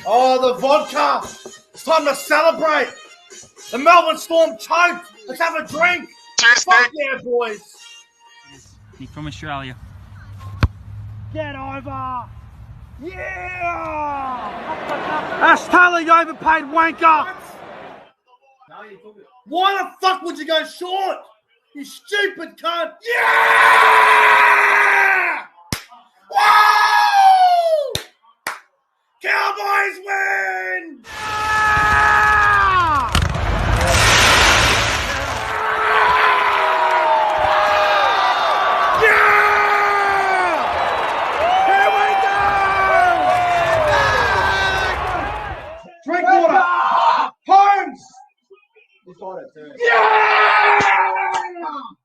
Oh, the vodka! It's time to celebrate! The Melbourne Storm choked! Let's have a drink! Cheers, Fuck Nick! yeah, boys! Nick from Australia. Get over! Yeah! Ash Taylor, you overpaid wanker! Why the fuck would you go short? You stupid cunt! Yeah! Woo! Cowboys win! Yeah! Yeah! Here we go! Drink water! Holmes! Yeah!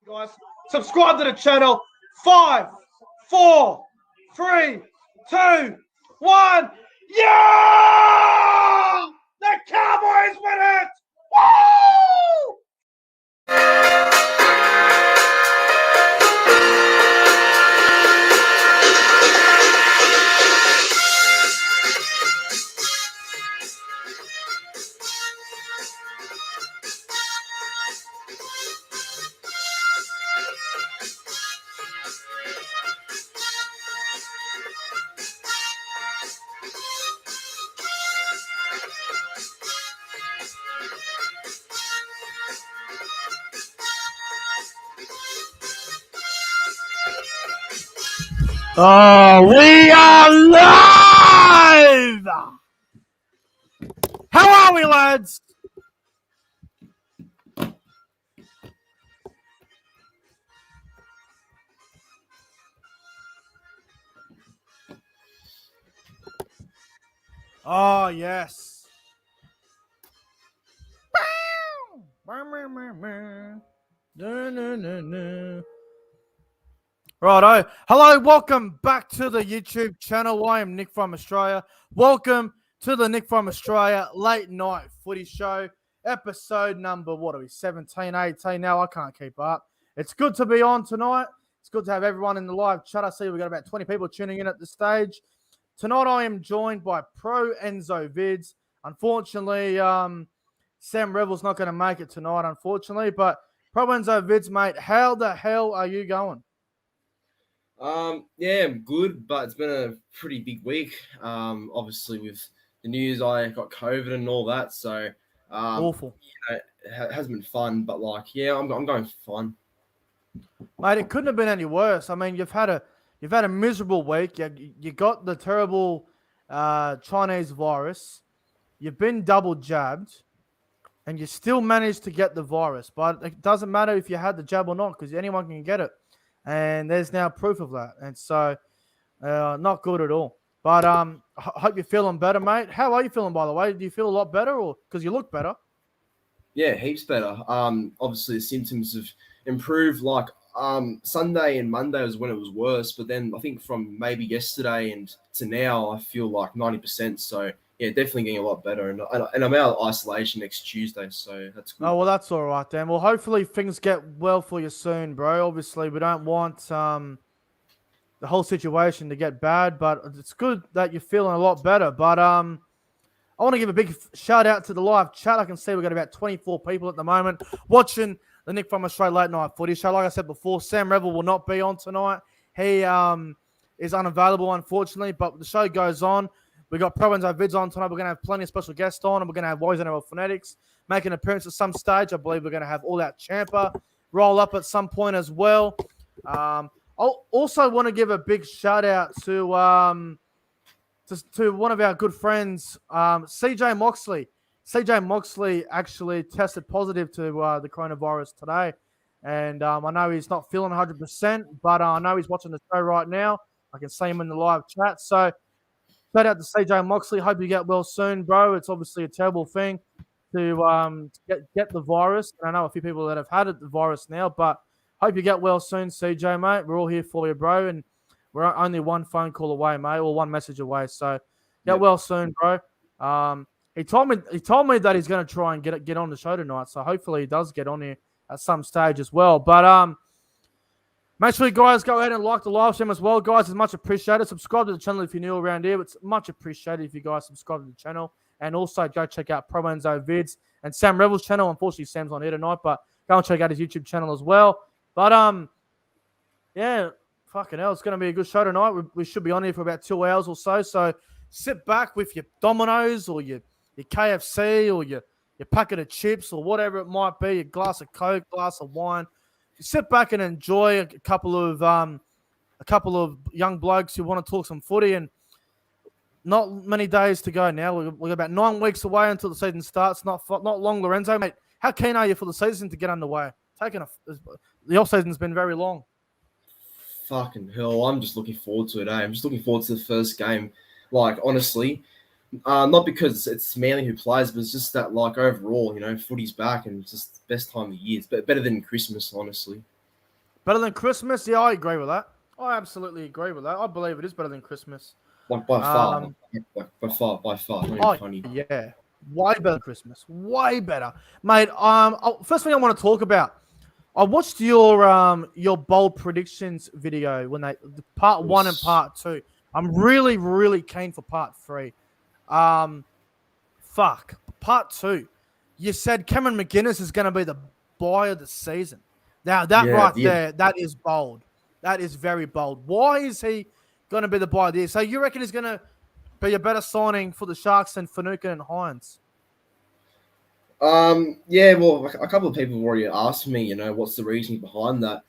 Guys, subscribe to the channel. 5, 4, 3, 2, 1. Yeah! The Cowboys win it! Woo! Oh, we are live! How are we, lads? Oh, yes. Righto. Hello, welcome back to the YouTube channel. I am Nick from Australia. Welcome to the Nick from Australia late night footy show. Episode number, 17, 18 now? I can't keep up. It's good to be on tonight. It's good to have everyone in the live chat. I see we've got about 20 people tuning in at this stage. Tonight I am joined by ProEnzo Vidz. Unfortunately, Sam Revill's not going to make it tonight, unfortunately. But ProEnzo Vidz, mate, how the hell are you going? Yeah, I'm good, but it's been a pretty big week. Obviously with the news, I got COVID and all that, so Awful. You know, it hasn't been fun, but like, yeah, I'm going fine. Mate, it couldn't have been any worse. I mean, you've had a miserable week. You got the terrible Chinese virus. You've been double jabbed, and you still managed to get the virus. But it doesn't matter if you had the jab or not, because anyone can get it. And there's now proof of that. And so, not good at all. But I hope you're feeling better, mate. How are you feeling, by the way? Do you feel a lot better, or because you look better? Yeah, heaps better. Obviously the symptoms have improved. Like Sunday and Monday was when it was worse, but then I think from maybe yesterday and to now, I feel like 90%. So yeah, definitely getting a lot better. And I'm out of isolation next Tuesday, so that's good. Oh, well, that's all right then. Well, hopefully things get well for you soon, bro. Obviously, we don't want the whole situation to get bad, but it's good that you're feeling a lot better. But I want to give a big shout out to the live chat. I can see we've got about 24 people at the moment watching the Nick from Australia Late Night Footy Show. Like I said before, Sam Revill will not be on tonight. He is unavailable, unfortunately, but the show goes on. We've got ProEnzo Vidz on tonight. We're going to have plenty of special guests on, and we're going to have Warriors and Phonetics make an appearance at some stage. I believe we're going to have All Out Champa roll up at some point as well. I also want to give a big shout out to one of our good friends, CJ Moxley. CJ Moxley actually tested positive to the coronavirus today, and I know he's not feeling 100%, but I know he's watching the show right now. I can see him in the live chat. So shout out to CJ Moxley. Hope you get well soon, bro. It's obviously a terrible thing to get the virus. And I know a few people that have had the virus now, but hope you get well soon, CJ, mate. We're all here for you, bro. And we're only one phone call away, mate, or one message away. So get well soon, bro. He told me that he's going to try and get on the show tonight. So hopefully he does get on here at some stage as well. But Make sure you guys go ahead and like the live stream as well, guys. It's much appreciated. Subscribe to the channel if you're new around here. It's much appreciated if you guys subscribe to the channel. And also go check out ProEnzo, Vidz, and Sam Revel's channel. Unfortunately, Sam's on here tonight, but go and check out his YouTube channel as well. But yeah, fucking hell, it's going to be a good show tonight. We should be on here for about 2 hours or so. So sit back with your Dominoes or your KFC or your packet of chips or whatever it might be, your glass of Coke, glass of wine. Sit back and enjoy a couple of young blokes who want to talk some footy, and not many days to go now. We're about 9 weeks away until the season starts. Not long, Lorenzo, mate. How keen are you for the season to get underway? The off season's been very long. Fucking hell, I'm just looking forward to it. I'm just looking forward to the first game. Like, honestly, not because it's Manly who plays, but it's just that, like, overall, footy's back and it's just the best time of year. It's better than Christmas, honestly. Better than Christmas? Yeah, I agree with that. I absolutely agree with that. I believe it is better than Christmas. Like, by far. By far. Not even funny. Yeah. Way better than Christmas. Way better. Mate, first thing I want to talk about, I watched your bold predictions video when part 1 and part 2. I'm really, really keen for part 3. Part 2. You said Cameron McInnes is going to be the buy of the season. Now there, that is bold. That is very bold. Why is he going to be the buy of the year? So you reckon he's going to be a better signing for the Sharks than Finucane and Hines? Yeah, well, a couple of people have already asked me, what's the reasoning behind that.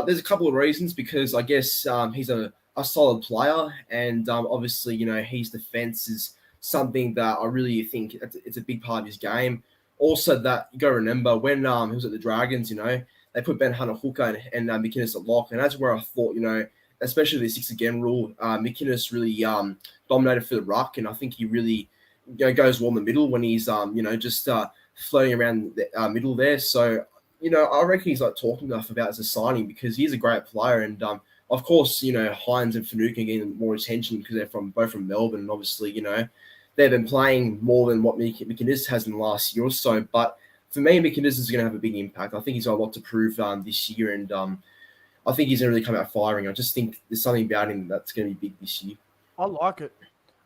There's a couple of reasons, because I guess he's a solid player, and obviously, his defense is something that I really think it's a big part of his game. Also, that you got to remember when he was at the Dragons, they put Ben Hunter hooker and McInnes at lock, and that's where I thought, especially the 6 again rule, McInnes really dominated for the ruck, and I think he really goes well in the middle when he's just floating around the middle there. So I reckon he's talking enough about as a signing, because he's a great player, and of course Hines and Finucane are getting more attention because they're both from Melbourne, and obviously they've been playing more than what McInnes has in the last year or so. But for me, McInnes is going to have a big impact. I think he's got a lot to prove this year, and I think he's going to really come out firing. I just think there's something about him that's going to be big this year. I like it.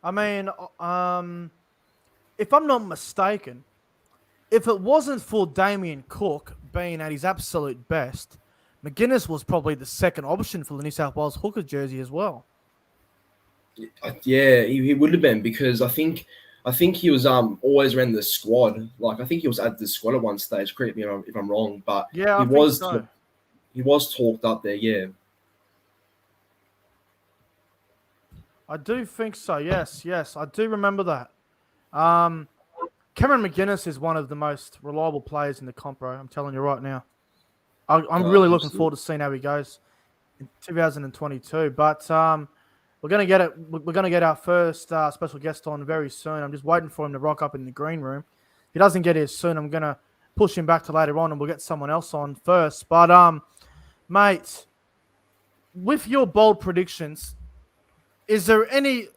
I mean, if I'm not mistaken, if it wasn't for Damien Cook being at his absolute best, McInnes was probably the second option for the New South Wales hooker jersey as well. Yeah, he would have been, because I think he was always around the squad. Like, I think he was at the squad at one stage. Correct me if I'm wrong, but yeah, he was talked up there. Yeah, I do think so. Yes, I do remember that. Cameron McInnes is one of the most reliable players in the comp, bro. I'm telling you right now. I'm really looking forward to seeing how he goes in 2022. But we're gonna get it. We're gonna get our first special guest on very soon. I'm just waiting for him to rock up in the green room. If he doesn't get here soon, I'm gonna push him back to later on, and we'll get someone else on first. But mate, with your bold predictions, is there any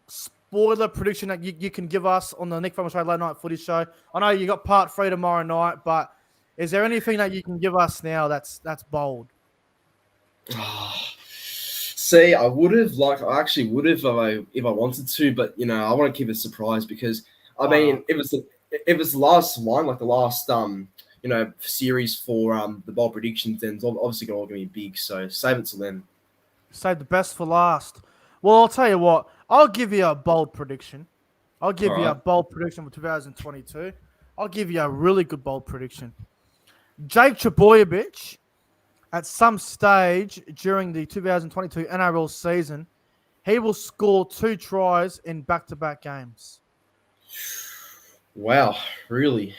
spoiler prediction that you can give us on the Nick from Australia Late Night Footy Show? I know you got part 3 tomorrow night, but is there anything that you can give us now that's bold? See, I actually would have if I wanted to, but I want to keep it a surprise, because I mean, if it's the last one, like the last series for the bold predictions, then it's obviously all going to be big. So save it to then. Save the best for last. Well, I'll tell you what. I'll give you a bold prediction. I'll give you a bold prediction for 2022. I'll give you a really good bold prediction. Jake Trbojevic, at some stage during the 2022 NRL season, he will score 2 tries in back-to-back games. Wow, really?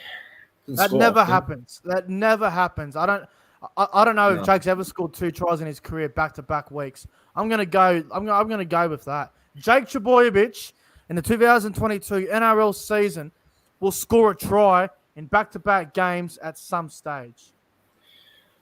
That never happens. That never happens. I don't know if Jake's ever scored 2 tries in his career back-to-back weeks. I'm gonna go with that. Jake Trbojevic in the 2022 NRL season will score a try in back-to-back games at some stage.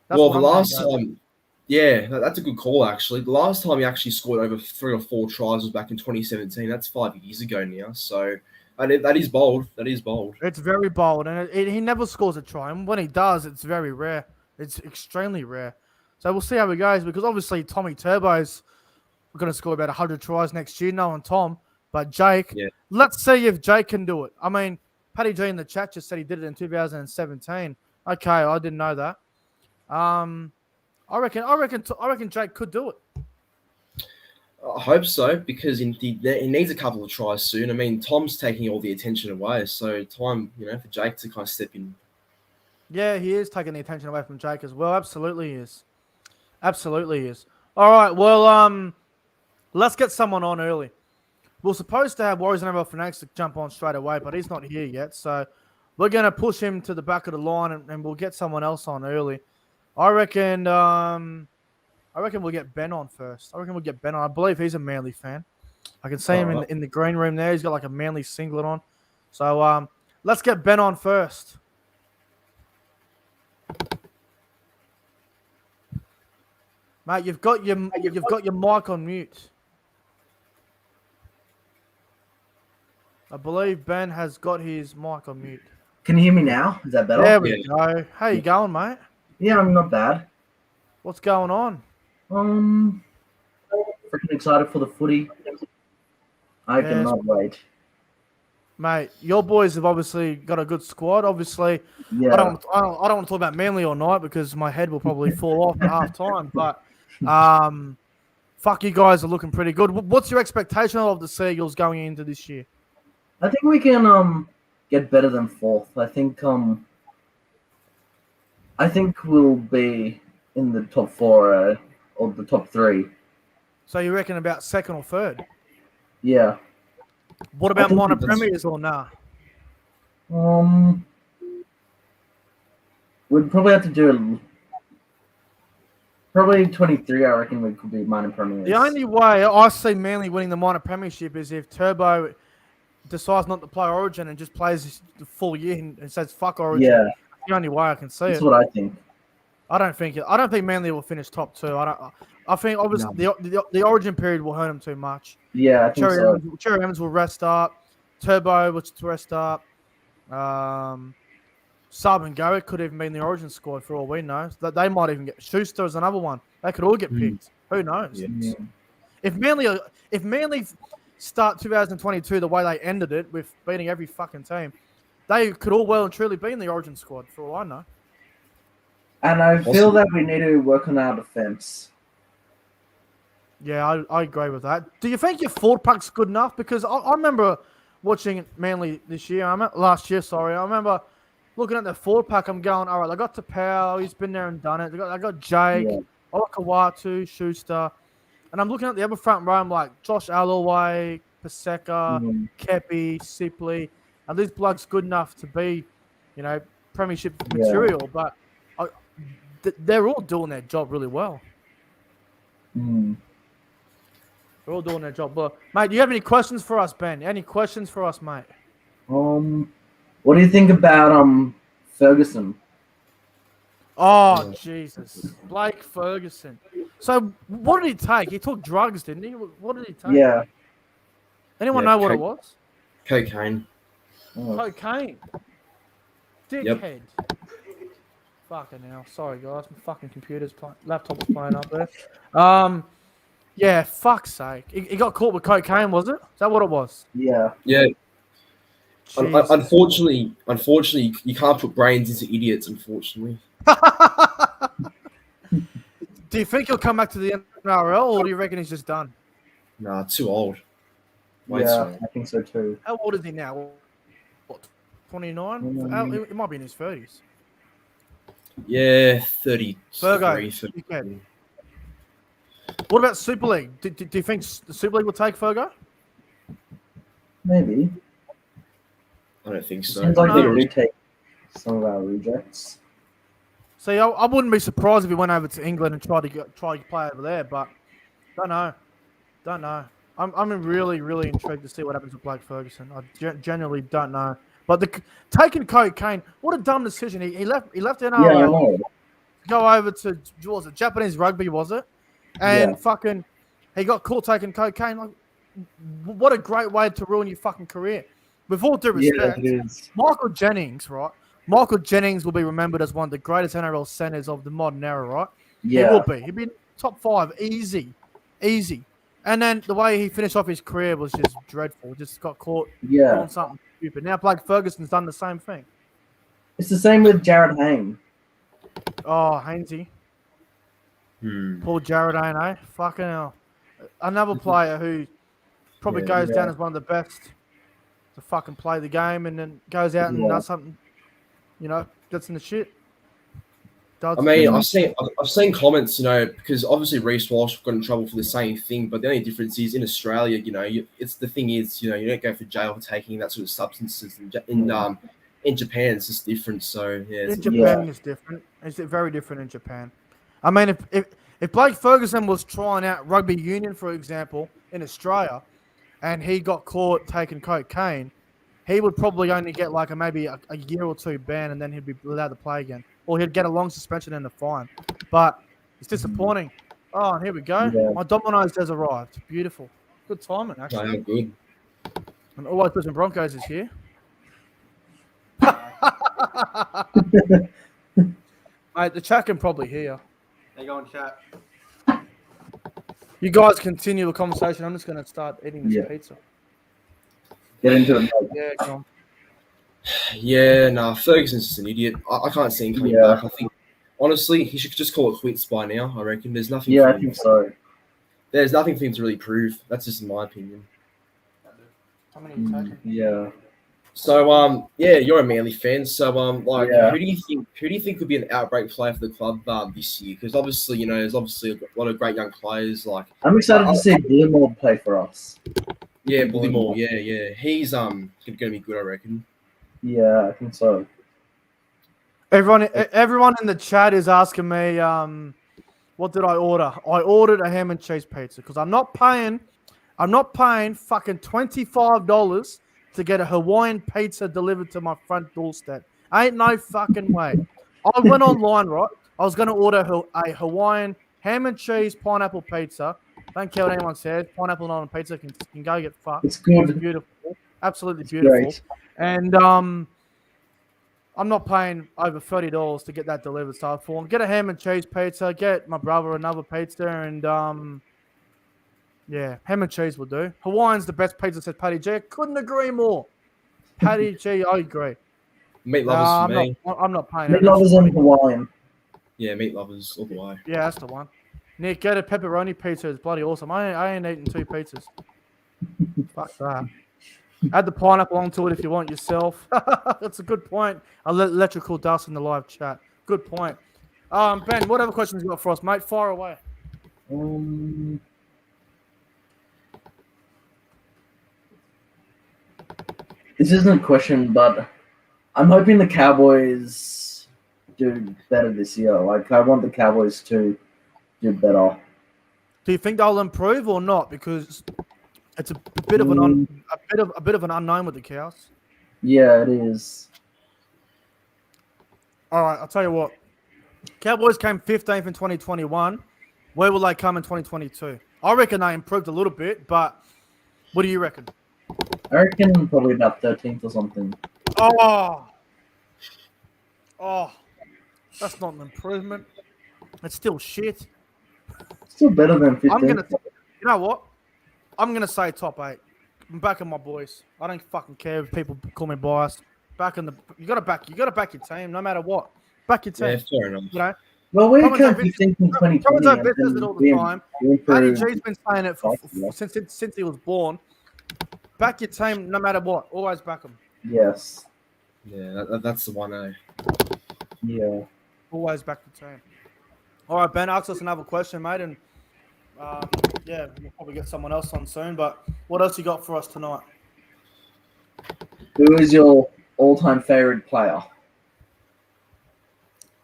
The last time, yeah, that's a good call, actually. The last time he actually scored over 3 or 4 tries was back in 2017. That's 5 years ago now. So that is bold. That is bold. It's very bold, and he never scores a try. And when he does, it's very rare. It's extremely rare. So we'll see how it goes because obviously Tommy Turbo's going to score about 100 tries next year, knowing Tom. But Jake, let's see if Jake can do it. I mean, Paddy G in the chat just said he did it in 2017. Okay, I didn't know that. I reckon Jake could do it. I hope so because he needs a couple of tries soon. I mean, Tom's taking all the attention away, so time for Jake to kind of step in. Yeah, he is taking the attention away from Jake as well. Absolutely is. Absolutely is. All right, well, let's get someone on early. We're supposed to have Warriors and REVILL Fanatics to jump on straight away, but he's not here yet, so we're going to push him to the back of the line and we'll get someone else on early. I reckon we'll get Ben on first. I believe he's a Manly fan. I can see him in the green room there. He's got like a Manly singlet on. So let's get Ben on first. Mate, you've got your mic on mute. I believe Ben has got his mic on mute. Can you hear me now? Is that better? There we go. How you going, mate? Yeah, I'm not bad. What's going on? Freaking excited for the footy. I cannot wait. Mate, your boys have obviously got a good squad. Obviously, Yeah. I don't want to talk about Manly all night because my head will probably fall off at half time. But fuck, you guys are looking pretty good. What's your expectation of the Seagulls going into this year? I think we can get better than fourth. I think we'll be in the top four or the top three. So you reckon about second or third? Yeah. What about minor premiers or nah? We'd probably have to do probably 23. I reckon we could be minor premiers. The only way I see Manly winning the minor premiership is if Turbo decides not to play Origin and just plays the full year and says fuck Origin. Yeah. That's the only way I can see That's it. what I think. I don't think Manly will finish top two. I think obviously the Origin period will hurt them too much. Yeah, I think so. Cherry Evans will rest up. Turbo will rest up. Sub and Garrett could even be in the Origin squad for all we know. They might even get Schuster as another one. They could all get picked. Who knows? Yeah. If Manly start 2022 the way they ended it with beating every fucking team, they could all well and truly be in the Origin squad for all I know. And I feel that we need to work on our defense. Yeah, I agree with that. Do you think your forward pack's good enough? Because I remember watching Manly last year. I remember looking at the forward pack. I'm going, all right, I got Tapau. He's been there and done it. I got Jake. Yeah. I got Kawatu, Schuster. And I'm looking at the other front row. I'm like, Josh Alloway, Paseka, Kepi, Sipley. Are these blokes good enough to be, premiership material? But they're all doing their job really well. They're all doing their job. But, mate, do you have any questions for us, Ben? Any questions for us, mate? What do you think about Ferguson? Oh, Jesus. Blake Ferguson. So, what did he take? He took drugs, didn't he? What did he take? Yeah. Anyone know what it was? Cocaine. Cocaine. Dickhead. Fucking hell. Sorry, guys. My fucking laptop was playing up there. Yeah, fuck's sake. He got caught with cocaine, was it? Is that what it was? Yeah. Yeah. Jesus. Unfortunately, you can't put brains into idiots, unfortunately. Do you think he'll come back to the NRL, or do you reckon he's just done? Nah, too old. Way too Yeah, old. I think so too. How old is he now? What, 29? It might be in his 30s. Yeah, 33. Fergo. What about Super League? Do you think the Super League will take Fergo? Maybe. I don't think so. Seems like they No. retake some of our rejects. See, I wouldn't be surprised if he went over to England and tried to play over there, but don't know. I'm really, really intrigued to see what happens with Blake Ferguson. I genuinely don't know. But taking cocaine, what a dumb decision. He left the NRL. Yeah, I know. Go over to was it Japanese rugby, was it? And fucking he got caught taking cocaine. Like, what a great way to ruin your fucking career. With all due respect, it is. Michael Jennings, right? Michael Jennings will be remembered as one of the greatest NRL centers of the modern era, right? He will Yeah. be. He'd be top 5, easy. And then the way he finished off his career was just dreadful. Just got caught Yeah. doing something stupid. Now Blake Ferguson's done the same thing. It's the same with Jared Hayne. Oh, Hainsey. Poor Jared Hayne, eh? Fucking hell. Another player who probably goes down as one of the best to fucking play the game and then goes out and does something, gets in the shit. I mean, I've seen comments, because obviously Reece Walsh got in trouble for the same thing, but the only difference is in Australia, it's the thing is, you don't go for jail for taking that sort of substances. In Japan, it's just different. So yeah, in Japan it's different. It's very different in Japan. I mean, if Blake Ferguson was trying out rugby union, for example, in Australia, and he got caught taking cocaine, he would probably only get like maybe a year or 2 ban, and then he'd be allowed to play again, or he'd get a long suspension and a fine. But it's disappointing. Oh, and here we go. Yeah. My Domino's has arrived. Beautiful. Good timing, actually. good. And Always Brisbane Broncos is here. Mate, the chat can probably hear. How you going, chat? You guys continue the conversation. I'm just going to start eating this pizza. Get into it. Yeah, go on. Yeah, no, Ferguson's just an idiot. I can't see him coming back. I think, honestly, he should just call it quits by now. I reckon there's nothing. Yeah, I think so. There's nothing for him to really prove. That's just my opinion. How many are you taking? Yeah. So, you're a Manly fan. So, Yeah. who do you think would be an outbreak player for the club this year? Because obviously, there's obviously a lot of great young players. Like, I'm excited to see Bullimore play for us. yeah, Bullimore. Yeah, he's going to be good, I reckon. Yeah, I think so. Everyone in the chat is asking me, what did I order? I ordered a ham and cheese pizza because I'm not paying fucking $25 to get a Hawaiian pizza delivered to my front doorstep. Ain't no fucking way. I went online, right? I was going to order a Hawaiian ham and cheese pineapple pizza. Don't care what anyone says. Pineapple on a pizza can go get fucked. It's good. It's beautiful. Absolutely beautiful. Great. And I'm not paying over $30 to get that delivered. So I thought, get a ham and cheese pizza, get my brother another pizza, and ham and cheese will do. Hawaiian's the best pizza, said Paddy G. I couldn't agree more. Paddy G, I agree. Meat lovers for me. I'm not paying. Meat lovers and Hawaiian. Yeah, meat lovers all the way. Yeah, that's the one. Nick, get a pepperoni pizza. It's bloody awesome. I ain't eating 2 pizzas. Fuck that. Add the pineapple onto it if you want yourself. That's a good point. Electrical dust in the live chat. Good point. Ben, what other questions you got for us, mate? Fire away. This isn't a question, but I'm hoping the Cowboys do better this year. Like, I want the Cowboys to do better. Do you think they'll improve or not? Because it's a bit of an unknown with the Cows. Yeah, it is. All right, I'll tell you what. Cowboys came 15th in 2021. Where will they come in 2022? I reckon they improved a little bit, but what do you reckon? I reckon probably about 13th or something. Oh, that's not an improvement. It's still shit. Still better than 15th. You know what? I'm gonna say top 8. I'm backing my boys. I don't fucking care if people call me biased. You gotta back your team no matter what. Back your team. Yeah, fair enough. You know. Well, we came 15th in 2020. Someone's on business it all the time. Paddy G's been saying it since he was born. Back your team no matter what. Always back them. Yes. Yeah, that's the one. Yeah. Always back the team. All right, Ben, ask us another question, mate, and we'll probably get someone else on soon. But what else you got for us tonight? Who is your all-time favorite player?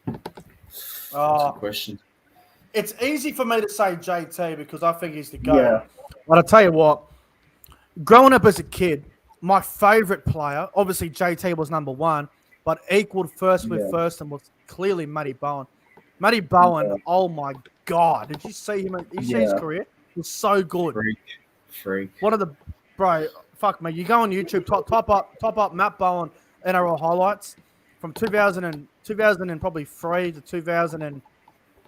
That's a question. It's easy for me to say JT because I think he's the GOAT. Yeah. But I'll tell you what, growing up as a kid, my favorite player, obviously JT was number 1, but equaled first with first and was clearly Matty Bowen. Matty Bowen, oh my God. Did you see him? Did you see his career? He was so good. Freak. One of the, bro, fuck me. You go on YouTube, top up Matt Bowen NRL highlights from 2000 and probably 3 to 2000 and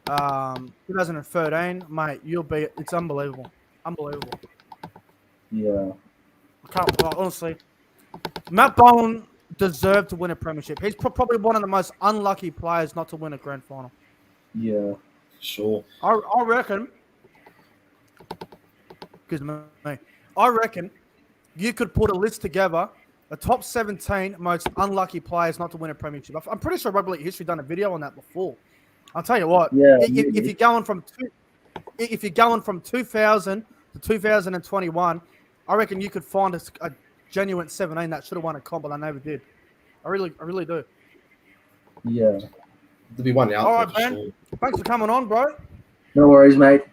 2013, mate, it's unbelievable. Unbelievable. Yeah. Honestly, Matt Bowen deserved to win a premiership. He's probably one of the most unlucky players not to win a grand final. Yeah. Sure. I reckon. Excuse me. I reckon you could put a list together, the top 17 most unlucky players not to win a premiership. I'm pretty sure Rugby League History done a video on that before. I'll tell you what. Yeah. If you're going from 2000 to 2021, I reckon you could find a genuine 17 that should have won a comp, but they never did. I really do. Yeah. There'll be one out. All right, there for Ben. sure. Thanks for coming on, bro. No worries, mate.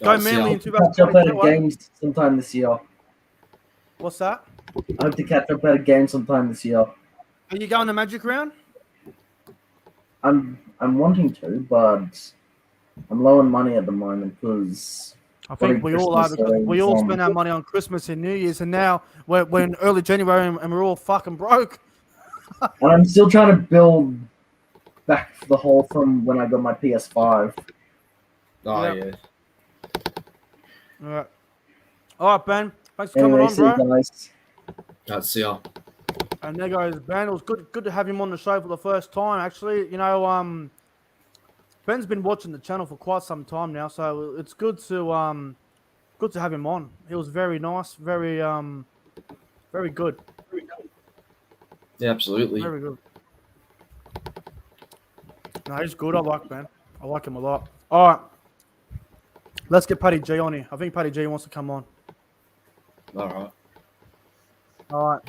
Go See Manly ya. in Catch up at a 2022. game sometime this year. What's that? I hope to catch up at a game sometime this year. Are you going to Magic Round? I'm wanting to, but I'm low on money at the moment because I think we all are, Christmas because we all sales spend our money on Christmas and New Year's, and now we're in early January and we're all fucking broke. and I'm still trying to build back the hole from when I got my PS5. Oh, Yeah. yeah. All right, Ben. Thanks for coming Anyway, on, see you bro. guys. See ya. And there goes Ben. It was good to have him on the show for the first time. Actually, Ben's been watching the channel for quite some time now, so it's good to have him on. He was very nice, very good, Yeah, absolutely. very good. No, he's good. I like Ben. I like him a lot. All right, let's get Paddy G on here. I think Paddy G wants to come on. All right. All right,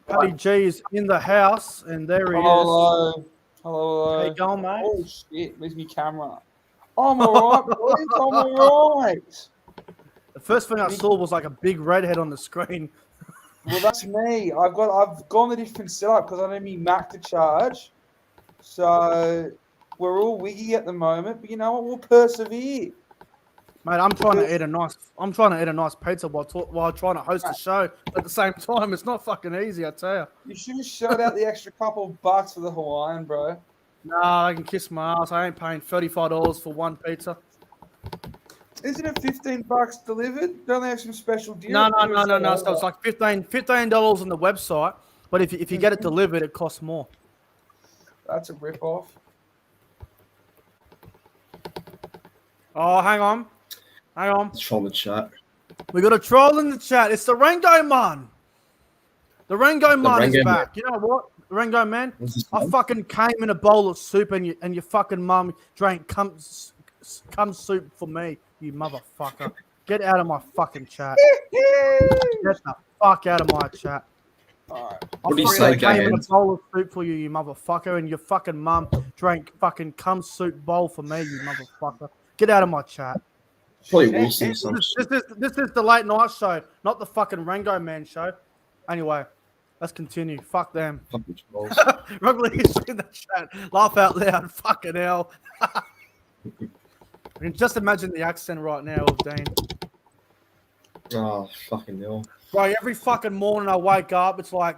Paddy G is in the house, and there he is. Hello. Hello. How you going, mate? Oh shit! Where's my camera? I'm alright, boys. I'm alright. The first thing I saw was like a big redhead on the screen. Well, that's me. I've gone a different setup because I need me Mac to charge. So we're all wiggy at the moment, but you know what? We'll persevere. Mate, I'm trying to eat a nice pizza while trying to host a show at the same time. It's not fucking easy, I tell you. You should have shelled out the extra couple bucks for the Hawaiian, bro. Nah, I can kiss my ass. I ain't paying $35 for one pizza. Isn't it $15 delivered? Don't they have some special deal? No. So it's like $15 on the website, but if you get it delivered, it costs more. That's a rip-off. Oh, hang on. Let's troll the chat. We got a troll in the chat. It's the Rango Man. The Rango Man is Rango back. You know what? Rango Man, What's his I name? fucking came in a bowl of soup and your fucking mum drank cum soup for me, you motherfucker. Get out of my fucking chat. Get the fuck out of my chat. Alright. What do you I say, came in a Gahan? bowl of soup for you motherfucker, and your fucking mum drank fucking cum soup bowl for me, you motherfucker. Get out of my chat. Probably Wilson or This something. is the late night show, not the fucking Rango Man show. Anyway, let's continue. Fuck them. Fucking trolls. Rugby History in the chat. Laugh out loud. Fucking hell. I can just imagine the accent right now of Dean. Oh, fucking hell. Bro, every fucking morning I wake up, it's like,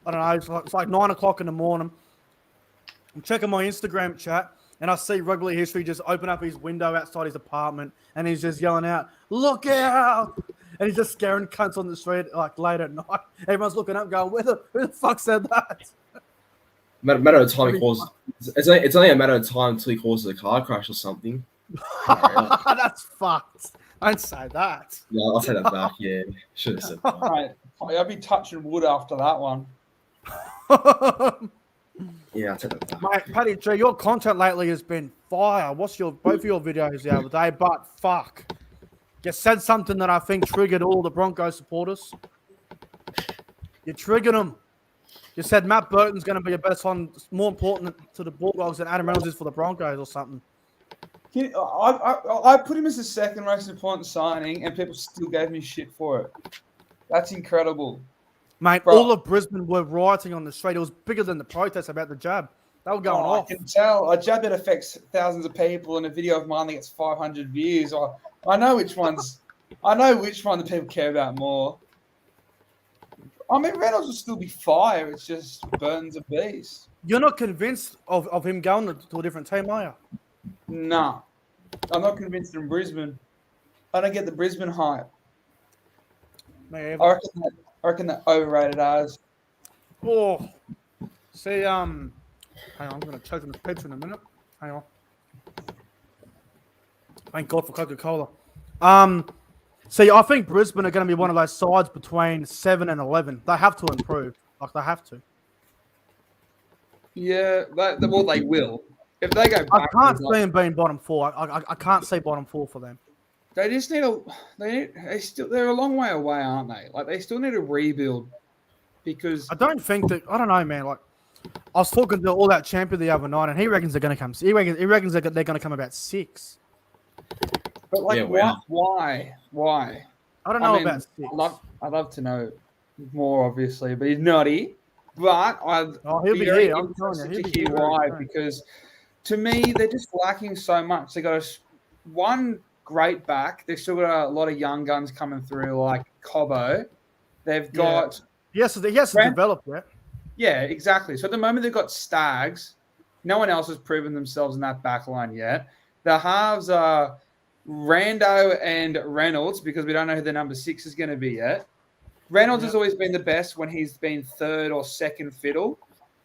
I don't know, it's like 9 o'clock in the morning. I'm checking my Instagram chat, and I see Rugby History just open up his window outside his apartment, and he's just yelling out, "Look out!" And he's just scaring cunts on the street like late at night. Everyone's looking up going, who the fuck said that? Matter of time he causes. It's only a matter of time until he causes a car crash or something. That's fucked. Don't say that. Yeah, I'll take that back. Yeah, should have said that. Alright. I'll be touching wood after that one. Yeah, I'll take that back. Mate, Paddy G, your content lately has been fire. Both of your videos the other day, but fuck. You said something that I think triggered all the Broncos supporters. You triggered them. You said Matt Burton's going to be a better son, more important to the Bulldogs than Adam Reynolds is for the Broncos or something. I put him as the second most important signing, and people still gave me shit for it. That's incredible. Mate, Bro. all of Brisbane were rioting on the street. It was bigger than the protests about the jab. They were going off. I can tell. A jab that affects thousands of people, and a video of mine that gets 500 views. I know which ones. I know which one the people care about more. I mean, Reynolds will still be fire. It's just Burton's a beast. You're not convinced of him going to a different team, are you? Nah, I'm not convinced in Brisbane. I don't get the Brisbane hype. I reckon they're overrated as. Oh, see, hang on, I'm gonna choke on this pizza in a minute. Hang on. Thank God for Coca-Cola. See, I think Brisbane are going to be one of those sides between 7 and 11. They have to improve. Like, they have to. Yeah, well, they will. If they go I back, can't see them being bottom 4. I can't see bottom 4 for them. they just need they're a long way away, aren't they? Like, they still need to rebuild because I don't know, man. Like, I was talking to all that champion the other night, and he reckons they're going to come. He reckons they're going to come about 6. but like, Yeah, wow. why? I don't know mean, about 6. I'd love to know more, obviously, but he's not here. But He'll be very here. I'm telling you, interested he'll to be hear here. why, because to me, they're just lacking so much. They got one great back. They've still got a lot of young guns coming through, like Cobbo. They've got He has to develop that. Yeah, exactly. So at the moment they've got Stags. No one else has proven themselves in that back line yet. The halves are Rando and Reynolds, because we don't know who the number 6 is going to be yet. Reynolds has always been the best when he's been third or second fiddle.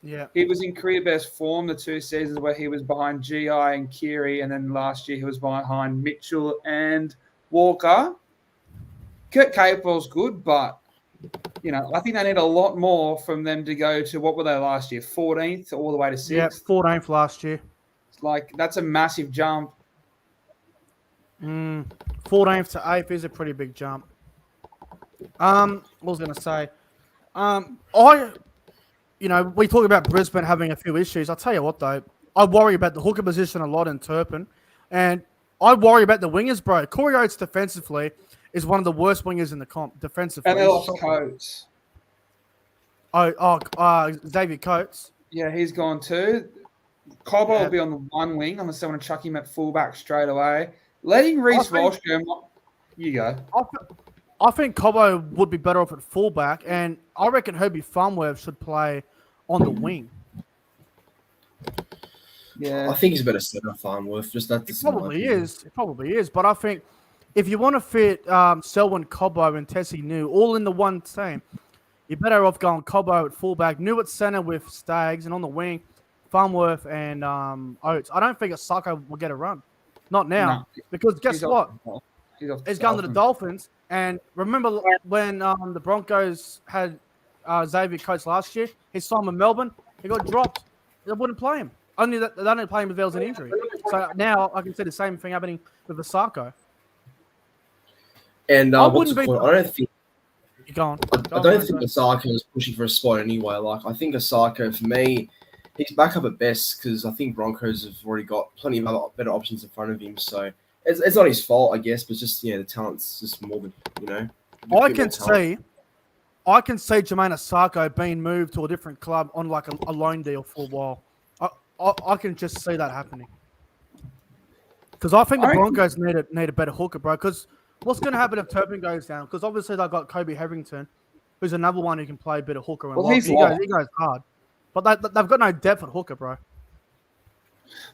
Yeah. He was in career best form the 2 seasons where he was behind GI and Kiri, and then last year he was behind Mitchell and Walker. Kurt Capewell's good, but I think they need a lot more from them to go to, what were they last year? 14th all the way to 6th? Yeah, 14th last year. Like, that's a massive jump. 14th to 8th is a pretty big jump. What was I going to say? We talk about Brisbane having a few issues. I'll tell you what, though. I worry about the hooker position a lot in Turpin. And I worry about the wingers, bro. Corey Oates defensively is one of the worst wingers in the comp, defensively. And they lost Coates. Xavier Coates. Yeah, he's gone too. Cobbo will be on the one wing unless they want to chuck him at fullback straight away. Letting Reece Walsh go. You go. I think Cobbo would be better off at fullback, and I reckon Herbie Farnworth should play on the wing. Yeah, I think he's a better centre, Farnworth. Just that. It probably is. But I think if you want to fit Selwyn, Cobbo, and Tessie New all in the one team, you're better off going Cobbo at fullback, New at centre with Stags, and on the wing, Farnworth and Oates. I don't think Asako will get a run. Not now. Because guess what? He's going to the Dolphins. And remember when the Broncos had Xavier Coates last year? He signed with Melbourne. He got dropped. They wouldn't play him. They only play him if there was an injury. So now I can see the same thing happening with Asako. And I what's the point? I don't think. I don't think Asako is pushing for a spot anyway. Like, I think Asako, for me, he's back up at best because I think Broncos have already got plenty of other better options in front of him. So it's not his fault, I guess, but just the talent's just more than I can see Jermaine Asako being moved to a different club on like a loan deal for a while. I can just see that happening because I think the Broncos need a better hooker, bro. Because what's going to happen if Turpin goes down? Because obviously they've got Kobe Harrington, who's another one who can play a bit of hooker. And he goes hard, but they've got no depth at hooker, bro.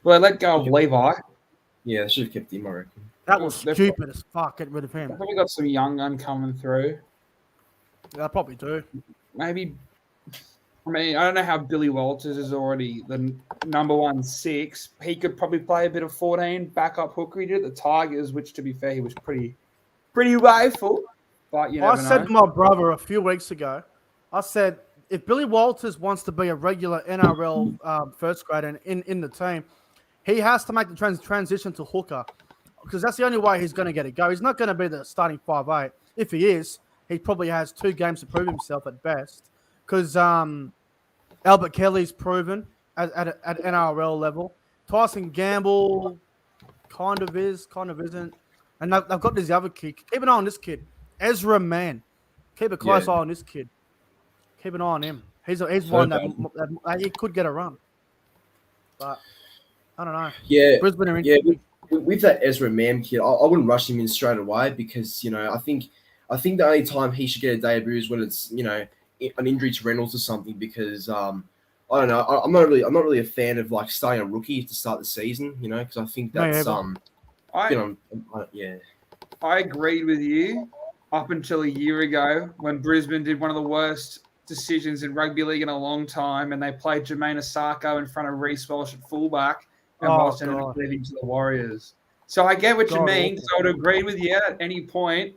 Well, they let go of Levi. Yeah, they should have kept him, I reckon. That was stupid as fuck. Get rid of him. I think we got some young gun coming through. Yeah, I probably do. Maybe. I mean, I don't know how Billy Walters is already the number 1-6. He could probably play a bit of 14 backup hooker. He did at the Tigers, which, to be fair, he was pretty wayful. But I said to my brother a few weeks ago, I said, if Billy Walters wants to be a regular NRL first grader in the team, he has to make the transition to hooker because that's the only way he's going to get it go. He's not going to be the starting 5'8". If he is, he probably has 2 games to prove himself at best. Because Albert Kelly's proven at NRL level. Tyson Gamble kind of isn't. And they've got this other kid. Keep an eye on this kid. Ezra Mann. Keep a close eye on this kid. Keep an eye on him. He's one that he could get a run. But I don't know. Yeah. Brisbane are with that Ezra Mann kid, I wouldn't rush him in straight away because, I think the only time he should get a debut is when it's, an injury to Reynolds or something because I I don't know. I'm not really a fan of like starting a rookie to start the season. You know, because I think that's yeah. I agreed with you up until a year ago when Brisbane did one of the worst decisions in rugby league in a long time, and they played Jermaine Asako in front of Reece Walsh at fullback, and Walsh ended up leading to the Warriors. So I get what you mean. So I would agree with you at any point.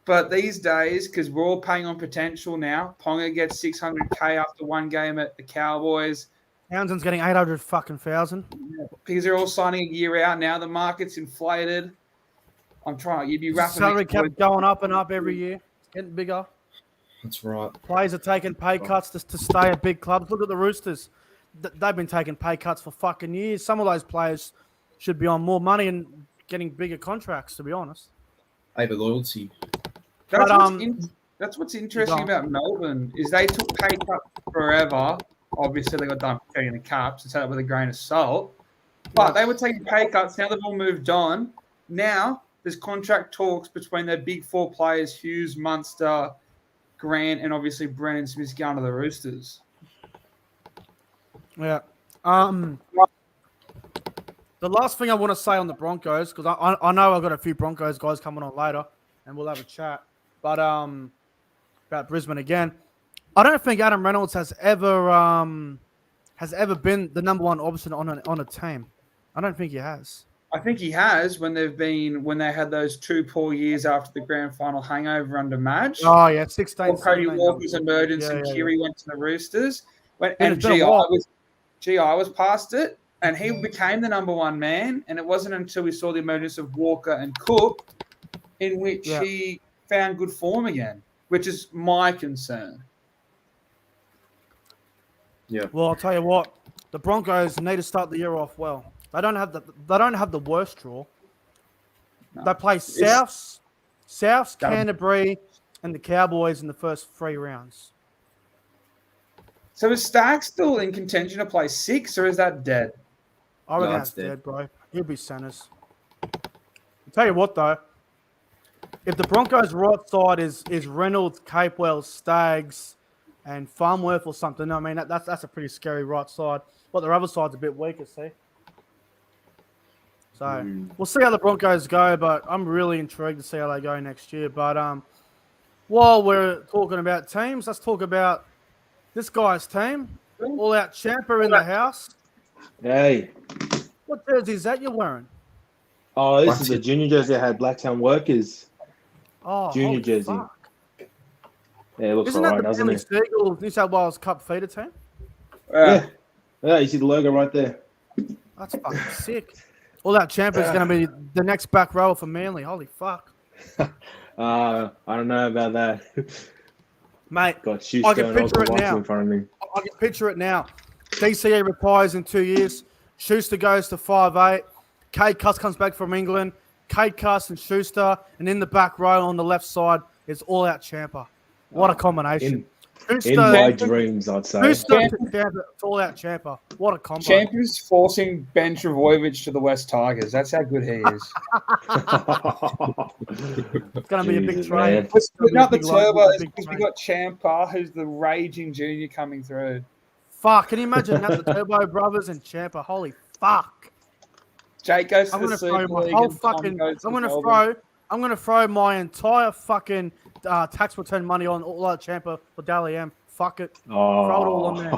But these days, because we're all paying on potential now, Ponga gets $600K after one game at the Cowboys. Townsend's getting 800 fucking thousand. Because they're all signing a year out now. The market's inflated. I'm trying. You'd be wrapping. Salary cap going up and up every year. It's getting bigger. That's right. Players are taking pay cuts to stay at big clubs. Look at the Roosters. They've been taking pay cuts for fucking years. Some of those players should be on more money and getting bigger contracts, to be honest. Hey, the loyalty. That's what's interesting about Melbourne is they took pay cuts forever. Obviously, they got done getting the caps. So take that with a grain of salt. But they were taking pay cuts. Now they've all moved on. Now there's contract talks between their big four players, Hughes, Munster, Grant, and obviously Brennan Smith's going to the Roosters. Yeah. The last thing I want to say on the Broncos, because I know I've got a few Broncos guys coming on later, and we'll have a chat. But about Brisbane again, I don't think Adam Reynolds has ever been the number one option on a team. I don't think he has. I think he has when they had those 2 poor years after the grand final hangover under Madge. Oh yeah, 16. Cody Walker's emergence and Kiri went to the Roosters. And GI was past it, and he became the number one man. And it wasn't until we saw the emergence of Walker and Cook in which he found good form again, which is my concern. Yeah. Well, I'll tell you what, the Broncos need to start the year off well. They don't have the worst draw. No. They play Souths, Canterbury, and the Cowboys in the first 3 rounds. So is Stark still in contention to play 6, or is that dead? I reckon that's dead, bro. He'll be centers. I'll tell you what, though. If the Broncos' right side is Reynolds, Capewell, Staggs, and Farmworth or something, I mean, that's a pretty scary right side. But their other side's a bit weaker, see? So we'll see how the Broncos go, but I'm really intrigued to see how they go next year. But while we're talking about teams, let's talk about this guy's team. All Out Champer in the house. Hey. What jersey is that you're wearing? Oh, this is the junior jersey I had, Blacktown Workers. Oh, junior jersey. Fuck. Yeah, it looks alright, doesn't it? Seagull, New South Wales Cup feeder team? Yeah, you see the logo right there. That's fucking sick. All That Champer is going to be the next back rower for Manly. Holy fuck. I don't know about that. Mate, Got I can picture it now. In front of me. I can picture it now. DCE retires in 2 years. Schuster goes to 5'8". Cade Cuss comes back from England. Cade Cuss and Schuster. And in the back row on the left side is All Out Champer. What a combination. In my dreams, I'd say. Schuster to Champer, All Out Champer. What a combo. Champer's forcing Ben Travojevic to the West Tigers. That's how good he is. It's going to be a big trade. We've got the turbo because we've got Champa, who's the raging junior coming through. Fuck, can you imagine that? The Turbo Brothers and Champa. Holy fuck. Jake goes to I'm the gonna Super throw my League whole and fucking. Tom goes to I'm gonna Melbourne. I'm gonna throw my entire fucking tax return money on All Out Champa for Dally M. Fuck it. Oh. Throw it all on there.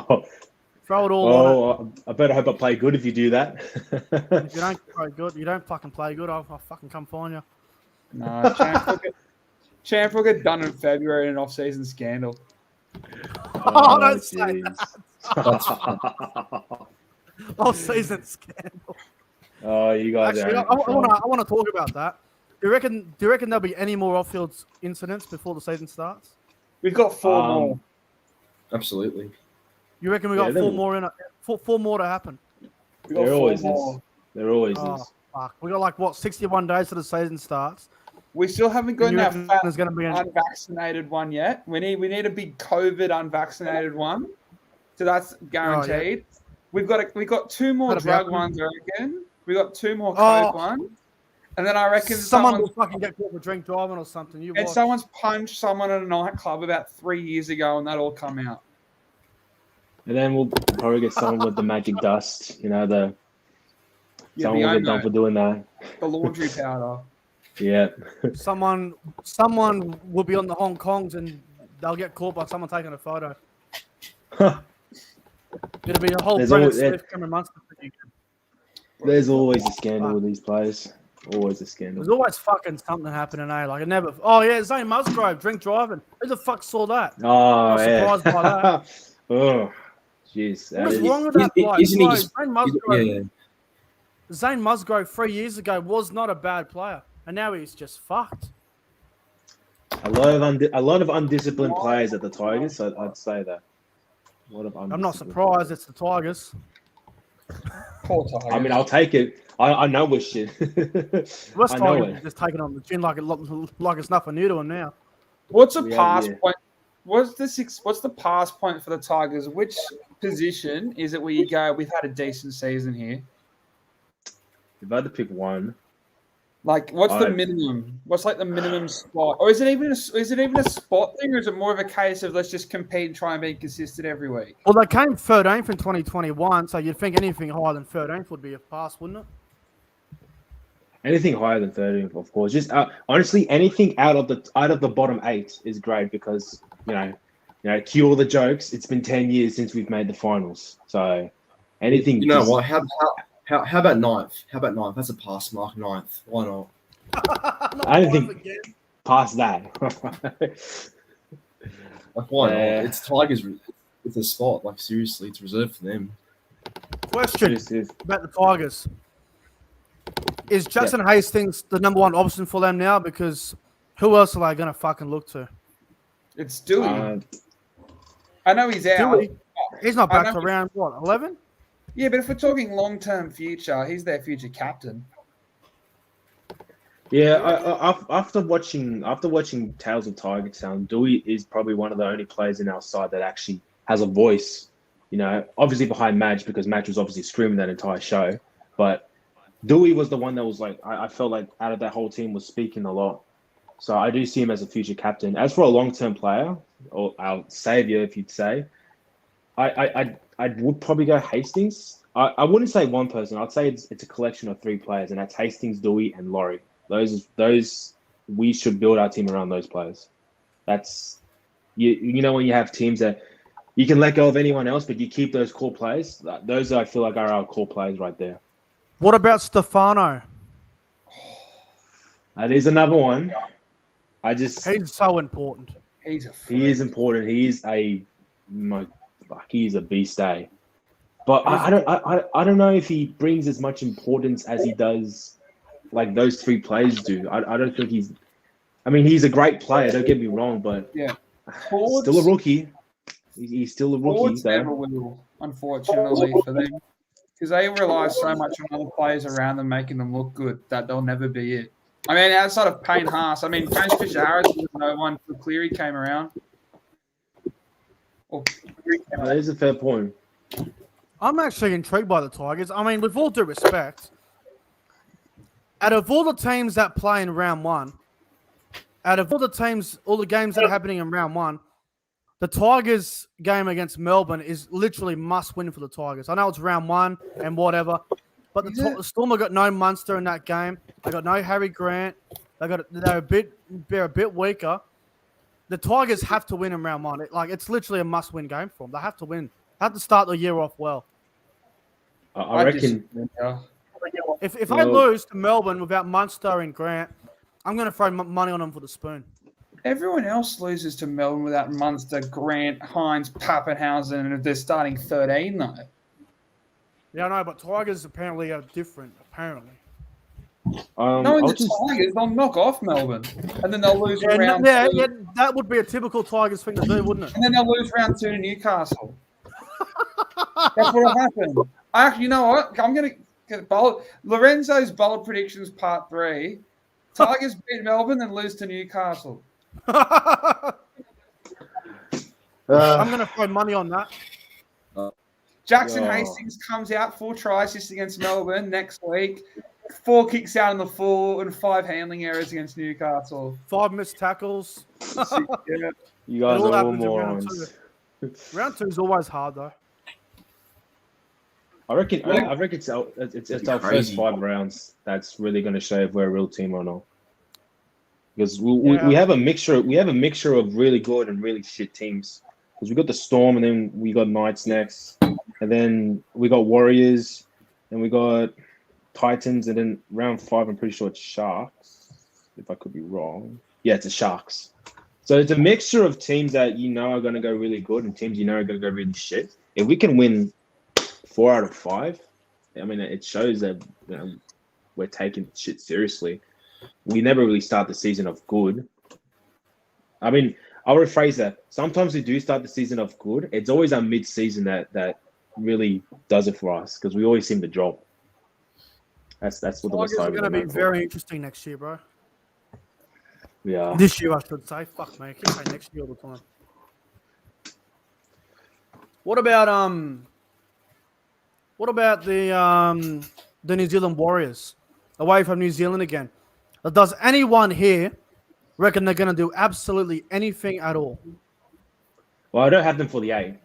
Throw it all on it. I better hope I play good if you do that. If you don't play good, you don't fucking play good. I'll fucking come find you. No, Champ will get done in February in an off-season scandal. Oh, don't say that. Off-season scandal. Oh, you guys Actually, are. I want to talk about that. Do you reckon there'll be any more off-field incidents before the season starts? We've got 4 more. Absolutely. You reckon we got 4 more in it? 4 more to happen? There always is. There always is. Fuck. We got 61 days till the season starts. We still haven't gotten that there's going to be unvaccinated one yet. We need a big COVID unvaccinated one, so that's guaranteed. We got 2 more drug ones, I reckon. We got 2 more COVID ones, and then I reckon someone will fucking get caught for drink driving or something. Someone's punched someone at a nightclub about 3 years ago, and that all come out. And then we'll probably get someone with the magic dust. You know, someone will get done for doing that. The laundry powder. Yeah. Someone will be on the Hong Kongs and they'll get caught by someone taking a photo. It'll be a whole Brennan Smith, Cameron Munster thing. There's always a scandal with these players. Always a scandal. There's always fucking something happening, eh? Like, it never... Oh, yeah, Zane Musgrove, drink driving. Who the fuck saw that? Oh, I'm surprised by that. Oh, jeez. What is wrong with that bloke? Isn't he just... Zane Musgrove, Yeah. Zane Musgrove 3 years ago was not a bad player. And now he's just fucked. A lot of undisciplined players at the Tigers, so I'd say that. A lot of I'm not surprised it's the Tigers. Poor Tigers. I mean, I'll take it. I know we're shit. West I know Tigers it. just taking on the chin like it's nothing new to them now. What's a Yeah, pass yeah. point? What's the pass point for the Tigers? Which position is it where you go, we've had a decent season here? If I had to pick one, Like, what's the minimum? What's like the minimum spot? Or is it even a spot thing, or is it more of a case of let's just compete and try and be consistent every week? Well, they came 13th in 2021, so you'd think anything higher than 13th would be a pass, wouldn't it? anything higher than 30, of course. Just honestly, anything out of the bottom 8 is great because you know, cue all the jokes. It's been 10 years since we've made the finals, so anything. You know what? How about ninth? How about ninth? That's a pass mark. Ninth. Why not? I don't think past that. Like why not? It's Tigers. It's a spot. Like seriously, it's reserved for them. Question about the Tigers. Is Jackson Hastings the number one option for them now? Because who else are they going to fucking look to? It's Dewey. I know he's out. Dewey? He's not back for round, what, 11? Yeah, but if we're talking long-term future, he's their future captain. Yeah, after watching Tales of Tiger Town, Dewey is probably one of the only players in our side that actually has a voice. You know, obviously behind Madge, because Madge was obviously screaming that entire show. But Dewey was the one that was like, I felt like out of that whole team was speaking a lot. So I do see him as a future captain. As for a long-term player, or our savior, if you'd say, I would probably go Hastings. I wouldn't say one person. I'd say it's a collection of 3 players, and that's Hastings, Dewey, and Laurie. Those we should build our team around those players. That's you know when you have teams that you can let go of anyone else, but you keep those core players. Those I feel like are our core players right there. What about Stefano? That is another one. He's so important. He is important. He is a beast, eh? But I don't know if he brings as much importance as he does, like those 3 players do. I don't think he's. I mean, he's a great player. Don't get me wrong, but still a rookie. He's still a rookie. Never will, unfortunately for them, because they rely so much on other players around them making them look good that they'll never be it. I mean, outside of Payne Haas, I mean, James Fisher-Harris was no one for Cleary came around. That is a fair point. I'm actually intrigued by the Tigers. I mean, with all due respect, out of all the teams that play in round 1, out of all the games that are happening in round 1, the Tigers game against Melbourne is literally must win for the Tigers. I know it's round 1 and whatever, but the Storm have got no Munster in that game. They got no Harry Grant. They're a bit weaker. The Tigers have to win in round 1. It's literally a must-win game for them. They have to win. They have to start the year off well. I reckon. If they lose to Melbourne without Munster and Grant, I'm going to throw money on them for the spoon. Everyone else loses to Melbourne without Munster, Grant, Hines, Pappenhausen, and if they're starting 13, though. Yeah, I know, but Tigers apparently are different, apparently. Knowing the Tigers, they'll knock off Melbourne, and then they'll lose round 2. Yeah, that would be a typical Tigers thing to do, wouldn't it? And then they'll lose round 2 to Newcastle. That's what'll happen. Actually, you know what? I'm going to get bold. Lorenzo's bold predictions part 3. Tigers beat Melbourne and lose to Newcastle. I'm going to throw money on that. Jackson Hastings comes out 4 tries just against Melbourne next week. 4 kicks out in the full and 5 handling errors against Newcastle. 5 missed tackles. You guys are all morons. Round 2 is always hard, though. I reckon it's our first Crazy. 5 rounds that's really going to show if we're a real team or not. Because we have a mixture. We have a mixture of really good and really shit teams. Because we got the Storm, and then we got Knights next, and then we got Warriors, and we got Titans, and then round 5, I'm pretty sure it's Sharks. If I could be wrong, yeah, it's the Sharks. So it's a mixture of teams that are going to go really good and teams are going to go really shit. If we can win 4 out of 5, I mean, it shows that we're taking shit seriously. We never really start the season off good. I mean, I'll rephrase that. Sometimes we do start the season off good. It's always our mid-season that really does it for us because we always seem to drop. That's what the West Tigers are Tigers going to be very interesting next year, bro. Yeah. This year, I should say. Fuck, man. I keep saying next year all the time. What about the New Zealand Warriors? Away from New Zealand again. Does anyone here reckon they're going to do absolutely anything at all? Well, I don't have them for the 8.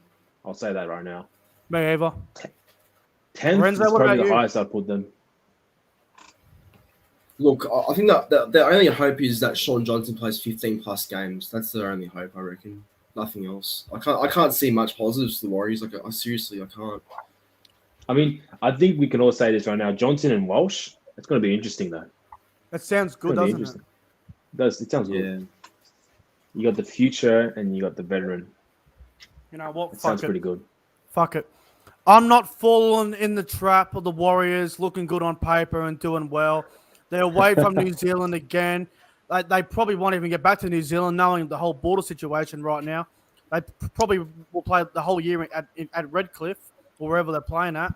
I'll say that right now. Me either. 10th Lorenzo, is what probably about the you? highest I put them. Look, I think that the only hope is that Sean Johnson plays 15 plus games. That's their only hope, I reckon. Nothing else. I can't see much positives to the Warriors. Like, I can't. I mean, I think we can all say this right now. Johnson and Walsh. It's going to be interesting though. That sounds good, doesn't it? It sounds good. You got the future and you got the veteran. You know what? It sounds pretty good. Fuck it. I'm not falling in the trap of the Warriors looking good on paper and doing well. They're away from New Zealand again. They probably won't even get back to New Zealand knowing the whole border situation right now. They probably will play the whole year at Redcliffe or wherever they're playing at.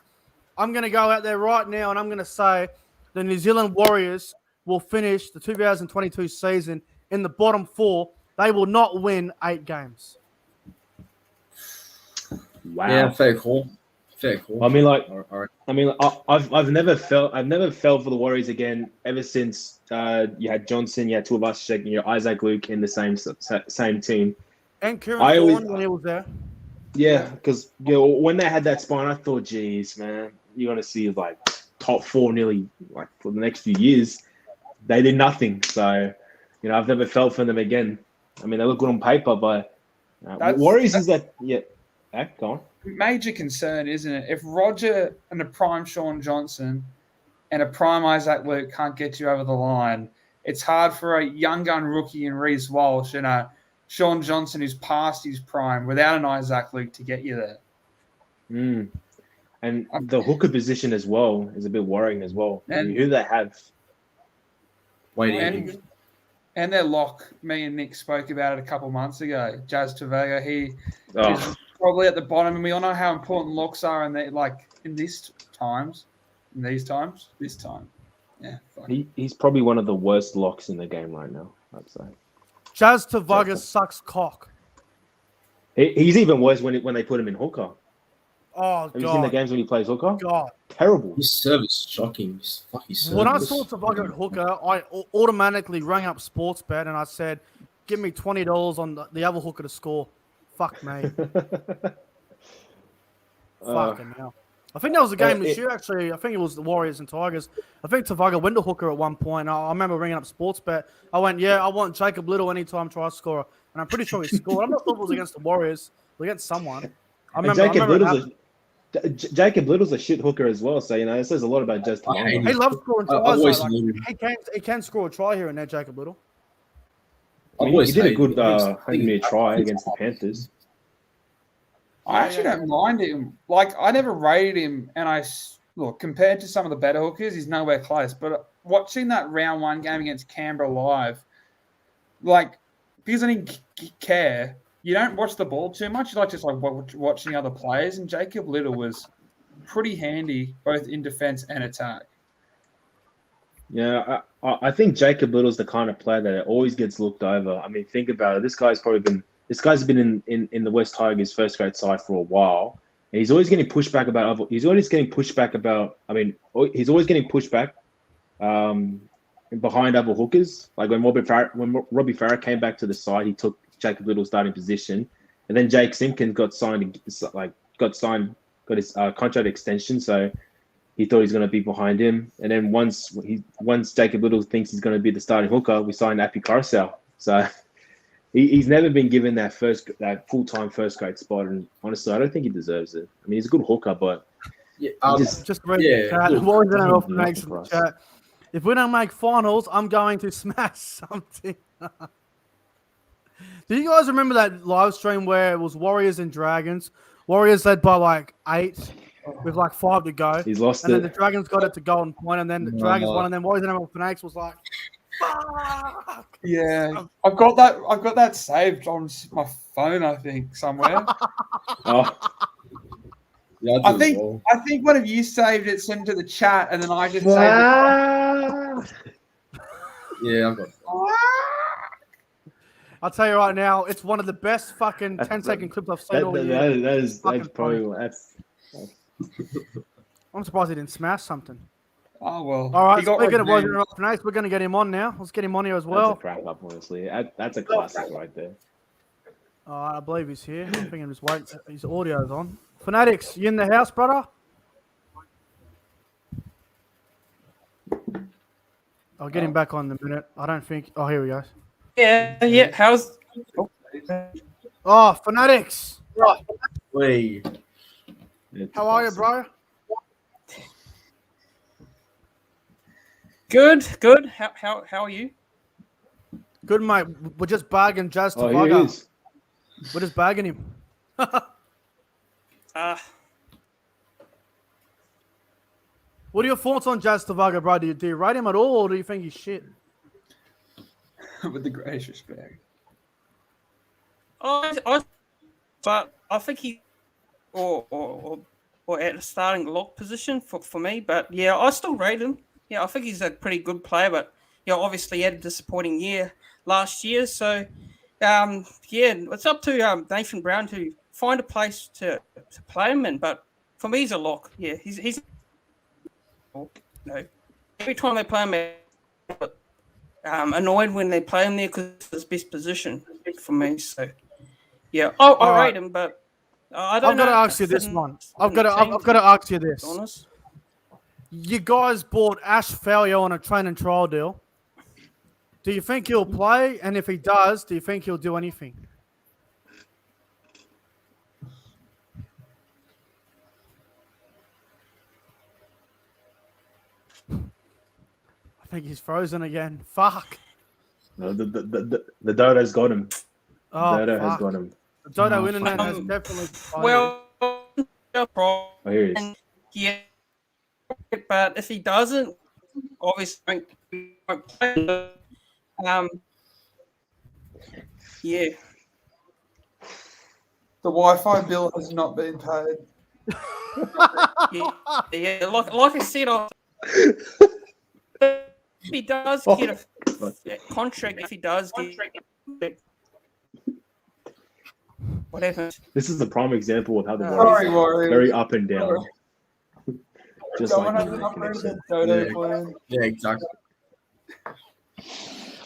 I'm going to go out there right now and I'm going to say the New Zealand Warriors will finish the 2022 season in the bottom 4. They will not win 8 games. Wow. Yeah, fair call. I mean, All right. I've never felt for the Warriors again ever since you had Johnson, you had Tuivasa-Sheck, and you had Isaac Luke in the same team. And Kieran Thorne when he was there. Yeah, because when they had that spine, I thought, geez, man, you're gonna see like top 4 nearly like for the next few years. They did nothing, so I've never felt for them again. I mean, they look good on paper, but Warriors is that go on. Major concern, isn't it? If Roger and a prime Sean Johnson and a prime Isaac Luke can't get you over the line, it's hard for a young gun rookie in Reece Walsh and a Sean Johnson who's past his prime without an Isaac Luke to get you there. And the hooker position as well is a bit worrying as well. And who they have. And their lock, me and Nick spoke about it a couple months ago. Jazz Tavaga, he is probably at the bottom, and we all know how important locks are in these times. Yeah. He's probably one of the worst locks in the game right now, I'd say. Jazz Tavaga sucks cock. He's even worse when they put him in hooker. Oh, Have you seen the games when he plays hooker? God. Terrible. His service is shocking. His fucking service. When I saw Tavaga at hooker, I automatically rang up Sportsbet and I said, give me $20 on the other hooker to score. Fuck me. Fucking hell. I think that was a game this year, actually. I think it was the Warriors and Tigers. I think Tavaga went to hooker at one point. I remember ringing up Sportsbet. I went, I want Jacob Little anytime try scorer. And I'm pretty sure he scored. I'm not sure if it was against the Warriors or against someone. Jacob Little's a shit hooker as well, so it says a lot about just he loves scoring tries. He can score a try here and there, Jacob Little. He did a good 100-meter try against the Panthers. I actually don't mind him. I never rated him, and compared to some of the better hookers, he's nowhere close. But watching that round 1 game against Canberra live, because I didn't care, you don't watch the ball too much. You just watching other players, and Jacob Little was pretty handy both in defense and attack. Yeah, I think Jacob Little's the kind of player that always gets looked over. I mean, think about it. This guy's been in the West Tigers first grade side for a while. And he's always getting pushed back he's always getting pushed back behind other hookers. Like when Robbie Farah came back to the side, he took Jacob Little's starting position. And then Jake Simpkins got signed got his contract extension, so he thought he's going to be behind him. And then once Jacob Little thinks he's going to be the starting hooker, we signed Appy Carousel. So he's never been given that full-time first grade spot, and honestly, I don't think he deserves it. I mean, he's a good hooker, but just read the chat. What was that off makes in the chat? If we don't make finals, I'm going to smash something. Do you guys remember that live stream where it was Warriors and Dragons? Warriors led by like 8 with like 5 to go. He's lost and it. then the Dragons got it to golden point, and then the Dragons won, and then Warriors and Fanatics was like, fuck. Yeah, I've got that saved on my phone, I think, somewhere. Yeah, I think one of you saved it, sent it to the chat, and then I just saved it. Yeah, I've got. I'll tell you right now, it's one of the best fucking 10-second clips I've seen all year. That's probably I'm surprised he didn't smash something. Oh well. All right, speaking of Warriors and Fanatics, we're going to get him on now. Let's get him on here as well. That's a crack up, honestly. That's a classic right there. I believe he's here. I think I'm just waiting. His audio's on. Fanatics, you in the house, brother? I'll get him back on in a minute. I don't think. Oh, here we go. Yeah. How's? Oh, Fanatics. Wait. How are you, bro? Good. How are you? Good, mate. We're just bagging Jazz Oh, here he Tavaga. is. We're just bagging him. What are your thoughts on Jazz Tavaga, bro? Do you rate him at all, or do you think he's shit? With the greatest respect. But I think he, or at a starting lock position for me. But yeah, I still rate him. Yeah, I think he's a pretty good player. But obviously he had a disappointing year last year. So it's up to Nathan Brown to find a place to play him in. But for me, he's a lock. Yeah, he's every time they play him, annoyed when they play him there because it's his best position for me. So yeah, I rate him, but I don't know. I've got to ask you this one. I've got to ask you this. Honest. You guys bought Ash Failure on a train and trial deal. Do you think he'll play? And if he does, do you think he'll do anything? I think he's frozen again. Fuck. No, the Dodo's got him. Oh, Dodo has fuck. got him. The Dodo internet has definitely. Well, Oh, here he is. yeah, but if he doesn't, obviously, he won't play. Yeah. The Wi-Fi bill has not been paid. Yeah. Like I said, if he does get a contract, if he does get what happens? This is the prime example of how the Sorry, Warriors are Warriors. very up and down. Just Someone like has an the upgrade to connection. the Dodo plan. Yeah, exactly.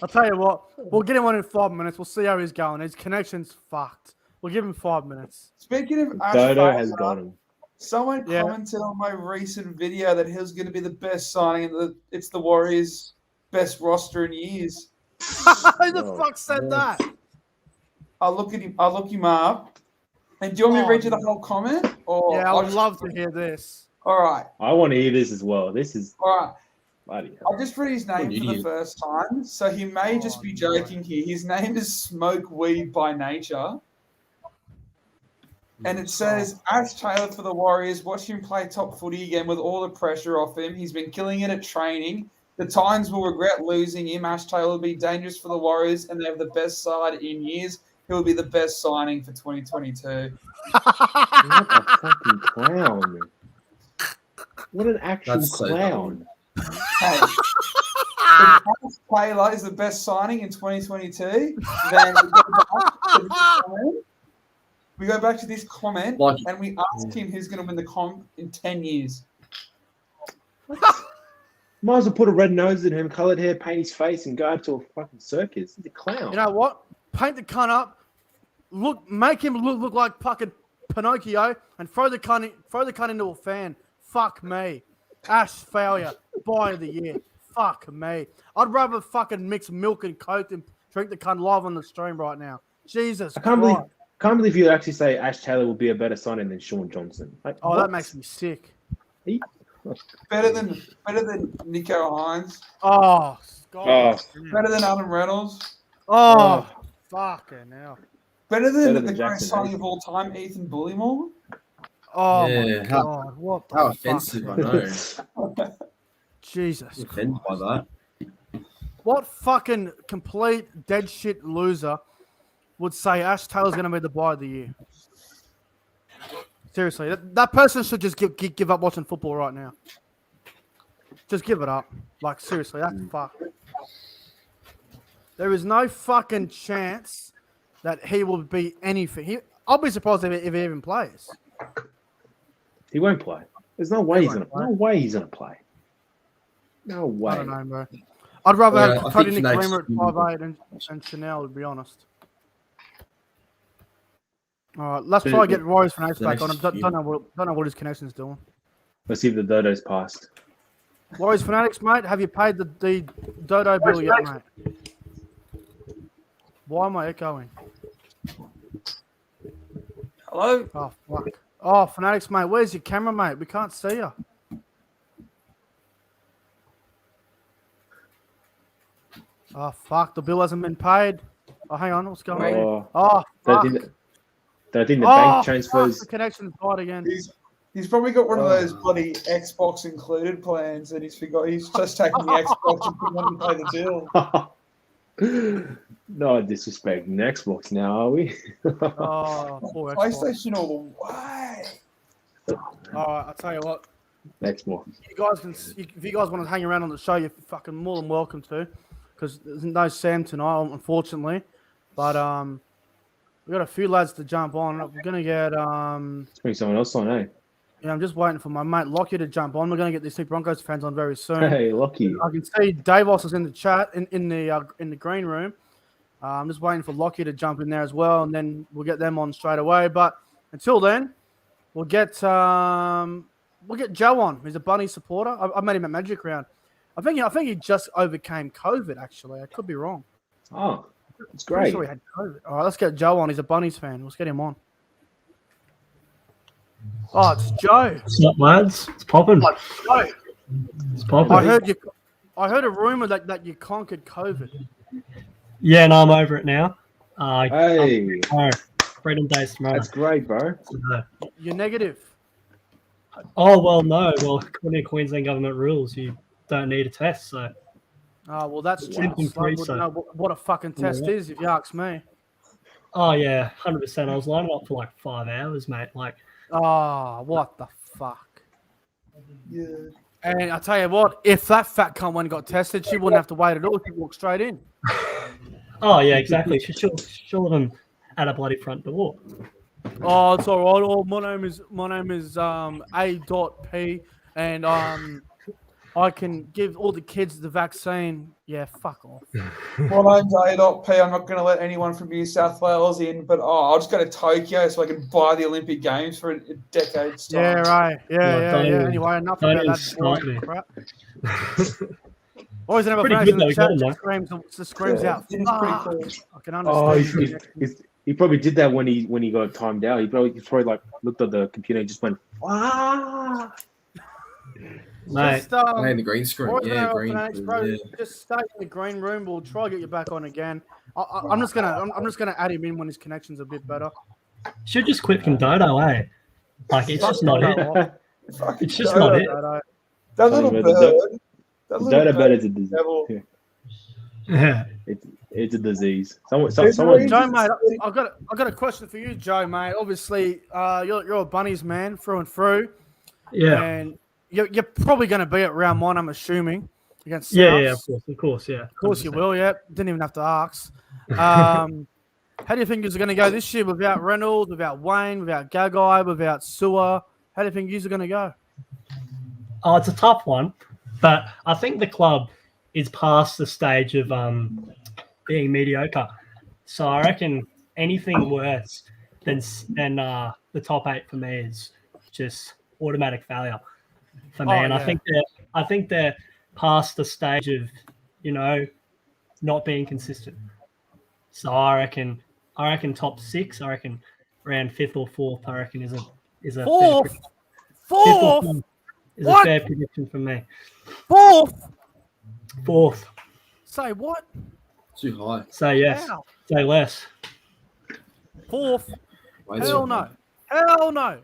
I'll tell you what. We'll get him on in 5 minutes. We'll see how he's going. His connection's fucked. We'll give him 5 minutes. Speaking of Ash Dodo Failure, has got him. someone Yeah. commented on my recent video that he was going to be the best signing, and it's the Warriors' best roster in years. Who the fuck said that? I'll look him up. And do you want me to read you the whole comment? Or Yeah, I I'll would just- love to hear this. All right. I want to hear this as well. This is All right. bloody hell. I'll just read his name for the first time. So he may just be joking here. His name is Smoke Weed by Nature. And it says, Ash Taylor for the Warriors. Watch him play top footy again with all the pressure off him. He's been killing it at training. The Titans will regret losing him. Ash Taylor will be dangerous for the Warriors, and they have the best side in years. He will be the best signing for 2022. What a fucking clown. What an actual That's so clown. Hey, if Ash Taylor is the best signing in 2022, then we go back to this comment and we ask him who's going to win the comp in 10 years. Might as well put a red nose in him, coloured hair, paint his face, and go out to a fucking circus. He's a clown. You know what? Paint the cunt up. Make him look like fucking Pinocchio and throw the cunt into a fan. Fuck me. Ash failure. Buy of the year. Fuck me. I'd rather fucking mix milk and Coke than drink the cunt live on the stream right now. Jesus Christ. Can't believe you actually say Ash Taylor will be a better signing than Sean Johnson. Like, Oh, what? that makes me sick. Better than Nico Hines. Oh, God. Better than Adam Reynolds. Oh, fucking hell. Better than Better the than greatest Jackson signing Hayes. of all time, Ethan Bullymore. Oh, Yeah, my God. What the How fuck? offensive, I know. Jesus Offended by that. What fucking complete dead shit loser would say Ash Taylor's going to be the buy of the year? Seriously, that person should just give up watching football right now. Just give it up. Like, seriously, that's fucked. There is no fucking chance that he will be anything. I'll be surprised if he even plays. He won't play. There's no way he's gonna play. No way. I don't know, bro. I'd rather Yeah, have I Cody think Nick next- Weimer at 5'8" and Chanel, to be honest. All right, let's try to get Roy's Fanatics the back on. next Don't know what his connection's doing. Let's see if the Dodo's passed. Warriors Fanatics, mate, have you paid the Dodo bill yet, mate? Why am I echoing? Hello? Oh, fuck. Oh, Fanatics, mate, where's your camera, mate? We can't see you. Oh, fuck, the bill hasn't been paid. Oh, hang on, what's going on? Oh, fuck. Don't think the bank transfers. Fuck, the connection's bad again. He's probably got one of those bloody Xbox included plans, and he's forgot. He's just taking the Xbox and forgot to pay the bill. No disrespect. Xbox now, are we? Oh, poor Xbox. PlayStation all the way. All right, I'll tell you what. Xbox. You guys can, if you guys want to hang around on the show, you're fucking more than welcome to, because there's no Sam tonight, unfortunately. But we got a few lads to jump on. We're gonna get Let's bring someone else on, eh? Yeah, I'm just waiting for my mate Lockie to jump on. We're gonna get these two Broncos fans on very soon. Hey, Lockie. I can see Davos is in the chat in the green room. I'm just waiting for Lockie to jump in there as well, and then we'll get them on straight away. But until then, we'll get Joe on. He's a Bunny supporter. I met him at Magic Round. I think he just overcame COVID. Actually, I could be wrong. Oh, it's Pretty great. sure he had COVID. All right, let's get Joe on. He's a Bunnies fan. Let's get him on. Oh, it's Joe. What's up, lads? It's popping. Joe. It's popping. I heard a rumor that you conquered COVID. Yeah, no, I'm over it now. Hey, Tomorrow. Freedom Days tomorrow. that's great, bro. You're negative. Oh, well, no. Well, according to Queensland government rules, you don't need a test. So, Oh, well, that's true. Symptom free, Wouldn't so- know what a fucking test is, if you ask me. oh, yeah, 100%. I was lining up for like 5 hours, mate. Like, Oh, what the fuck? Yeah. And I tell you what, if that fat cunt went and got tested, she wouldn't have to wait at all. She'd walk straight in. oh, yeah, exactly. She'll let them at a bloody front door. Oh, it's all right. Oh, my name is A.P, and I can give all the kids the vaccine. Yeah, fuck off. My name's A.P. I'm not going to let anyone from New South Wales in, but I'll just go to Tokyo so I can buy the Olympic Games for a decade's time. Yeah, right. Yeah. don't even- Anyway, enough don't about even that start boring me. crap. Always another Pretty friend good in the though, chat got him, just screams out. It is pretty "Fuck." cool. I can Oh, understand. he probably did that when he got timed out. He probably like looked at the computer and just went, ah. Mate, Just, Hey, the green screen. Roy's Yeah, gonna green. open H, bro. Yeah. Just stay in the green room. We'll try to get you back on again. I'm just gonna add him in when his connection's a bit better. should just quit from Dodo, eh? Like, it's just not it. Fucking It's just Dodo. not it. That little But bird. That little Dodo bird bird is a disease. devil. Yeah. It's a disease. Someone. Joe, mate, I've got a question for you, Joe, mate. Obviously, you're a Bunnies man through and through, Yeah. and you're probably going to be at round one, I'm assuming, against Yeah, Souths. of course, yeah. Of course you will. Yeah, didn't even have to ask. How do you think you're going to go this year without Reynolds, without Wayne, without Gagai, without Sewer? How do you think you're going to go? Oh, it's a tough one, but I think the club is past the stage of being mediocre. So I reckon anything worse than the top 8 for me is just automatic failure for me. Oh, And yeah. I think they're past the stage of, not being consistent. So I reckon top 6. I reckon around 5th or 4th. I reckon is a fair Fourth. prediction. 5th or Fourth. 4th is What? a fair prediction for me. Fourth. 4th. Say what? Too high. Say yes. How? Say less. Fourth. Way Hell too no. high. Hell no.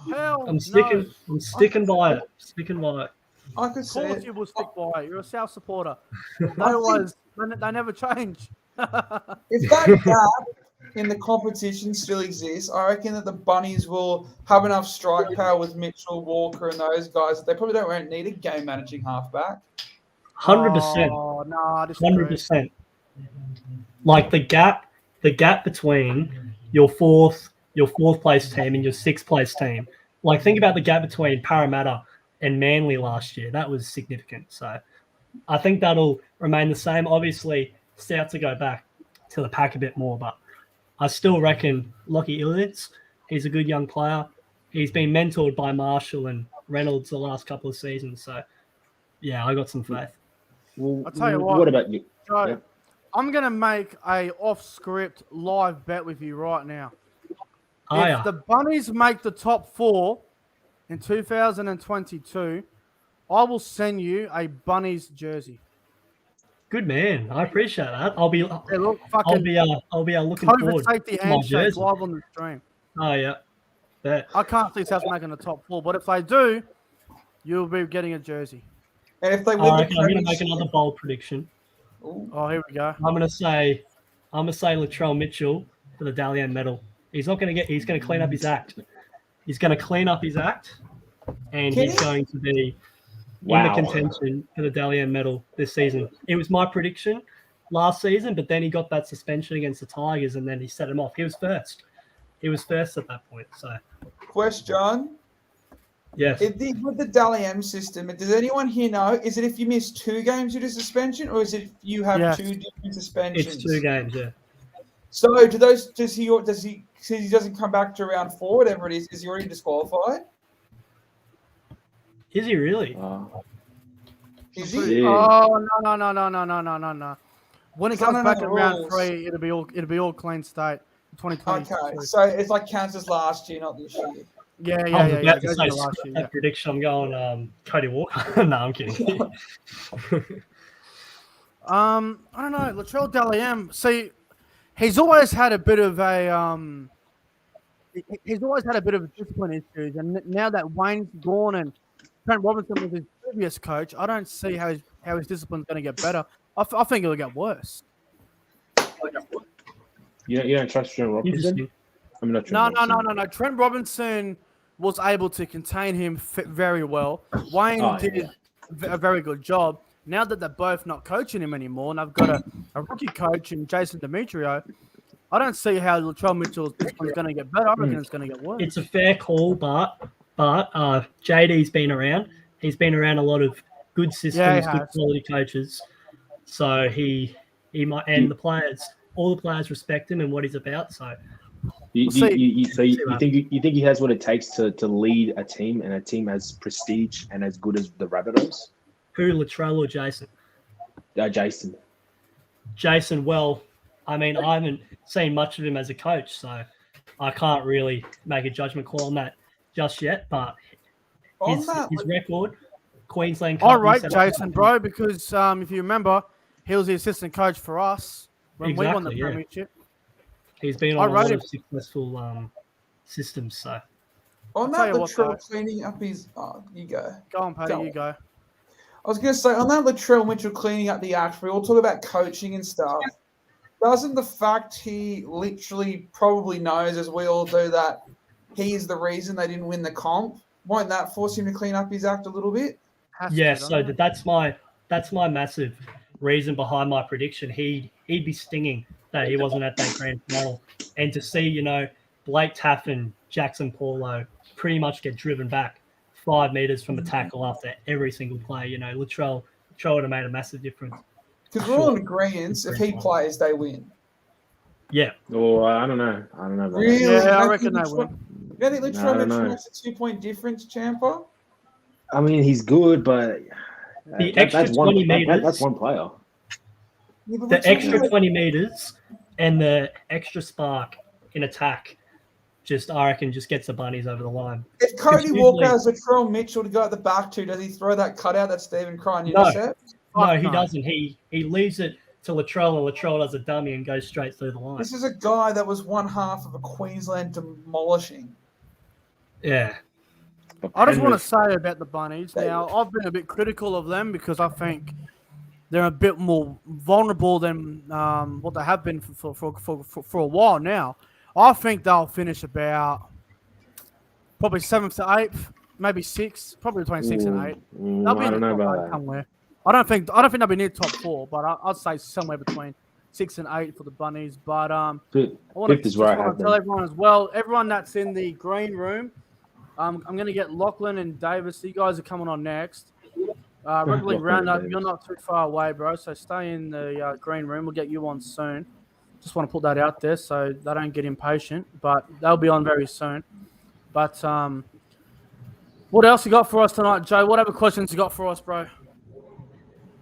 Hell I'm sticking. no. I'm sticking by it. Sticking by it. I could Of see course it. you will stick by it. You're a South supporter. I Otherwise, they never change. If that gap in the competition still exists, I reckon that the Bunnies will have enough strike power with Mitchell, Walker, and those guys that they probably won't need a game managing halfback. 100%. Oh, no, I disagree. 100%. Like the gap between your fourth place team and your 6th place team. Like think about the gap between Parramatta and Manly last year. That was significant. So I think that'll remain the same. Obviously, South to go back to the pack a bit more, but I still reckon Lockie Ilitz, he's a good young player. He's been mentored by Marshall and Reynolds the last couple of seasons. So yeah, I got some faith. Well, I'll tell you what. What about you? Joe, Yeah. I'm going to make a off-script live bet with you right now. Oh, If yeah. the Bunnies make the top 4 in 2022, I will send you a Bunnies jersey. Good man. I appreciate that. I'll be Hey, look, fucking looking COVID forward safety to my handshake jersey. live on the stream. Oh yeah. Bet. I can't see South making the top 4, but if they do, you'll be getting a jersey. And if they win I the reckon I'm going to make premiership- another bold prediction. Ooh. Oh, here we go. I'm going to say Latrell Mitchell for the Dalian medal. He's going to clean up his act. He's going to clean up his act, and Can he's he? going to be in Wow. the contention for the Dalian medal this season. It was my prediction last season, but then he got that suspension against the Tigers, and then he set him off. He was first. He was first at that point. So Question. yes, With the Dally M system, does anyone here know, is it if you miss 2 games due to suspension, or is it if you have Yes. 2 different suspensions? it's 2 games. Yeah. So does he since he doesn't come back to round 4, whatever it is he already disqualified? Is he really? Is he? Yeah. Oh no. When it It's comes not back in in the round rules. 3, it'll be all clean state. 2020. Okay, so it's like counts as last year, not this year. Yeah. I was It about to goes say into last year, that yeah. prediction. I'm going Cody Walker. No, I'm kidding. I don't know. Latrell Daliam. See, he's always had a bit of a he's always had a bit of discipline issues, and now that Wayne's gone and Trent Robinson was his previous coach, I don't see how his discipline's going to get better. I think it'll get worse. You don't trust Trent Robinson? Interesting. I mean, not Trent Robinson. No. Trent Robinson was able to contain him very well. Wayne did a very good job. Now that they're both not coaching him anymore, and I've got a rookie coach in Jason Demetrio, I don't see how Latrell Mitchell's discipline's going to get better. I reckon it's going to get worse. It's a fair call, but JD's been around. He's been around a lot of good systems, good quality coaches. So he might, and all the players respect him and what he's about. So You think he has what it takes to lead a team, and a team as prestige and as good as the Rabbitohs? who, Latrell or Jason? Jason. Jason, well, I mean, I haven't seen much of him as a coach, so I can't really make a judgment call on that just yet. But his record, Queensland Cup. I rate Jason, bro, because if you remember, he was the assistant coach for us when we won the premiership. He's been on a lot of successful systems. So on that Latrell cleaning up his, you go. Go on, Paddy, you go. I was going to say, on that Latrell Mitchell cleaning up the act, we all talk about coaching and stuff. Doesn't the fact he literally probably knows, as we all do, that he is the reason they didn't win the comp, won't that force him to clean up his act a little bit? That's my massive reason behind my prediction. He'd be stinging that he wasn't at that grand final, and to see Blake Taff and Jackson Paulo pretty much get driven back 5 meters from a tackle after every single play. Latrell would have made a massive difference. Because we're all in agreement, if he plays, they win. Yeah. Oh, I don't know. I don't know about Really? that. Yeah, I You reckon they don't win. You don't think No, I don't Latrell know. makes a 2-point difference, Champa? I mean, he's good, but The extra that's one. 20 meters. That's one player. Yeah, but we're The talking extra about- 20 meters and the extra spark in attack I reckon, just gets the bunnies over the line. If Cody usually- Walker has Latrell Mitchell to go at the back to, does he throw that cutout that Stephen Crine No. intercept? No, he no. doesn't. He leaves it to Latrell, and Latrell does a dummy and goes straight through the line. This is a guy that was one half of a Queensland demolishing. Yeah. I just want to Penrith- say about the Bunnies. Now, I've been a bit critical of them because I think they're a bit more vulnerable than what they have been for a while now. I think they'll finish about probably 7th to 8th, maybe 6th, probably between 6 and 8. They'll be I in don't the know top about 8 that. somewhere. I don't think they'll be near top 4, but I'd say somewhere between 6 and 8 for the Bunnies. But I want Fifth is where I have to tell them. everyone as well, everyone that's in the green room, I'm going to get Lachlan and Davis. You guys are coming on next. Rugby League Lachlan Roundup, and you're not too far away, bro. So stay in the green room. We'll get you on soon. Just want to put that out there so they don't get impatient. But they'll be on very soon. But what else you got for us tonight, Joe? What other questions you got for us, bro?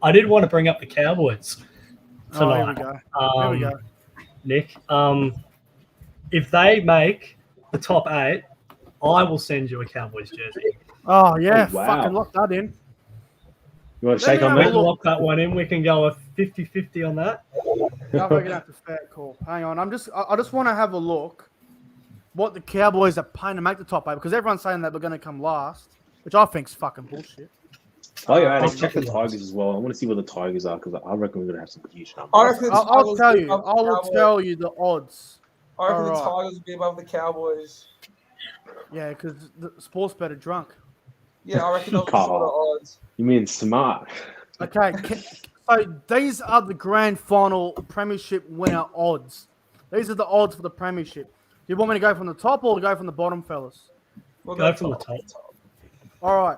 I did want to bring up the Cowboys Oh, tonight. here we go. Here we go. Nick. If they make the top 8, I will send you a Cowboys jersey. Oh, yeah. Oh, wow. Fucking lock that in. You want to shake on me We have me? a can lock that one in. We can go a 50-50 on that. I reckon that's a fair call. Hang on. I just want to have a look what the Cowboys are paying to make the top 8 because everyone's saying that we're going to come last, which I think's fucking bullshit. Oh yeah, let's check the Tigers as well. I want to see what the Tigers are because I reckon we're gonna have some huge numbers. I reckon the I'll Tigers tell will be you. above the I will Cowboys. tell you the odds. I reckon the Alright. Tigers will be above the Cowboys. Yeah, because the sports better drunk. Yeah, I reckon those are Carl. sort of odds. You mean smart? Okay, so these are the grand final premiership winner odds. These are the odds for the premiership. Do you want me to go from the top or go from the bottom, fellas? We'll Go from the top. All right.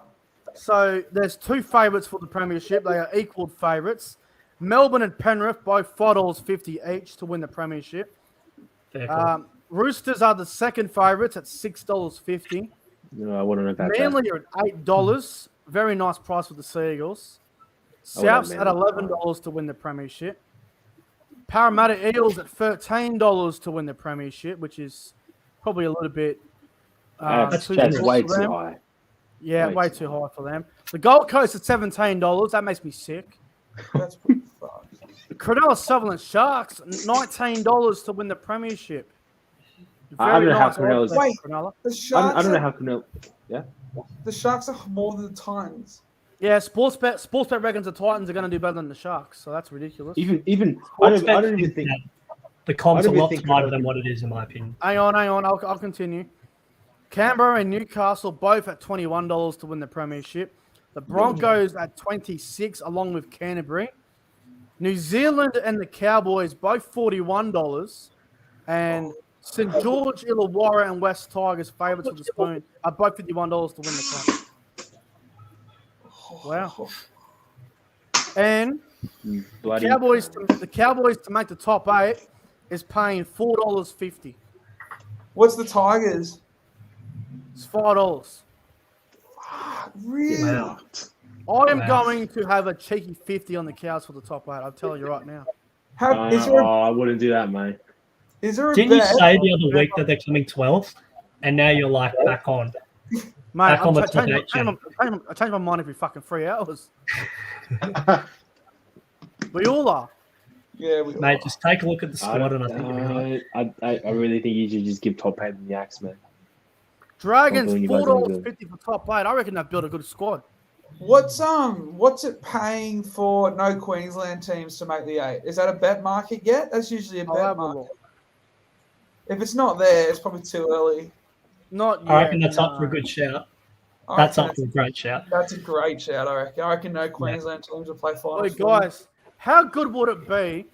So there's 2 favourites for the premiership. They are equal favourites. Melbourne and Penrith both $4.50 each to win the premiership. Fair call. Roosters are the second favourites at $6.50. No, I wouldn't know about that. Manly are at $8. Very nice price for the Seagulls. I would have Souths at Manly. $11 to win the premiership. Parramatta Eels at $13 to win the premiership, which is probably a little bit That's too generous. short way for too them. high. Yeah, Way way too too high for them. The Gold Coast at $17. That makes me sick. That's pretty fucked. The Cronulla Sutherland Sharks $19 to win the premiership. I don't know how odds Cronulla's- there for Wait. Cronulla. The I Sharks, don't know are, how Canelo. the Sharks are more than the Titans. Yeah, Sportsbet reckons the Titans are going to do better than the Sharks, so that's ridiculous. Even I Sports don't bet even thinks think. that the comp's I a don't lot think tighter Cronulla than can- what it is, in my opinion. Hang on. I'll continue. Canberra and Newcastle both at $21 to win the premiership. The Broncos at 26, along with Canterbury. New Zealand and the Cowboys both $41, and St George, Illawarra, and West Tigers favourites for the spoon are both $51 to win the comp. Wow. And Bloody. the Cowboys to make the top 8 is paying $4.50. What's the Tigers? It's $5. Really? Wow. I am Wow. going to have a cheeky 50 on the Cows for the top 8. I'll tell you right now. How, is there I wouldn't do that, mate. a Didn't you bet? say the other week that they're coming 12th, and now you're like back on? Mate, Back on the I top change 8, Jim. my mind every fucking 3 hours. We all are. Yeah, we Mate, just take a look at the squad, and I think you'll be right. I really think you should just give top 8 the axe, man. Dragons, Something you guys are gonna $4.50 for top 8. I reckon they've built a good squad. What's it paying for no Queensland teams to make the 8? Is that a bet market yet? That's usually a I'll bet have a market. look. If it's not there, it's probably too early. Not yet. I reckon that's up no. for a good shout. I That's reckon up for a great shout. That's a great shout, I reckon. I reckon no Queensland teams will play finals. Oi, guys, how good would it be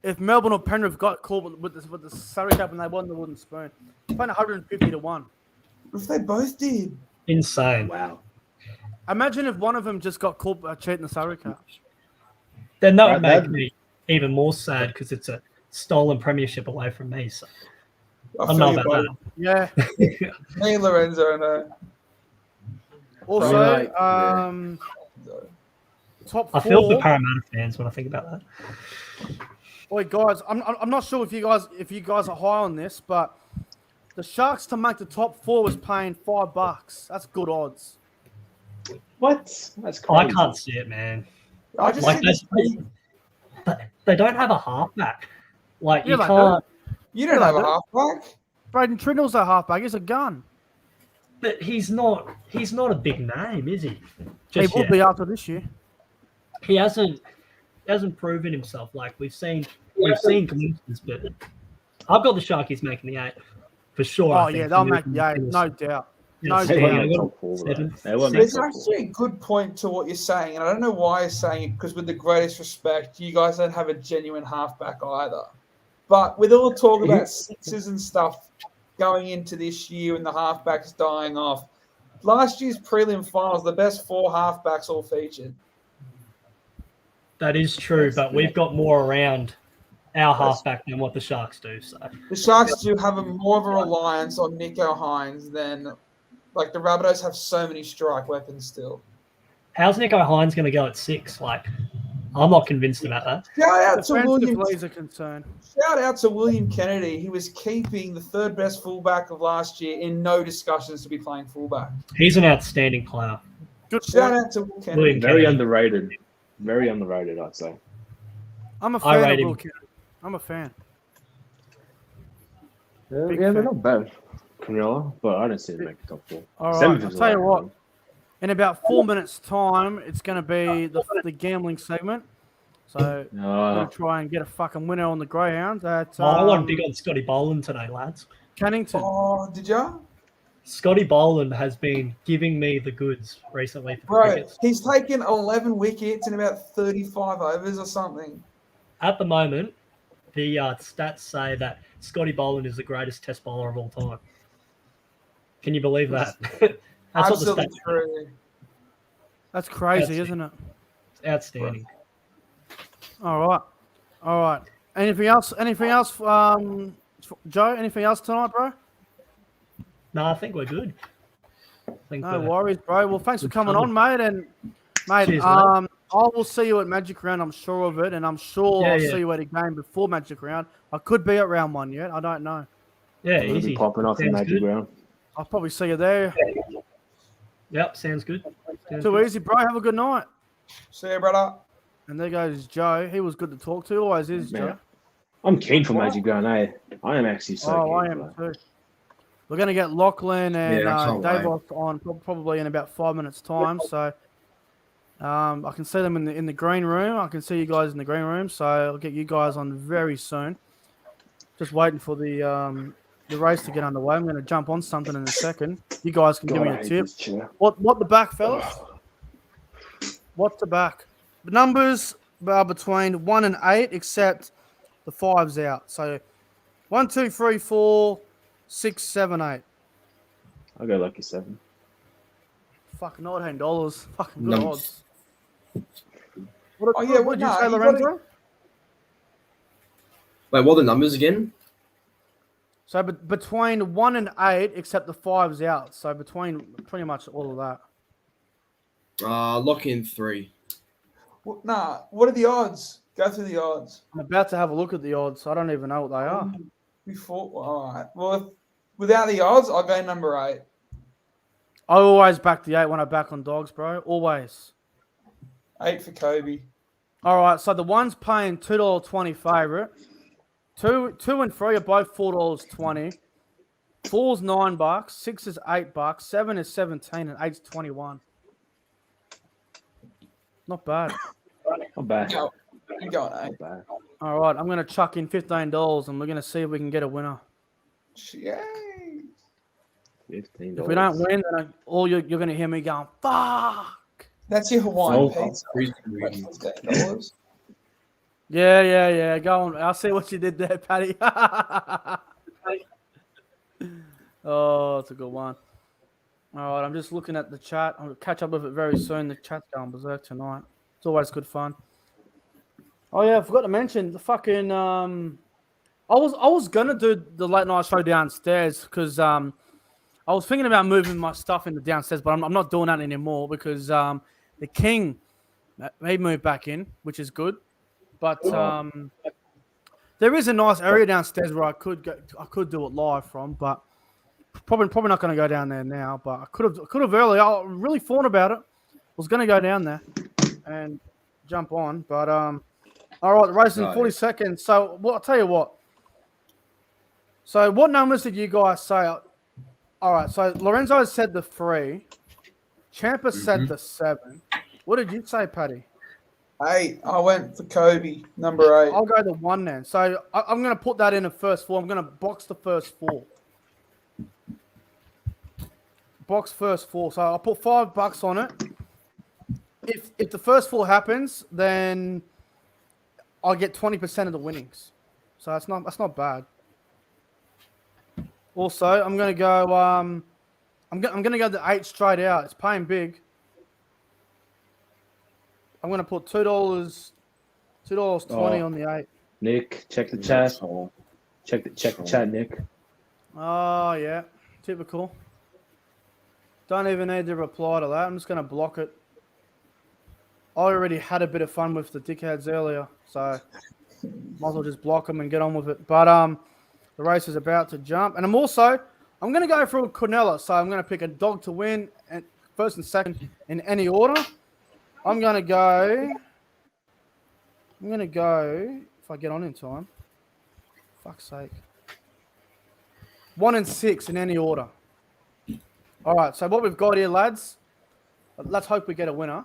if Melbourne or Penrith got caught with the Surrey Cup and they won the wooden spoon? Paying 150 to 1. If they both did. Insane. Wow. Imagine if one of them just got caught cheating the Surrey Cup. Then that would That- make me even more sad because it's a stolen premiership away from me. So I I'm feel not you, about buddy. Yeah. that. Me and Lorenzo know. Also, Like, top I feel for four. Parramatta fans when I think about that. Oi, guys, I'm not sure if you guys are high on this, but the Sharks to make the top four was paying $5. That's good odds. What? That's crazy. I can't see it, man. I just Like think they don't have a halfback. Like Yeah, you they can't. you don't Yeah, have they a do. halfback. Braden Trindle's a halfback. He's a gun. But he's not a big name, is he? He Just will yet. be after this year. He hasn't proven himself. Like we've seen glimpses, but I've got the Sharkies making the 8 for sure. Oh I think. yeah, they'll make the 8, no doubt. No They doubt. won't make Yeah, top four, though. seven. They won't make There's top four. actually a good point to what you're saying, and I don't know why you're saying it, because with the greatest respect, you guys don't have a genuine halfback either. But with all the talk about sixes and stuff going into this year and the halfbacks dying off, last year's prelim finals, the best 4 halfbacks all featured. That is true, but we've got more around our halfback than what the Sharks do. So The Sharks do have more of a reliance on Nico Hines than, like, the Rabbitohs have so many strike weapons still. how's Nico Hines going to go at 6? Like, I'm not convinced about that. Shout out to William. Defensively is a concern. Shout out to William Kennedy. He was keeping the 3rd best fullback of last year in no discussions to be playing fullback. He's an outstanding player. Good Shout point. out to Will Kennedy. William Very Kennedy. underrated. Very underrated, I'd say. I'm a I fan rate of Will him. Kennedy. I'm a fan. Yeah, Big they're fan. not bad. Canelo, but I don't see them make the top 4. All right, Seventh I'll is tell you alright, what. In about 4 minutes' time, it's going to be the gambling segment. So I'm man. going to try and get a fucking winner on the Greyhounds at I won big on Scotty Boland today, lads. Cannington. Oh, did ya? Scotty Boland has been giving me the goods recently for the Bro, crickets. he's taken 11 wickets in about 35 overs or something. At the moment, the stats say that Scotty Boland is the greatest test bowler of all time. Can you believe that? That's what the Absolutely stats say. true. That's crazy, That's- isn't it? It's outstanding. All right. Anything else? Joe? Anything else tonight, bro? No, I think we're good. No worries, bro. Well, thanks for coming on, mate. And mate, Cheers, mate. I will see you at Magic Round. I'm sure of it, and I'm sure Yeah, I'll yeah. see you at a game before Magic Round. I could be at round 1 yet. I don't know. Yeah, We'll be easy. popping off in Sounds Magic good. Round. I'll probably see you there. Yep, sounds good. Sounds Too good. easy, bro. Have a good night. See you, brother. And there goes Joe. He was good to talk to. Always is, Man, Joe. I'm keen for Magic Round, eh? I am actually so Oh, keen I for am that. too. We're going to get Lachlan and Yeah, I can't wait. Davos on probably in about 5 minutes' time. So I can see them in the green room. I can see you guys in the green room. So I'll get you guys on very soon. Just waiting for the race to get underway. I'm going to jump on something in a second. You guys can give me God, I a hate tip. this chair. What the back, fellas? What's the back? The numbers are between 1 and 8, except the 5's out. So 1, 2, 3, 4, 6, 7, 8. I'll go lucky 7. Fucking $19. Fucking good No. odds. What, Oh, yeah, what did you well, say, no, you Lorenzo? Wait, what are the numbers again? So between 1 and 8, except the 5's out. So between pretty much all of that. Lock in 3. Nah, what are the odds? Go through the odds. I'm about to have a look at the odds. I don't even know what they are. Before, all right. Well, without the odds, I'll go number 8. I always back the 8 when I back on dogs, bro. Always. 8 for Kobe. All right, so the one's paying $2.20 favourite. Two and 3 are both $4.20. 4's $9. 6 is $8. 7 is 17, and 8's 21. Not bad. Not bad. I'm going 8. Not bad. All right, I'm going to chuck in $15, and we're going to see if we can get a winner. Yay. $15. If we don't win, then you're going to hear me going, fuck. That's your Hawaiian Oh, pizza. Greedy. $15. Yeah. Go on. I see what you did there, Paddy. Oh, it's a good one. All right, I'm just looking at the chat. I'll catch up with it very soon. The chat's going berserk tonight. It's always good fun. Oh, yeah, I forgot to mention the fucking I was gonna do the late night show downstairs because I was thinking about moving my stuff into downstairs, but I'm not doing that anymore because the King he moved back in, which is good. But there is a nice area downstairs where I could do it live from, but probably not going to go down there now. But I could have earlier. I really thought about it. Was going to go down there and jump on, but all right, the race in 40 seconds. So I'll tell you what. So what numbers did you guys say? All right, so Lorenzo said the 3. Champa said the 7. What did you say, Paddy? 8. I went for Kobe, number 8. I'll go the 1 then. So I'm going to put that in the first 4. I'm going to box the first 4. Box first 4. So I'll put $5 on it. If the first 4 happens, then I'll get 20% of the winnings. So that's not bad. Also, I'm going to go. I'm going to go the 8 straight out. It's paying big. I'm going to put $2.20 on the 8. Nick, check the chat. Check the chat, Nick. Oh yeah, typical. Don't even need to reply to that. I'm just going to block it. I already had a bit of fun with the dickheads earlier, so might as well just block them and get on with it. But the race is about to jump, and I'm going to go for a Cornella. So I'm going to pick a dog to win, and first and second in any order. I'm going to go, if I get on in time. Fuck's sake. 1 and 6 in any order. All right, so what we've got here, lads, let's hope we get a winner.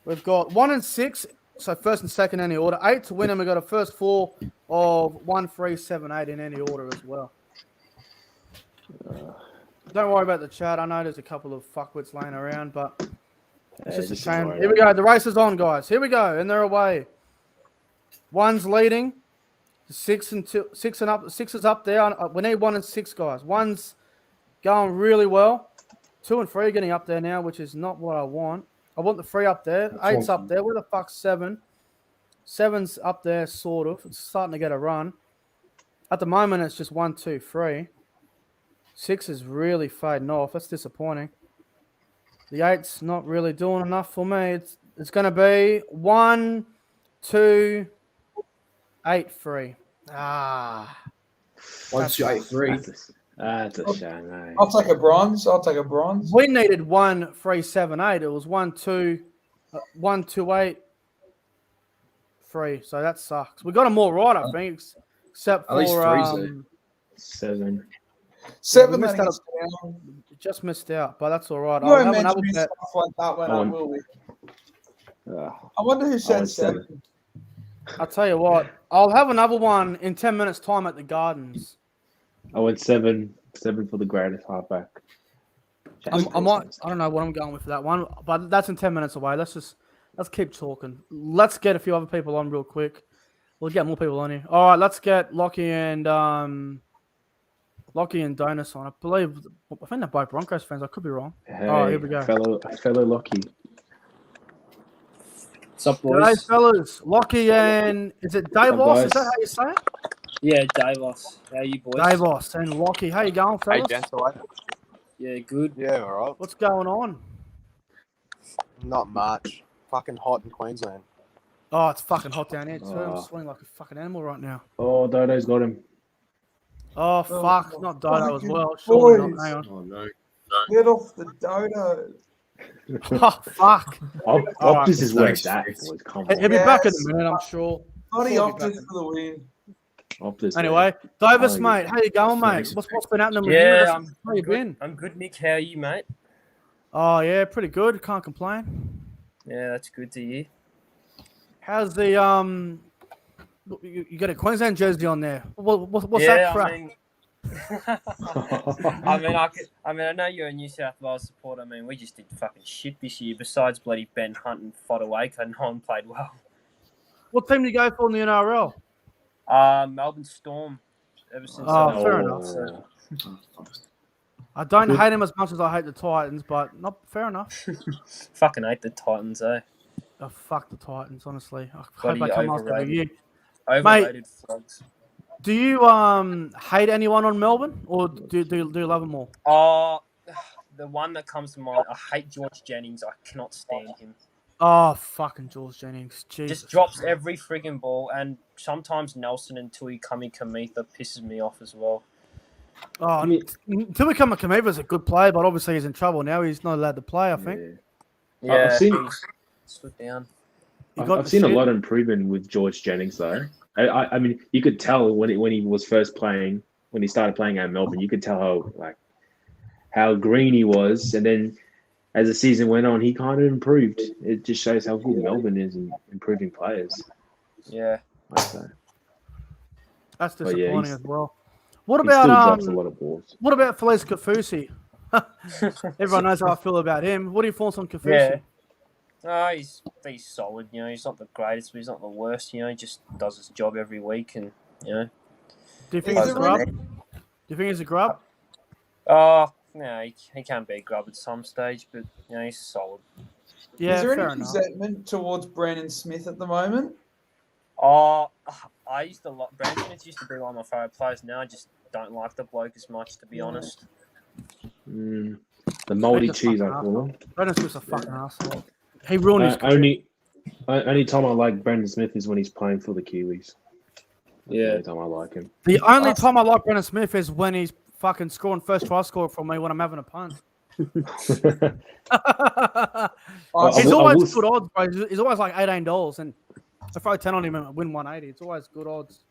We've got 1 and 6, so first and second in any order. 8 to win, and we've got a first 4 of 1, 3, 7, 8 in any order as well. Don't worry about the chat. I know there's a couple of fuckwits laying around, but it's just a shame. Here we go. The race is on, guys. Here we go, and they're away. 1's leading. 6 and 2, 6 and up. 6 is up there. We need 1 and 6, guys. 1's going really well. 2 and 3 are getting up there now, which is not what I want. I want the 3 up there. 8's up there. Where the fuck's 7? 7's up there, sort of. It's starting to get a run. At the moment, it's just 1, 2, 3. 6 is really fading off. That's disappointing. The 8's not really doing enough for me. It's going to be 1, 2, 8, 3. 1, 2, 8, 3. That's a shame, mate. I'll take a bronze. We needed 1, 3, 7, 8. It was 1, 2, 8, 3. So that sucks. We got them all right, I think, except At least for 7. 7 missed letting out. us down. Just missed out, but that's all right. You I'll won't have mention another me bet. stuff like that when I will we? Uh, I wonder who said went 7. I'll tell you what. I'll have another one in 10 minutes' time at the Gardens. I went 7 for the greatest halfback. I don't know what I'm going with for that one, but that's in 10 minutes away. Let's keep talking. Let's get a few other people on real quick. We'll get more people on here. All right, let's get Lockie and Donis on. I think they're both Broncos fans. I could be wrong. Hey, All right, here we go. Fellow Lockie. What's up, boys? Hey, fellas. Lockie and is it Davos? Is that how you say it? Yeah, Davos. How you boys? Davos and Lockie. How you going, fellas? Hey, gents, all right? Yeah, good. Yeah, all right. What's going on? Not much. Fucking hot in Queensland. Oh, it's fucking hot down here too. Oh. I'm sweating like a fucking animal right now. Oh, Dodo's got him. Oh, fuck. Not Dodo as fucking well. Surely not. boys. Hang on. Oh, no. Get off the dodo. Oh, fuck. Optus is where Thanks. it's at, boys. Come He'll on. be back in a minute, I'm sure. Bloody Sure, be Optus back. for the win. Optus. Anyway, Davis, Oh, mate, how you going, mate? Thanks. What's been happening with Yeah, you? I'm How you good. been? I'm good, Nick. How are you, mate? Oh, yeah, pretty good. Can't complain. Yeah, that's good to hear. How's the you got a Queensland jersey on there? What's yeah, that crap? I know you're a New South Wales supporter. I mean, we just did fucking shit this year. Besides bloody Ben Hunt and Fodaway, because no one played well. What team do you go for in the NRL? Melbourne Storm. Ever since. Oh, fair enough. I don't hate him as much as I hate the Titans, but not fair enough. Fucking hate the Titans, eh? Oh, fuck the Titans, honestly. I Bloody hope they come after a overrated. year. Overrated frogs. Do you hate anyone on Melbourne, or do you love them all? Oh, the one that comes to mind, I hate George Jennings. I cannot stand him. Oh, fucking George Jennings. Jesus. Just drops every friggin' ball, and sometimes Nelson and Tui Kamitha pisses me off as well. Oh, Tui Kamitha is a good player, but obviously he's in trouble now. He's not allowed to play, I think. Yeah, I've seen, slip down. I've seen a lot of improvement with George Jennings, though. I mean, you could tell when he was first playing, when he started playing at Melbourne, you could tell how green he was, and then as the season went on, he kind of improved. It just shows how good Melbourne is in improving players. Yeah, I'd say. That's disappointing as well. What He still about drops a lot of balls. What about Felice Kafusi? Everyone knows how I feel about him. What are your thoughts on Kafusi? yeah. He's solid. You know, he's not the greatest, but he's not the worst. You know, he just does his job every week, and you know. Do you think he's a grub? Do you think he's a grub? No, he can be a grub at some stage, but you know, he's solid. Yeah, Is there fair any enough. resentment towards Brandon Smith at the moment? I used to like Brandon Smith used to be one of my favourite players. Now I just don't like the bloke as much, to be honest. The mouldy cheese, I call him. Brandon Smith's a fucking asshole. He ruined his career. Only time I like Brandon Smith is when he's playing for the Kiwis. Yeah. The only time I like him. The only time I like Brandon Smith is when he's fucking scoring first try score for me when I'm having a punt. He's always good odds, bro. He's always like $18, and if I throw 10 on him and win 180, it's always good odds.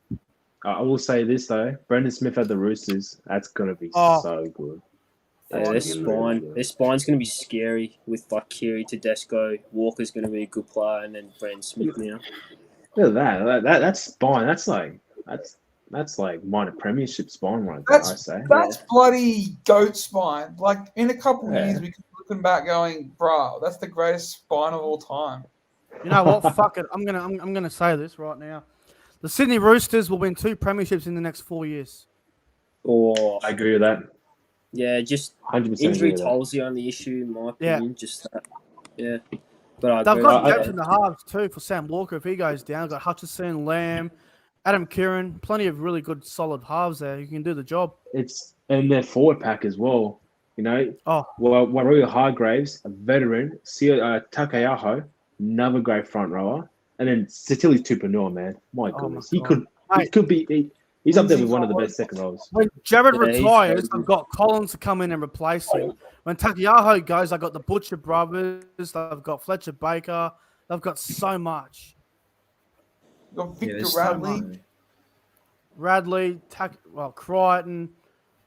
I will say this though, Brandon Smith at the Roosters, that's gonna be so good. Yeah, their spine's going to be scary with like Kiri, Tedesco, Walker's going to be a good player, and then Brandon Smith now. Look at that spine. That's like minor premiership spine right there, I say. That's bloody goat spine. Like in a couple of years, we could be looking back going, bro, that's the greatest spine of all time. You know what? Fuck it. I'm gonna say this right now. The Sydney Roosters will win 2 premierships in the next 4 years. Oh, I agree with that. Yeah, just 100% injury toll's the only issue in my opinion. Yeah. Just that. Yeah. But They've got depth in the halves too for Sam Walker if he goes down. They've got Hutchison, Lamb, Adam Kieran, plenty of really good solid halves there. You can do the job. It's and their forward pack as well. You know, Warrior Hargraves, a veteran, Takayaho, another great front rower, and then Satili Tupanua, man. My goodness, he could be. He's up there with one of the best second rows. When Jared retires, I've got Collins to come in and replace him. When Takiyaho goes, I've got the Butcher brothers. I've got Fletcher Baker. I've got so much. You've got Victor Radley. Radley, Crichton,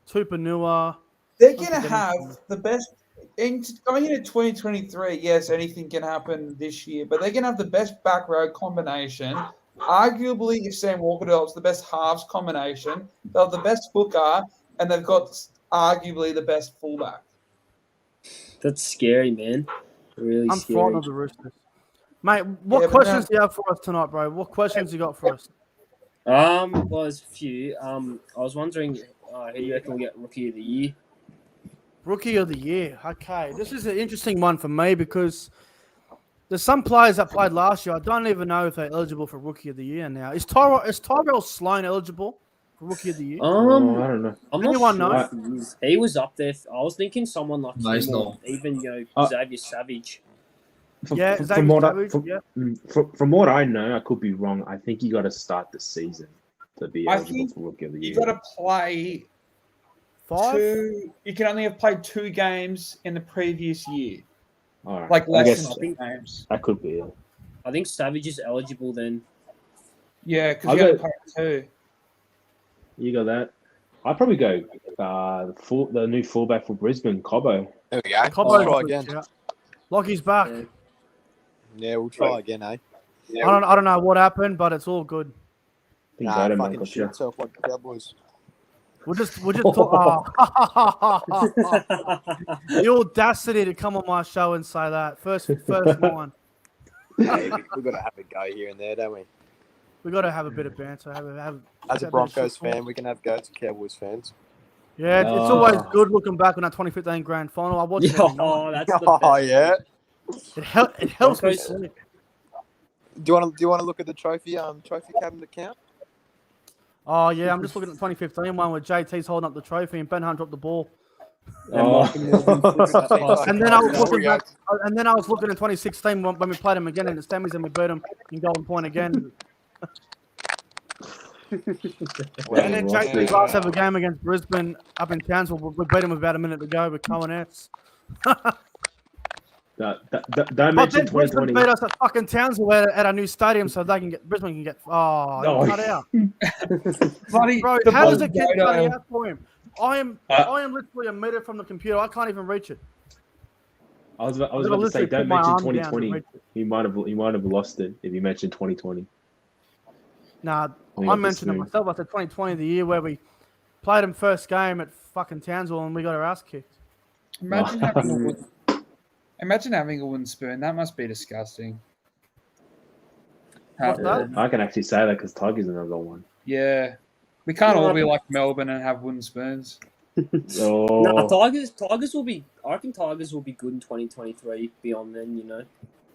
Tupanua. They're going to have the best. Going into 2023, yes, anything can happen this year, but they're going to have the best back row combination. Arguably, if Sam Walker develops the best halves combination, they'll have the best hooker, and they've got arguably the best fullback. That's scary, man. Really I'm scary. frightened of the Roosters. What questions do you have for us tonight, bro? What questions you got for us? Well, there's a few. I was wondering, who do you reckon will get Rookie of the Year? Rookie of the Year. Okay, this is an interesting one for me because there's some players that played last year. I don't even know if they're eligible for Rookie of the Year now. Is Tyrell Sloan eligible for Rookie of the Year? I don't know. I'm Anyone not sure. know? He was up there. I was thinking someone like No, he's him, or not. even Xavier Savage. From what I know, I could be wrong. I think you got to start the season to be eligible for Rookie of the Year. You've got to play 5? You can only have played 2 games in the previous year. All right. Like less I than 2 games. That could be it. I think Savage is eligible then. Yeah, because you have to play 2. You got that. I'd probably go the new fullback for Brisbane, Cobbo. There we go. Cobbo's Try good, again. yeah. Lockie's back. Yeah, we'll try again, eh? I don't know what happened, but it's all good. Fucking shit yourself like the Cowboys. We'll just talk. The audacity to come on my show and say that first line. Hey, we've got to have a go here and there, don't we? We got to have a bit of banter. Have As a Broncos fan, we can have go to Cowboys fans. Yeah, it's always good looking back on that 2015 grand final. I watched it. That's the best. Oh yeah. It helps me Broncos- sleep. Do you want to look at the trophy cabinet count? Oh yeah, I'm just looking at the 2015 one where JT's holding up the trophy and Ben Hunt dropped the ball. Oh. And then I was looking back, and then I was looking at 2016 when we played him again in the semis and we beat him in Golden Point again. And then JT's last ever game against Brisbane up in Townsville, we beat him about a minute to go with Cohen S. Don't mention Brisbane 2020. beat us at fucking Townsville at our new stadium, so they can get Brisbane can get. Oh, cut out. Bloody, Bro, the how does ball it get go bloody down. out for him? I am literally a meter from the computer. I can't even reach it. I was about to literally say, put don't my mention arm down to 2020. reach it. He might have lost it if you mentioned 2020. Nah, think I I'll be mentioned it smooth. myself. I said 2020, the year where we played him first game at fucking Townsville and we got our ass kicked. Imagine having a wooden spoon. That must be disgusting. What's that? I can actually say that because Tiger's another one. Yeah. We can't all be like Melbourne and have wooden spoons. Oh, No, Tigers will be. I reckon Tigers will be good in 2023. Beyond then, you know,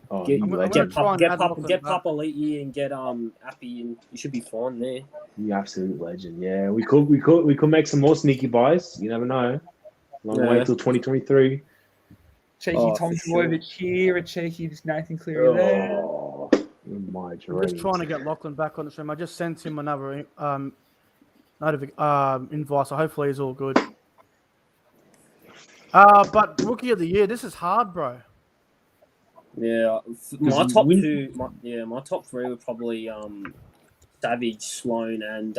oh, get you I'm gonna legend. try and get add Pup, Lachlan get back. Pup Elite here and get Appy, and you should be fine there. You absolute legend. Yeah, we could make some more sneaky buys. You never know. Long way Yeah. till 2023. Cheeky Oh, Tom for sure. Trbojevic here, a cheeky Nathan Cleary there. Oh, in my I'm dreams. just trying to get Lachlan back on the stream. I just sent him another invite, so hopefully he's all good. But Rookie of the Year, this is hard, bro. Yeah, my top three were probably Savage, Sloan, and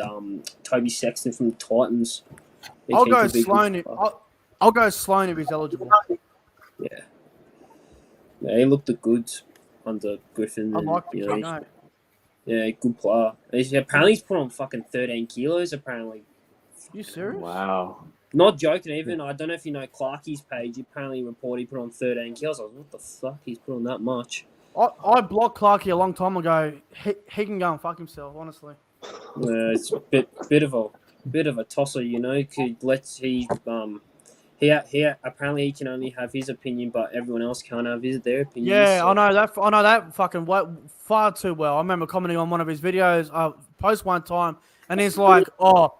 Toby Sexton from the Titans. They I'll keep go a big- Sloan. I'll go Sloan if he's eligible. Yeah, he looked the goods under Griffin. I And, like the you know, kid, no. yeah, good player. Apparently, he's put on fucking 13 kilos. Apparently, You serious? Wow. not joking. Even I don't know if you know Clarkie's page. Apparently, reported he put on 13 kilos. I was like, what the fuck? He's put on that much. I blocked Clarkey a long time ago. He can go and fuck himself, honestly. It's a bit of a tosser, you know. He apparently he can only have his opinion, but everyone else can't have their opinion. Yeah, so- I know that fucking far too well. I remember commenting on one of his videos, post one time, and he's like, "Oh,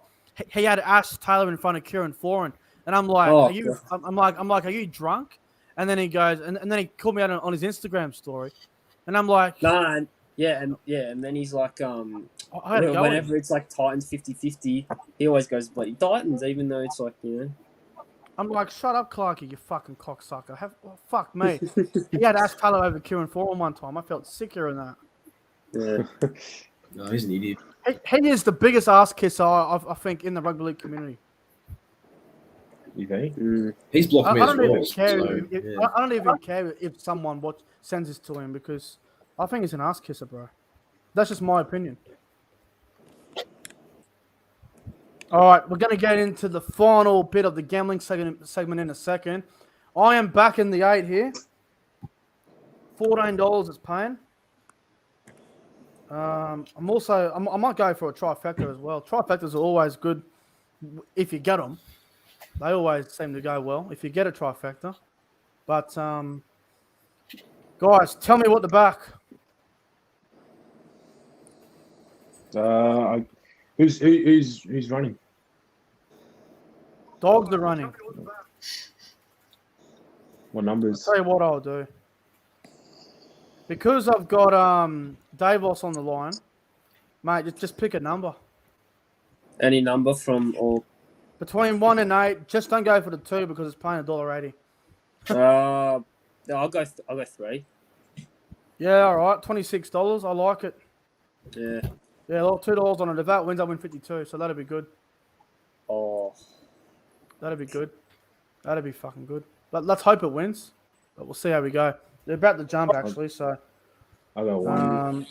he had Ash Taylor in front of Kieran Foran," and I'm like, Oh, "Are you?" I'm like, "Are you drunk?" And then he goes, and then he called me out on his Instagram story, and I'm like, Nah, and then he's like, I had to go whenever it's like Titans 50-50, he always goes bloody Titans, even though it's like, you know. I'm like, shut up, Clarkey, you fucking cocksucker. Fuck me. He had Ash Taylor over Kieran Foran one time. I felt sick hearing that. Yeah. No, he's an idiot. He is the biggest ass kisser, I think, in the rugby league community. You think? He's blocked me I as don't well. even care. So, yeah. I don't even care if someone sends this to him because I think he's an ass kisser, bro. That's just my opinion. All right, we're going to get into the final bit of the gambling segment in a second. I am back in the 8 here. $14 is paying. I might go for a trifecta as well. Trifectas are always good if you get them. They always seem to go well if you get a trifecta. But guys, tell me what the back. Who's running? Dogs are running. What numbers? Tell you what I'll do. Because I've got Davos on the line, mate, just pick a number. Any number from or Between 1 and 8, just don't go for the 2 because it's paying $1.80. I'll go 3. Yeah, all right, $26. I like it. Yeah. Yeah, look, $2 on it. If that wins, I win 52. So that'll be good. Oh. That'll be good. That'll be fucking good. Let's hope it wins. But we'll see how we go. They're about to jump actually, so. I got 1.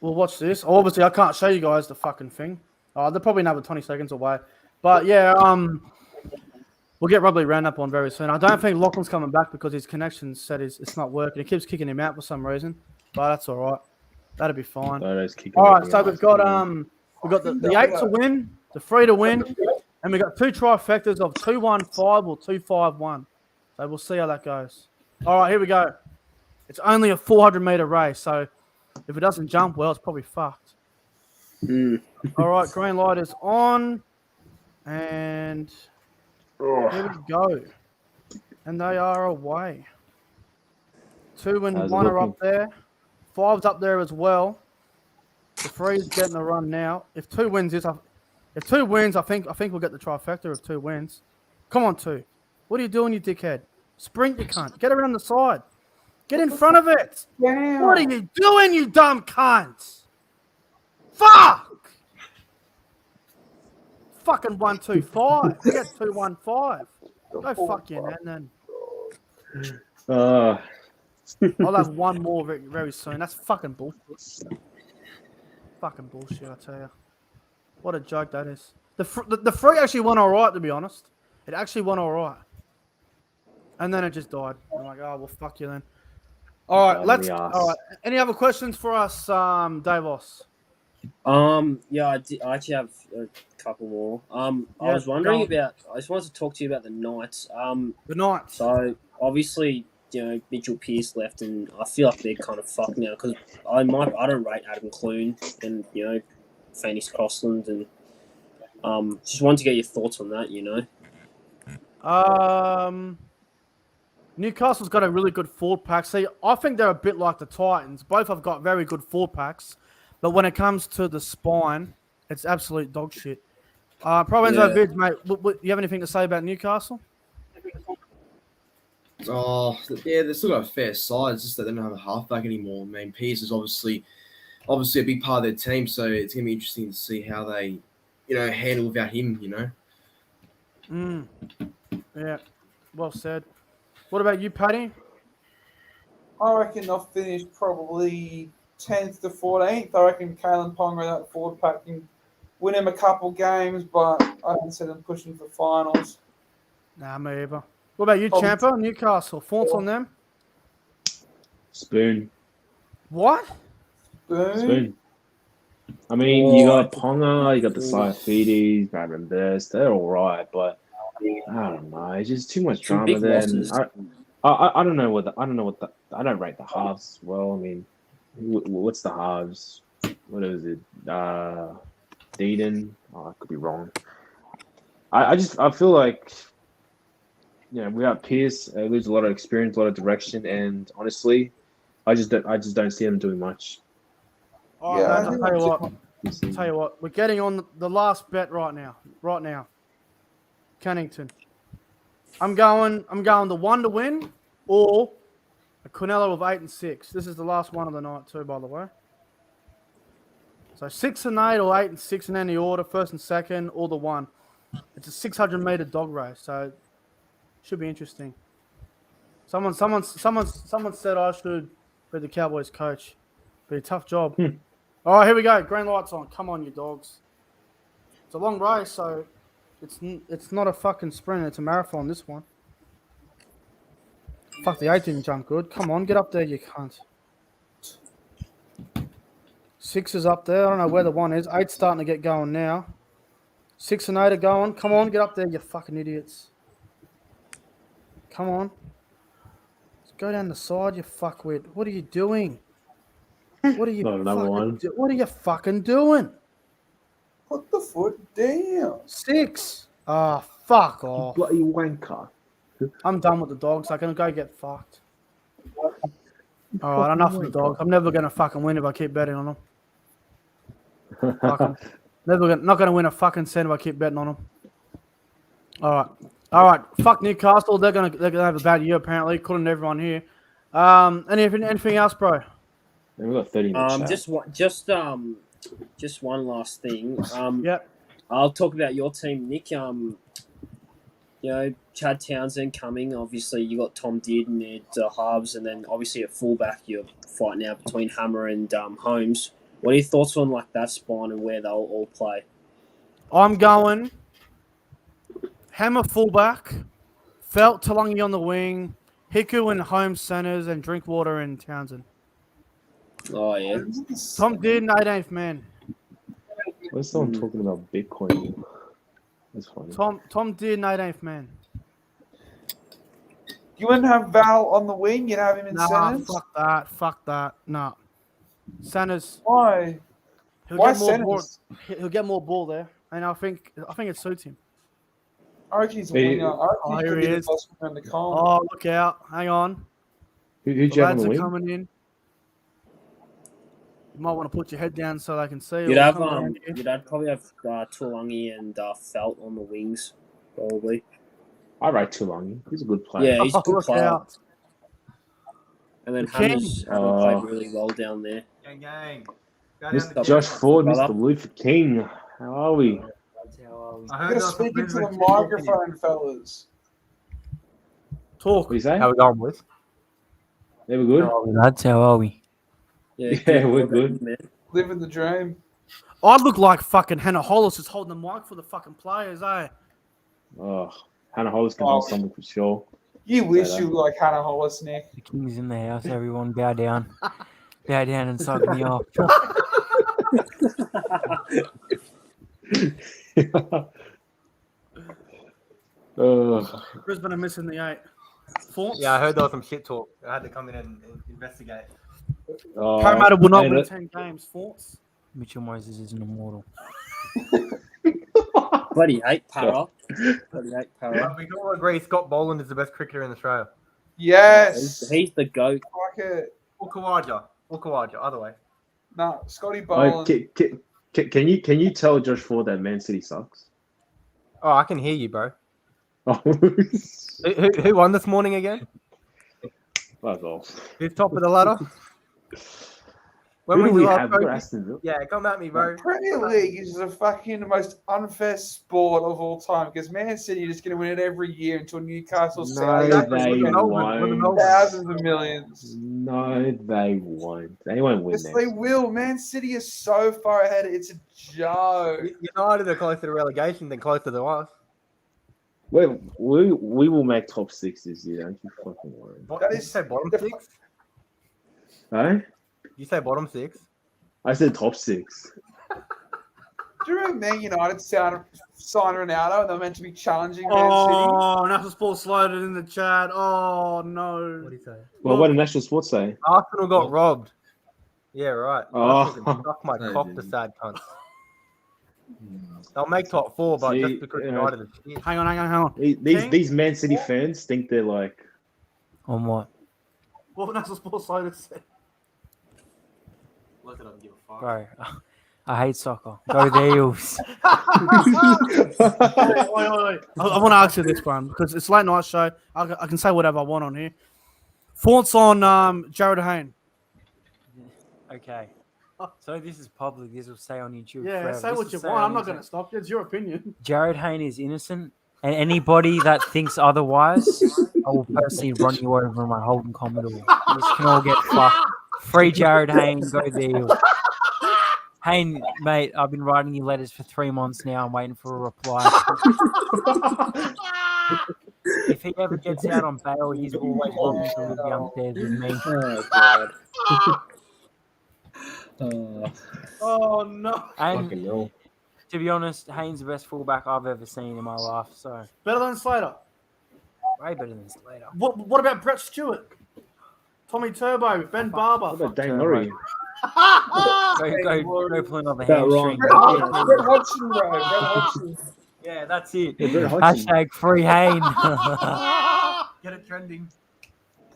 We'll watch this. Obviously, I can't show you guys the fucking thing. They're probably another 20 seconds away. But yeah, we'll get Rugby round up on very soon. I don't think Lachlan's coming back because his connection said it's not working. It keeps kicking him out for some reason. But that's all right. That'll be fine. All right, so we've got the 8 to win, the 3 to win, and we've got 2 trifectas of 2-1-5 or 2-5-1. So we'll see how that goes. All right, here we go. It's only a 400-meter race, so if it doesn't jump well, it's probably fucked. All right, green light is on. And here we go. And they are away. 2 and How's it 1 are looking? up there. 5's up there as well. The 3's getting a run now. If 2 wins, I think we'll get the trifecta of 2 wins. Come on, 2. What are you doing, you dickhead? Sprint, you cunt. Get around the side. Get in front of it. Damn. What are you doing, you dumb cunt? Fuck! Fucking 1, 2, 5. Get 2, 1, 5. Go fuck you, nan. Uh, I'll have one more very, very soon. That's fucking bullshit. Fucking bullshit, I tell you. What a joke that is. The 3 actually went all right, to be honest. It actually went all right. And then it just died. I'm like, oh, well, fuck you then. All right, all right. Any other questions for us, Davos? Yeah, I actually have a couple more. I Yeah, was wondering about. I just wanted to talk to you about the Knights. The Knights. So obviously, Mitchell Pearce left, and I feel like they're kind of fucked now because I don't rate Adam Clune and Phoenix Crossland, and just wanted to get your thoughts on that. Newcastle's got a really good forward pack. See, I think they're a bit like the Titans. Both have got very good forward packs, but when it comes to the spine, it's absolute dog shit. ProEnzo, Vidz, mate, you have anything to say about Newcastle? Oh, yeah, they've still got a fair side. It's just that they don't have a halfback anymore. I mean, Pearce is obviously a big part of their team, so it's going to be interesting to see how they, handle without him, Yeah, well said. What about you, Paddy? I reckon they'll finish probably 10th to 14th. I reckon Kalen Ponga, that forward pack, can win him a couple games, but I don't see them pushing for finals. Nah, me either. What about you, Champa? Newcastle. Thoughts on them? Spoon. What? Spoon. I mean, you got Ponga, you got the Saifidis, Brandon Burst. They're all right, but I don't know. It's just too much drama there. I don't know I don't rate the halves well. I mean, what's the halves? What is it? Deedon. I could be wrong. I feel like without Pearce, I lose a lot of experience, a lot of direction, and honestly, I just don't see them doing much. I'll tell you what. We're getting on the last bet right now. Cannington. I'm going the 1 to win or a Quinella of 8 and 6. This is the last one of the night too, by the way. So 6 and 8 or 8 and 6 in any order, first and second, or the 1. It's a 600-meter dog race, so should be interesting. Someone said I should be the Cowboys coach. Be a tough job. All right, here we go. Green light's on. Come on, you dogs. It's a long race, so it's not a fucking sprint. It's a marathon, this one. Fuck, the 8 didn't jump good. Come on, get up there, you cunt. 6 is up there. I don't know where the 1 is. 8's starting to get going now. 6 and 8 are going. Come on, get up there, you fucking idiots. Come on. Let's go down the side, you fuckwit. What are you doing? What are you What are you fucking doing? Put the foot down. 6. Ah, fuck off. Bloody wanker. I'm done with the dogs. I can go get fucked. All right, enough of the dogs. I'm never gonna fucking win if I keep betting on them. Not gonna win a fucking cent if I keep betting on them. All right. Fuck Newcastle. They're gonna have a bad year apparently, according to everyone here. Anything else, bro? We've got 30 minutes. Just one last thing. Yep. I'll talk about your team, Nick. Chad Townsend coming. Obviously, you got Tom Dearden at halves, and then obviously at fullback, you're fighting out between Hammer and Holmes. What are your thoughts on that spine and where they'll all play? I'm going Hammer fullback, Felt Talangi on the wing, Hiku and Holmes centers, and Drinkwater and Townsend. Oh yeah. Tom Dearden, 18th man. Where's someone talking about Bitcoin? That's funny. Tom Dearden, 18th man. You wouldn't have Val on the wing. You'd have him in centers. Fuck that. No. Centers. Why? He'll Why get more ball. centers? He'll get more ball there, and I think it suits him. I reckon he's a Hey, winger. I reckon he here could he be the is. best winger in the comp. Oh, look out! Hang on, Who'd the you have on lads the are wing? coming in. You might want to put your head down so they can see. You'd or have come around here. you'd have probably have Tulangi and Felt on the wings, probably. I rate Tulangi. He's a good player. Yeah, he's a good Look player. out. And then The king. Hammers Oh. played really well down there. Gang, gang. Go down Mr. the Josh gym. Ford, Brother. Mr. Luther King. How are we? I You heard gotta there was some speak into the movement. microphone, fellas. Talk. What do you say? How we going, boys? They were good? Lads, how are we? Yeah, we're good. Man. Living the dream. I look like fucking Hannah Hollis is holding the mic for the fucking players, eh? Oh, Hannah Hollis can hold something for sure. You wish Yeah. you were like Hannah Hollis, Nick. The king's in the house. Everyone bow down. Bow down and suck me off. Brisbane are missing the 8. Faunts. Yeah, I heard there was some shit talk. I had to come in and investigate. Parramatta will not and win it- 10 games. Faunts. Mitchell Moses is an immortal. Bloody hate Para. Bloody hate Para. We can all agree Scott Boland is the best cricketer in Australia. Yes. He's the GOAT. Like it. Ukawaja, other way. No, Scotty Oh, Boland. can you tell Josh Ford that Man City sucks? Oh, I can hear you, bro. Oh, Who won this morning again? fuck off. Who's top of the ladder? When Who do was we the last have? We've got trophy? Aston Villa. Yeah, come at me, bro. Premier League is the fucking most unfair sport of all time because Man City are just going to win it every year until Newcastle No, sells they won't. thousands of millions. No, they won't. They won't win Yes, that. they will. Man City is so far ahead. It's a joke. United are closer to relegation than closer to us. We will make top 6 this year. Don't you fucking worry. That Did is- you say bottom the- 6? Hey? You say bottom 6? I said top 6. Do you remember Man United signed Ronaldo and they're meant to be challenging Man City? Oh, National Sports loaded in the chat. Oh, no. What do you say? Well, what did National Sports say? Arsenal got robbed. Yeah, right. Oh. Arsenal can suck my cock, the sad cunts. They'll make top 4, but See, just because United is shit. Hang on. These Man City fans think they're like, On what? What National Sports loaded said. Look, I don't give a fuck. Bro, I hate soccer. Go the Eels. Wait. I want to ask you this one because it's late night show. I can say whatever I want on here. Thoughts on Jared Hayne? Okay. So this is public. This will stay on YouTube. Yeah, forever. say This what will you stay want. on I'm not YouTube. going to stop you. It's your opinion. Jared Hayne is innocent, and anybody that thinks otherwise, I will personally run you over in my Holden Commodore. You can all get fucked. Free Jared Hayne, go the Eels. Hayne, mate, I've been writing you letters for 3 months now. I'm waiting for a reply. If he ever gets out on bail, he's always welcome to live downstairs with me. Oh, no. And fucking hell. to be honest, Hayne's the best fullback I've ever seen in my life. So Better than Slater. way better than Slater. What about Brett Stewart? Tommy Turbo, Ben Barber. What about Dane Turbo. Murray? Go pull another About hamstring. Brett Hodgson, bro. Brett Hodgson. Yeah, that's it. Yeah, Brett Hodgson. Hashtag free Hayne. Get it trending.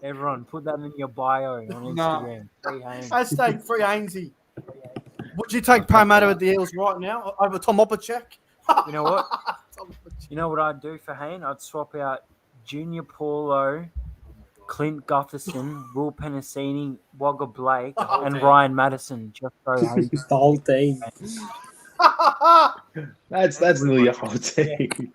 Everyone, put that in your bio on Instagram. Free Hayne. Hashtag free Hainsey. Would you take Parramatta at the Eels right now over Tom Opacek? You know what? You know what I'd do for Hayne? I'd swap out Junior Paulo, Clint Gutherson, Will Penasini, Wagga Blake, and Ryan Madison. Just so Hayne. The whole team. That's nearly a whole team.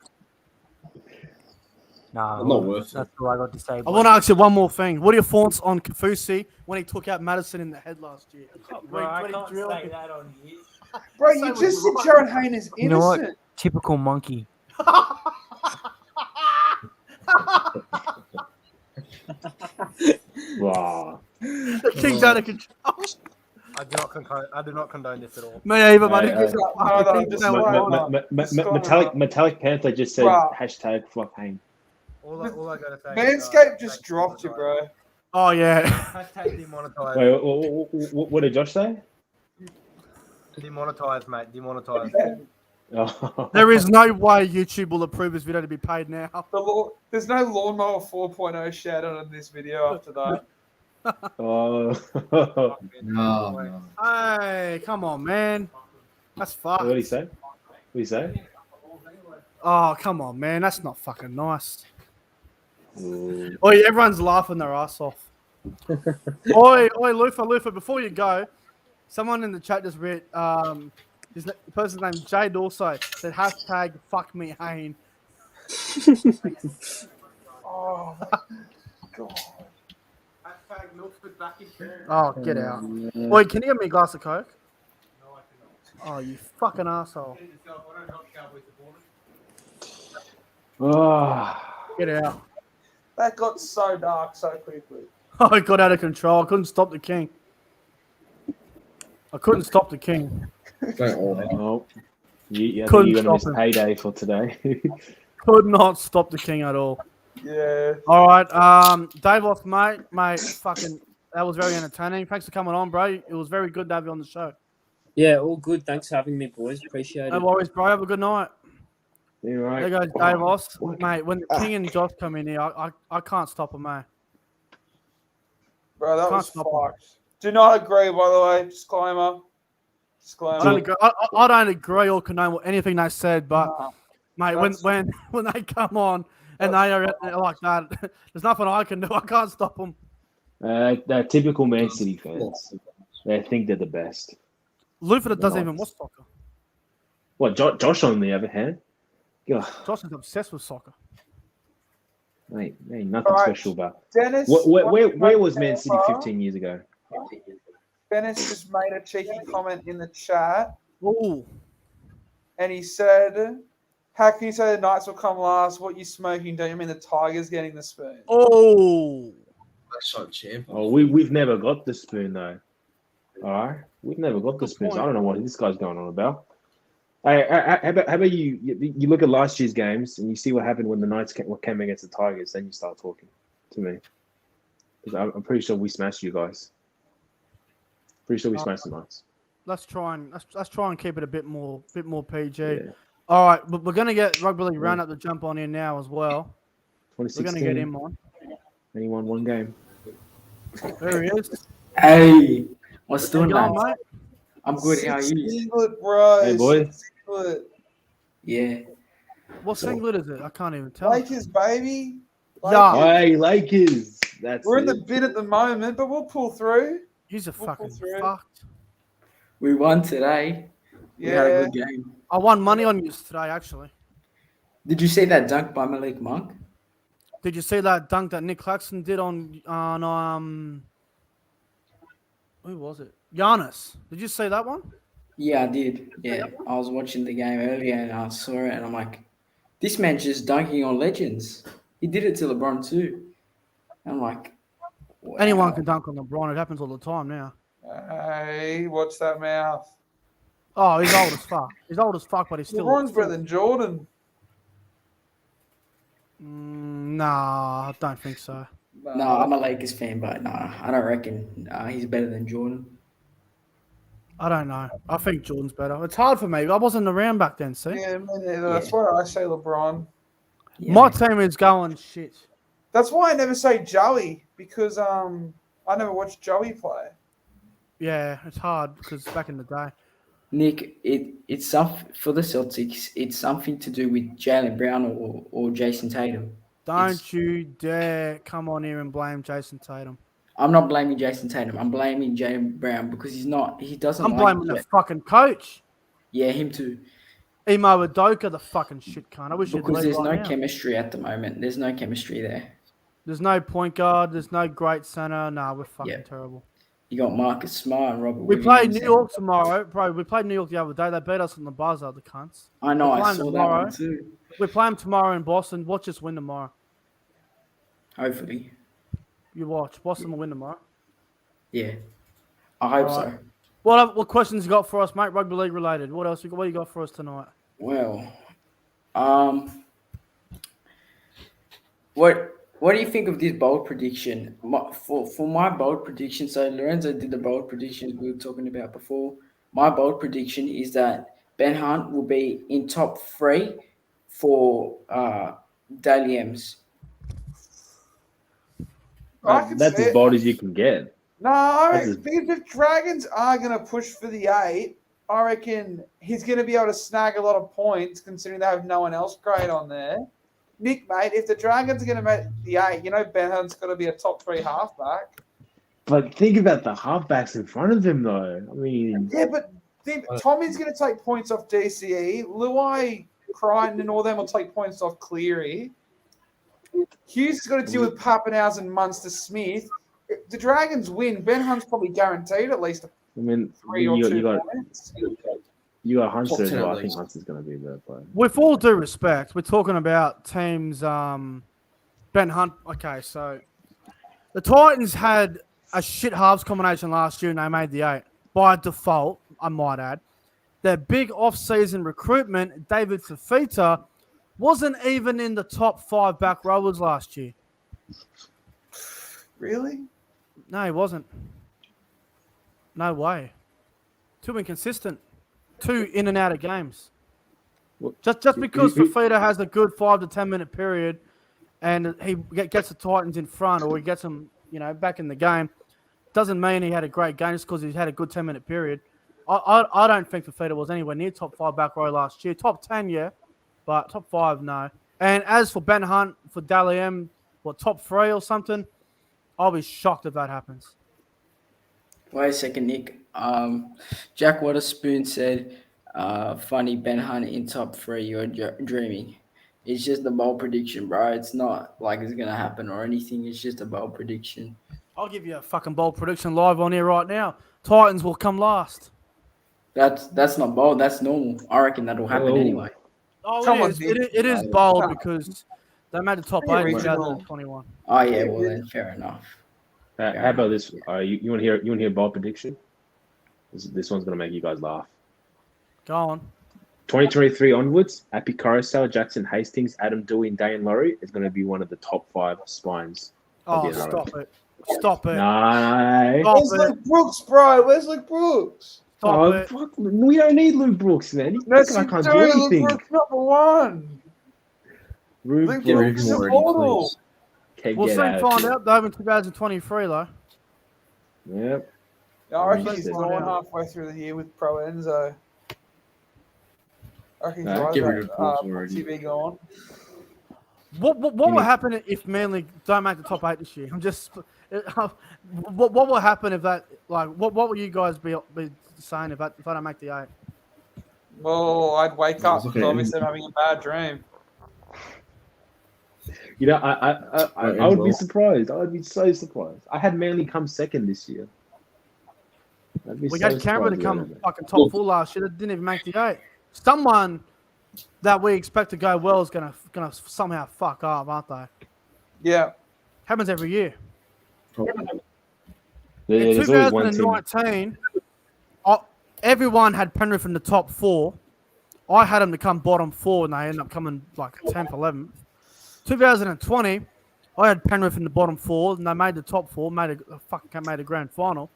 Nah, Not worth it. that's all I got to say. I want to ask you one more thing. What are your thoughts on Kafusi when he took out Madison in the head last year? Bro, I When he can't drilled say him. that on here. Bro, you just said Jared Hayne is You know what? innocent. Typical monkey. Wow. The king's out of control. I do not condone this at all. Me either, buddy. Hey, Just Metallic Panther just said Wow. hashtag fuck Hayne. All I gotta say. Manscaped just dropped you, bro. Oh, yeah. Hashtag demonetized. Wait, what did Josh say? Demonetized, mate. Demonetized. Oh. There is no way YouTube will approve this video to be paid now. There's no lawnmower 4.0 shout out in this video after that. Oh. No. Hey, come on, man. That's fucked. What did he say? What did he say? Oh, come on, man. That's not fucking nice. Ooh. Oi, everyone's laughing their ass off. Oi, Lufa, before you go, someone in the chat just read, the person's name Jade also said hashtag fuck me Hayne. Oh, God. Hashtag Milford back in here. Oh, get out. Oi, can you get me a glass of Coke? No, I cannot. Oh, you fucking asshole. Oh. Get out. That got so dark so quickly. Oh, it got out of control. I couldn't stop the king. Don't all. Oh. I Couldn't think you're going to stop miss payday for today. Could not stop the king at all. Yeah. All right, Davos, mate, fucking, that was very entertaining. Thanks for coming on, bro. It was very good to have you on the show. Yeah, all good. Thanks for having me, boys. Appreciate No it. worries, bro. Have a good night. You're right. There goes Davos, mate. When the king and Josh come in here, I can't stop them, mate. Bro, that Can't was stop fucked. Do not agree, by the way. Disclaimer. I don't agree or condone with anything they said, but mate, when they come on and they are like that, there's nothing I can do. I can't stop them. They're typical Man City fans. They think they're the best. Luther doesn't even watch soccer. What, Josh on the other hand? Ugh, Josh is obsessed with soccer. mate, ain't nothing All right, special about. Dennis, Where was Man City 15 years ago? Dennis just made a cheeky comment in the chat. Ooh. And he said, how can you say the Knights will come last? What you smoking? Don't you mean the Tigers getting the spoon? Oh. That's so champ. Oh, we've never got the spoon though. All right, we've never got the spoon. So I don't know what this guy's going on about. Hey, how about you look at last year's games and you see what happened when the Knights came against the Tigers, then you start talking to me. Because I'm pretty sure we smashed you guys. Pretty sure we smashed the Knights. Let's try and keep it a bit more PG. Yeah. All right, but we're gonna get Rugby League Roundup to jump on in now as well. We're 2016. gonna get him on. And he won one game. There he is. Hey, what's doing, How you man? going, mate? I'm good. How are you? Singlet, bro. Hey, boy. Singlet. Yeah. What singlet is it? I can't even tell. Lakers, baby. Yeah. Hey, Lakers. We're in the bid at the moment, but we'll pull through. He's a We'll fucking pull through. fucked. We won today. We had a good game. I won money on you today, actually. Did you see that dunk by Malik Monk? Did you see that dunk that Nick Claxton did on who was it? Giannis. Did you see that one? Yeah, I did. Yeah, I was watching the game earlier and I saw it and I'm like, this man's just dunking on legends. He did it to LeBron too. I'm like, wow. Anyone can dunk on LeBron. It happens all the time now. Hey, watch that mouth. Oh, he's old as fuck. He's old as fuck, but he's still. LeBron's better than Jordan. Nah, I don't think so. No, I'm a Lakers fan, but no, I don't reckon he's better than Jordan. I don't know. I think Jordan's better. It's hard for me. I wasn't around back then, see? Yeah, me neither. That's why I say LeBron. Yeah, My man. team is going shit. That's why I never say Joey, because I never watched Joey play. Yeah, it's hard because back in the day. Nick, it's something for the Celtics. It's something to do with Jaylen Brown or Jason Tatum. Don't you dare come on here and blame Jason Tatum. I'm not blaming Jason Tatum. I'm blaming Jaylen Brown because he's not. He doesn't. I'm like blaming the fucking coach. Yeah, him too. Imo Udoka, the fucking shit cunt. I wish he'd Because leave there's no right now. chemistry at the moment. There's no chemistry there. There's no point guard. There's no great center. Nah, we're fucking Yeah. terrible. You got Marcus Smart and Robert We Williams. play New York tomorrow, bro. We played New York the other day. They beat us on the buzzer, the cunts. I know. We're I playing saw that tomorrow. one too. We play them tomorrow in Boston. Watch us win tomorrow. Hopefully. You watch. Boston will win tomorrow. Yeah. I hope Alright. so. What questions you got for us, mate? Rugby league related. What else? What you got for us tonight? Well, what do you think of this bold prediction? For my bold prediction, so Lorenzo did the bold predictions we were talking about before. my bold prediction is that Ben Hunt will be in top 3 for Daily M's. I can That's see as it. bold as you can get. No, I That's as- think if Dragons are going to push for the 8, I reckon he's going to be able to snag a lot of points considering they have no one else great on there. Nick, mate, if the Dragons are going to make the 8, you know Ben Hunt's got to be a top 3 halfback. But think about the halfbacks in front of him, though. I mean, Yeah, but Tommy's going to take points off DCE. Luai, Crichton, and all them will take points off Cleary. Hughes has got to deal with Pappenhausen, Munster, Smith. If the Dragons win, Ben Hunt's probably guaranteed at least 3 or 2 points. You got Hunter as 10 well. at I think least. Hunter's going to be there. But With all due respect, we're talking about teams. Ben Hunt. Okay, so the Titans had a shit halves combination last year, and they made the 8 by default. I might add, their big off-season recruitment, David Fafita, wasn't even in the top 5 back rowers last year. Really? No, he wasn't. No way. Too inconsistent. Too in and out of games. Just because Fafita has a good 5 to 10 minute period and he gets the Titans in front or he gets them, back in the game, doesn't mean he had a great game just because he had a good 10-minute period. I don't think Fafita was anywhere near top 5 back row last year. Top 10, yeah, but top 5, no. And as for Ben Hunt, for Dally M, top 3 or something, I'll be shocked if that happens. Wait a second, Nick. Jack Waterspoon said, funny Ben Hunt in top 3, you're dreaming. It's just a bold prediction, bro. It's not like it's going to happen or anything. It's just a bold prediction. I'll give you a fucking bold prediction live on here right now. Titans will come last. That's not bold. That's normal. I reckon that'll happen anyway. Oh, it is bold because they made the top 8 in 2021. Oh, yeah. Well, then, fair enough. how about this? You want to hear a bold prediction? This one's going to make you guys laugh. Go on. 2023 onwards, Appy Carousel, Jackson Hastings, Adam Dewey, and Dane Laurie is going to be one of the top 5 spines. Oh, stop it. Stop it. No. Where's Luke Brooks, bro? Where's Luke Brooks? Stop it. Fuck, we don't need Luke Brooks, man. No, I can't do anything. Luke Brooks number 1. Luke Brooks is immortal. We'll soon find out, though, in 2023, though. Yep. I reckon he's going halfway through the year with ProEnzo. I reckon he's Get rid of Brooks already. TV going. What will happen if Manly don't make the top 8 this year? I'm just, what will happen if that? Like, what will you guys be saying if I don't make the 8? Well, I'd wake up because obviously I'm having a bad dream. I would be surprised. I would be so surprised. I had Manly come second this year. We had Canberra to come fucking top 4 last year. That didn't even make the 8. Someone that we expect to go well is gonna somehow fuck up, aren't they? Yeah. Happens every year. Yeah, in 2019, everyone had Penrith in the top 4. I had them to come bottom 4, and they ended up coming like 10th, 11th. 2020, I had Penrith in the bottom 4, and they made the top 4, made a grand final.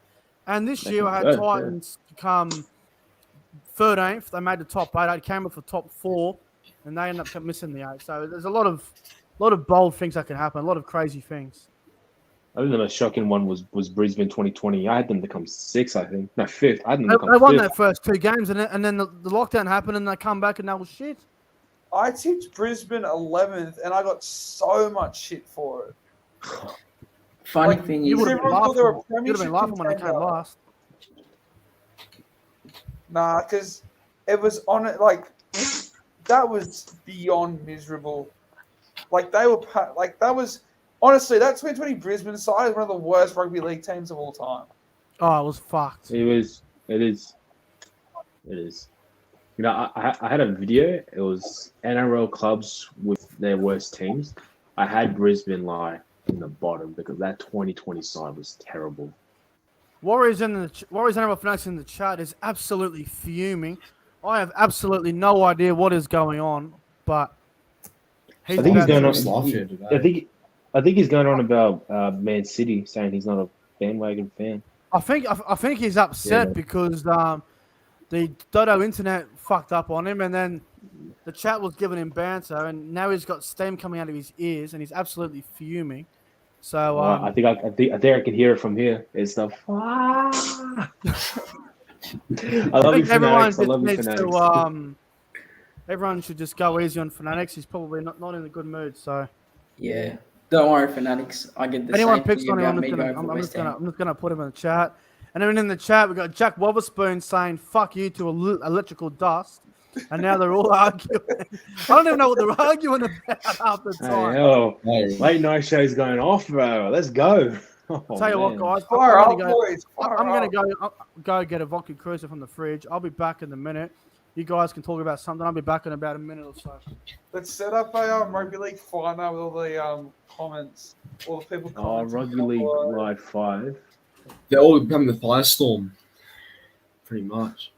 And this year, I had Titans to come 13th. They made the top 8. I had Canberra for top 4, and they ended up missing the 8. So there's a lot of bold things that can happen, a lot of crazy things. I think the most shocking one was Brisbane 2020. I had them to come 6th, I think. No, 5th. I had them They to come won 5th. their first 2 games, and then the lockdown happened, and they come back, and they were shit. I tipped Brisbane 11th, and I got so much shit for it. Funny thing You is, would have been laughing when they came last. Nah, because it was on it that was beyond miserable. Like they were that was honestly that 2020 Brisbane side is one of the worst rugby league teams of all time. Oh, it was fucked. It is. You know, I had a video. It was NRL clubs with their worst teams. I had Brisbane lie in the bottom because that 2020 side was terrible. Warriors NRL Fanatics in the chat is absolutely fuming. I have absolutely no idea what is going on, but I think he's going on. Today. I think he's going on about Man City, saying he's not a bandwagon fan. I think he's upset because the Dodo internet fucked up on him, and then the chat was giving him banter, and now he's got steam coming out of his ears, and he's absolutely fuming. So I think I can hear it from here. It's the I love you, Fanatics. I love you, Fanatics. Everyone should just go easy on Fanatics. He's probably not in a good mood. So yeah, don't worry, Fanatics. I get the anyone same picks thing on him, about I'm me just going for West Ham. gonna put him in the chat. And then in the chat we got Jack Wotherspoon saying "fuck you" to electrical dust, and now they're all arguing. I don't even know what they're arguing about half the time. Late night show's going off, bro. Let's go. I'll tell you what, guys. I'm gonna go get a vodka cruiser from the fridge. I'll be back in a minute. You guys can talk about something. I'll be back in about a minute or so. Let's set up a Rugby League 5 now with all the comments. All the people commenting. Rugby League Live 5. They're all becoming the firestorm, pretty much.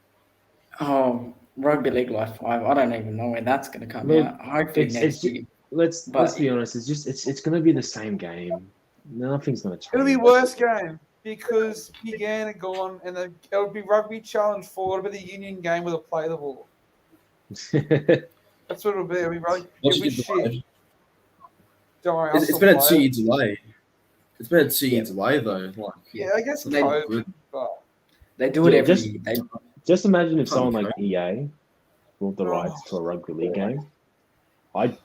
Oh, Rugby League Live 5. I don't even know when that's going to come out. Hopefully next year. Let's be honest. It's going to be the same game. Nothing's going to change. It'll be worse game because Big Ann are gone, and it'll be Rugby Challenge 4. It'll be the Union game with a play the ball. That's what it'll be. It'll be shit. Don't worry. It's been 2 years away. It's been 2 years away though. Yeah, I guess they do it every year. Just imagine if someone like EA bought the rights to a rugby league game. I'd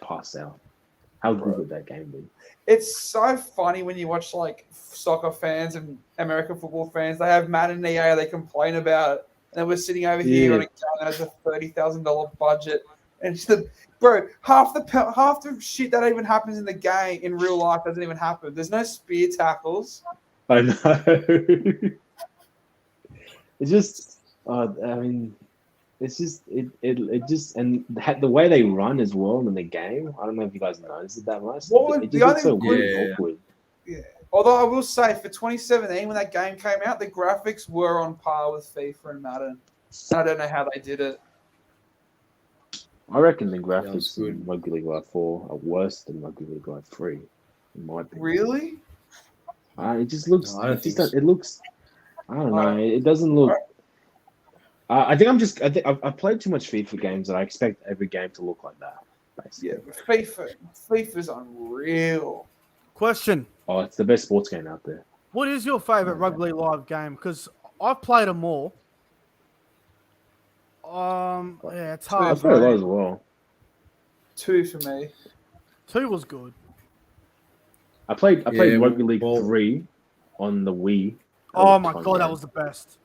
pass out. How good would that game be? It's so funny when you watch like soccer fans and American football fans. They have Madden and EA. They complain about it, and then we're sitting over here on a game that has a $30,000 budget, and it's half the shit that even happens in the game in real life doesn't even happen. There's no spear tackles. I know. It's just, it's just it just and the way they run as well in the game. I don't know if you guys noticed it that much. It just looks so weird and awkward. Yeah. Although I will say, for 2017, when that game came out, the graphics were on par with FIFA and Madden. And I don't know how they did it. I reckon the graphics in Rugby League Live 4 are worse than Rugby League Live 3, in my opinion. Really? It just looks. It looks. I don't know. It doesn't look. I think I've played too much FIFA games that I expect every game to look like that. Basically. Yeah, FIFA's unreal. Question. Oh, it's the best sports game out there. What is your favorite Rugby League Live game? Because I've played them all. It's hard. I've played a lot as well. 2 for me. 2 was good. I played Rugby League 3 on the Wii. Oh my god, that was the best.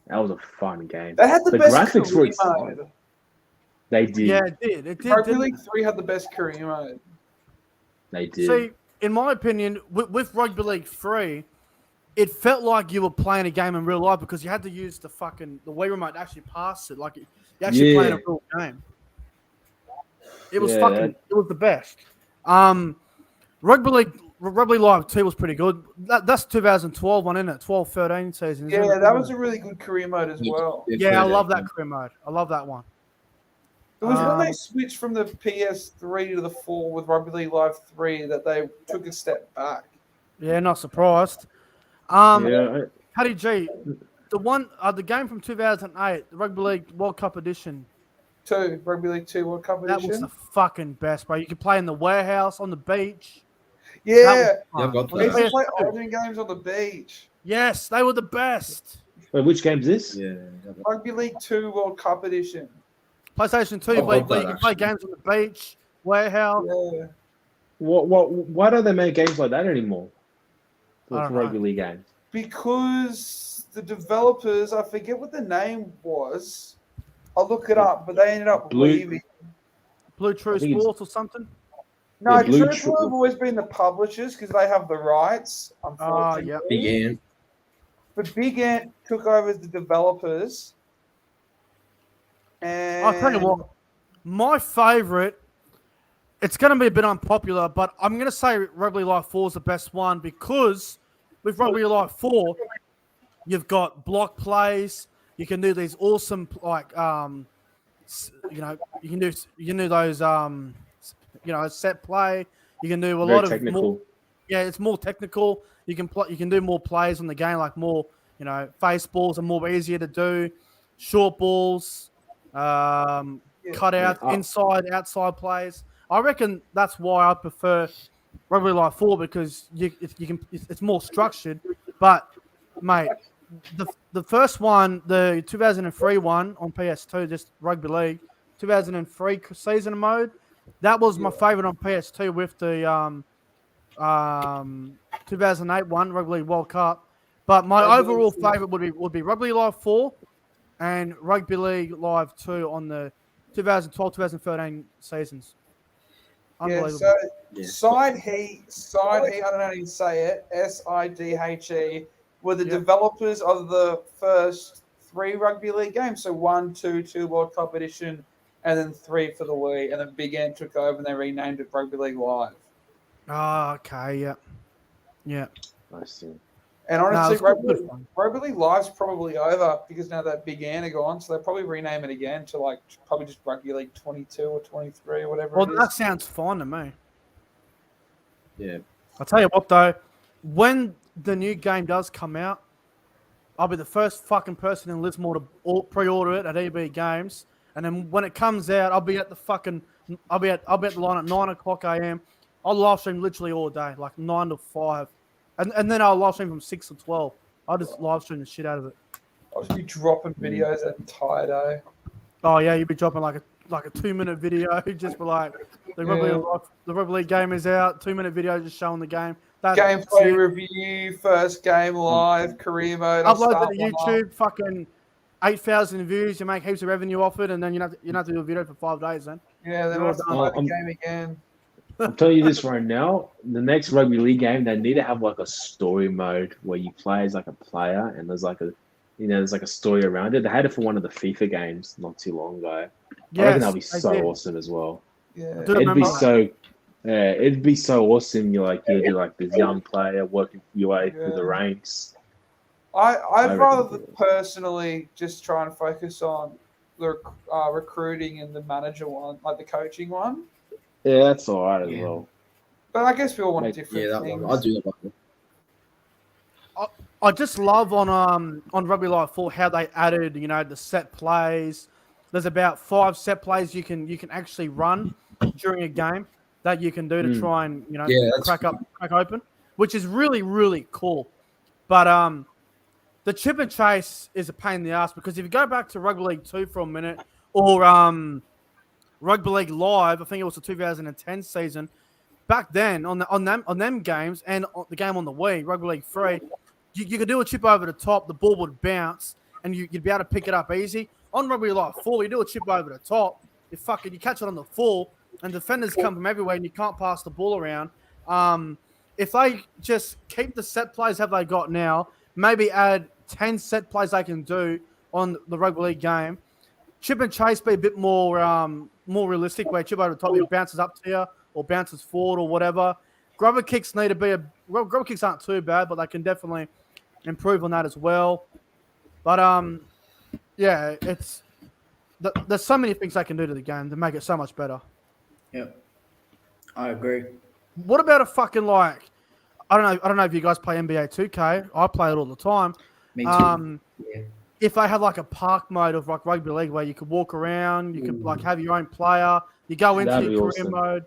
That was a fun game. They had the best graphics career were mode. They did. Yeah, it did. It did. Rugby League 3 had the best career mode. They did. See, in my opinion, with Rugby League 3, it felt like you were playing a game in real life because you had to use the Wii remote to actually pass it. Like you actually playing a real game. It was it was the best. Rugby League Live 2 was pretty good. That's 2012 one, isn't it? 12-13 season. Yeah, that was a really good career mode as well. Yeah, I love that career mode. I love that one. It was when they switched from the PS3 to the 4 with Rugby League Live 3 that they took a step back. Yeah, not surprised. Paddy G, the game from 2008, the Rugby League World Cup edition. 2, Rugby League 2 World Cup edition. That was the fucking best, bro. You could play in the warehouse, on the beach. Yeah. I've got We used to play Origin games on the beach. Yes, they were the best. Wait, which game is this? Yeah. Rugby League 2 World Cup edition. PlayStation 2, where you can play games on the beach, warehouse. Yeah. Why don't they make games like that anymore? I don't Rugby know. League games. Because the developers, I forget what the name was. I'll look it up, but they ended up leaving. Blue True Sports or something? No, Yeah, Blue True have always been the publishers because they have the rights, unfortunately. Yep. Big Ant. But Big Ant took over as the developers. And I'll tell you what, my favourite, it's going to be a bit unpopular, but I'm going to say Rugby Live 4 is the best one because with Rugby Live 4, you've got block plays. You can do these awesome, you can do those, set play. You can do a lot of technical. More, it's more technical. You can do more plays on the game, like more face balls are more easier to do, short balls, cutouts, inside, outside plays. I reckon that's why I prefer rugby like 4 because it's more structured. But mate, the first one, the 2003 one on PS2, just rugby league, 2003 season mode, that was my favorite on PS2 with the 2008 one, Rugby League World Cup. But my overall favorite would be Rugby Live 4 and Rugby League Live 2 on the 2012-2013 seasons. Unbelievable. Side Heat, I don't know how you say it, SIDHE, were the developers of the first 3 Rugby League games. So 1, 2 World Cup edition, and then 3 for the Wii. And then Big Ant took over and they renamed it Rugby League Live. Oh, okay, yeah. I see. And honestly, Rugby League Live's probably over because now that Big Ant are gone, so they'll probably rename it again to probably just Rugby League 22 or 23 or whatever. Well, that sounds fine to me. Yeah. I'll tell you what though, when the new game does come out, I'll be the first fucking person in Lismore to pre-order it at EB Games, and then when it comes out, I'll be at the line at 9 o'clock a.m. I'll live stream literally all day, like 9 to 5. And then I'll live stream from 6 to 12. I'll just live stream the shit out of it. I'll just be dropping videos that entire day. Oh yeah, you'll be dropping like a 2-minute video just for like the Rugby League game is out. 2-minute video just showing the game. Gameplay review, first game live, career mode. Upload it to YouTube. Fucking 8,000 views. You make heaps of revenue off it, and then you don't have to do a video for 5 days. Then then I'll have to play the game again. I'm telling you this right now. The next rugby league game, they need to have like a story mode where you play as like a player, and there's like a story around it. They had it for one of the FIFA games not too long ago. I reckon that'd be so awesome as well. Yeah, it'd be so awesome. You do like this young player working your way through the ranks. I'd rather personally just try and focus on the recruiting and the manager one, like the coaching one. Yeah, that's all right as well. But I guess we all want different things. I do that one. I just love on Rugby Live 4 how they added, the set plays. There's about 5 set plays you can actually run during a game that you can do to try and crack open, which is really, really cool. But the chip and chase is a pain in the ass because if you go back to Rugby League 2 for a minute or Rugby League Live, I think it was the 2010 season. Back then, on them games and the game on the Wii, Rugby League 3, you could do a chip over the top, the ball would bounce, and you'd be able to pick it up easy. On Rugby League 4, you do a chip over the top, you catch it on the full, and defenders come from everywhere, and you can't pass the ball around. If they just keep the set plays have they got now, maybe add 10 set plays they can do on the Rugby League game. Chip and chase be a bit more realistic, where chip over the top, it bounces up to you or bounces forward or whatever. Grubber kicks grubber kicks aren't too bad, but they can definitely improve on that as well. But there's so many things they can do to the game to make it so much better. Yep, I agree. What about a fucking I don't know if you guys play NBA 2K. I play it all the time. Me too. If they had like a park mode of like rugby league where you could walk around, you could like have your own player, you go into your career mode.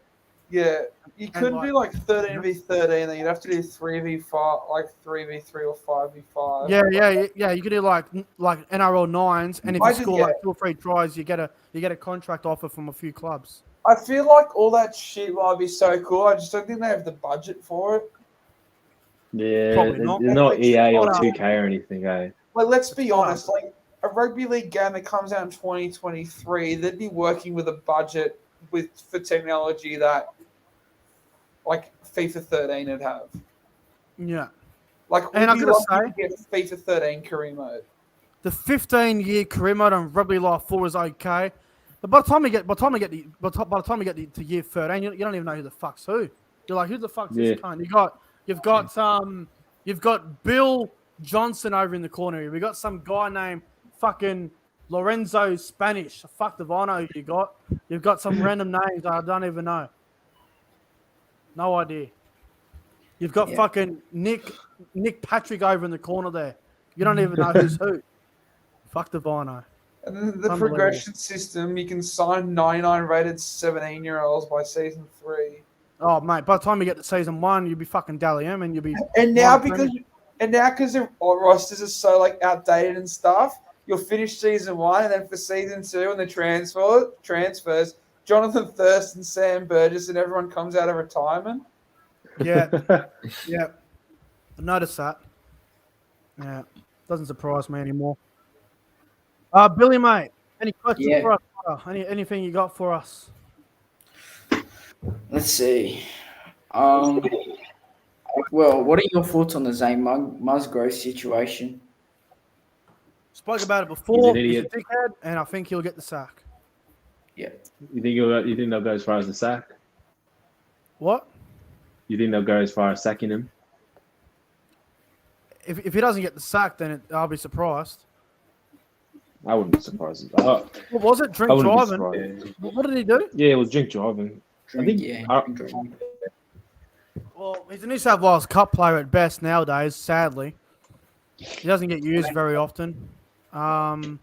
Yeah, you could do like 13v13, then you'd have to do 3v5, like 3v3 or 5v5. Yeah. You could do like NRL 9s, and if you score like 2 or 3 tries, you get a contract offer from a few clubs. I feel like all that shit might be so cool. I just don't think they have the budget for it. Yeah, they're not EA or 2K or anything, eh? Like, let's be honest. Like, a rugby league game that comes out in 2023, they'd be working with a budget for technology that, like, FIFA 13 would have. Yeah. Like, and I'm gonna say, get FIFA 13 career mode. The 15-year career mode on Rugby Live 4 is okay, but by the time you get to year 13, you don't even know who the fuck's who. You're like, who the fuck's this cunt? You've got Bill Johnson over in the corner. We got some guy named fucking Lorenzo Spanish. Fuck if I know who you got. You've got some random names I don't even know. No idea. You've got fucking Nick Patrick over in the corner there. You don't even know who's who. Fuck the Vino. And then the progression system, you can sign 99 rated 17-year-olds by season 3. Oh mate, by the time you get to season 1, you'll be fucking Dally M and you'll be. And now because the rosters are so like outdated and stuff, you'll finish season 1 and then for season 2 and the transfers, Jonathan Thurston, Sam Burgess, and everyone comes out of retirement. Yeah, yeah. I noticed that. Yeah, doesn't surprise me anymore. Billy, mate, any questions for us? Anything you got for us? Let's see. Well, what are your thoughts on the Zane Musgrove situation? Spoke about it before. He's He's an a dickhead, and I think he'll get the sack. Yeah. You think they'll go as far as the sack? What? You think they'll go as far as sacking him? If he doesn't get the sack, then I'll be surprised. I wouldn't be surprised. What was it? Drink driving? What did he do? Yeah, it was drink driving. I think. Well, he's a New South Wales Cup player at best nowadays, sadly. He doesn't get used very often. I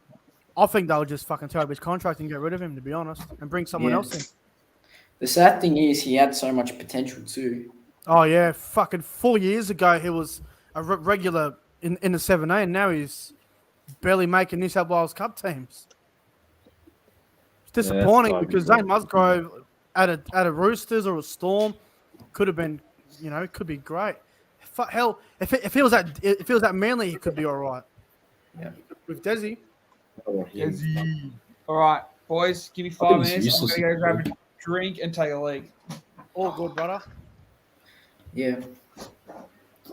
think they'll just fucking tear up his contract and get rid of him, to be honest, and bring someone else in. The sad thing is he had so much potential too. Oh, yeah. Fucking 4 years ago, he was a regular in the 7A, and now he's barely making New South Wales Cup teams. It's disappointing because Zane Musgrove at a Roosters or a Storm could have been, could be great. Hell, if he was at Manly, he could be all right. Yeah. With Desi. Desi. All right, boys, give me 5 minutes. I'm going to go grab a drink and take a leak. All good, brother. Yeah.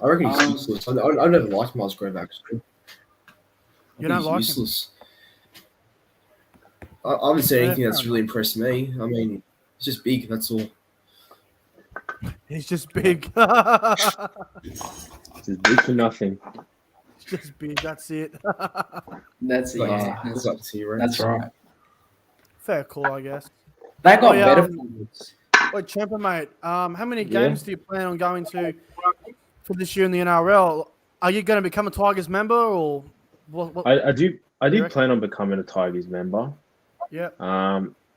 I reckon he's useless. I never liked Musgrove, actually. You don't like useless. I haven't seen anything that's really impressed me. I mean, it's just big, that's all. He's just big. Just big for nothing. It's just big, that's it. That's it. Yeah. That's right. Fair call, I guess. They got better forwards. Wait, Champa, mate, how many games do you plan on going to for this year in the NRL? Are you going to become a Tigers member or what? I do plan on becoming a Tigers member. Yeah.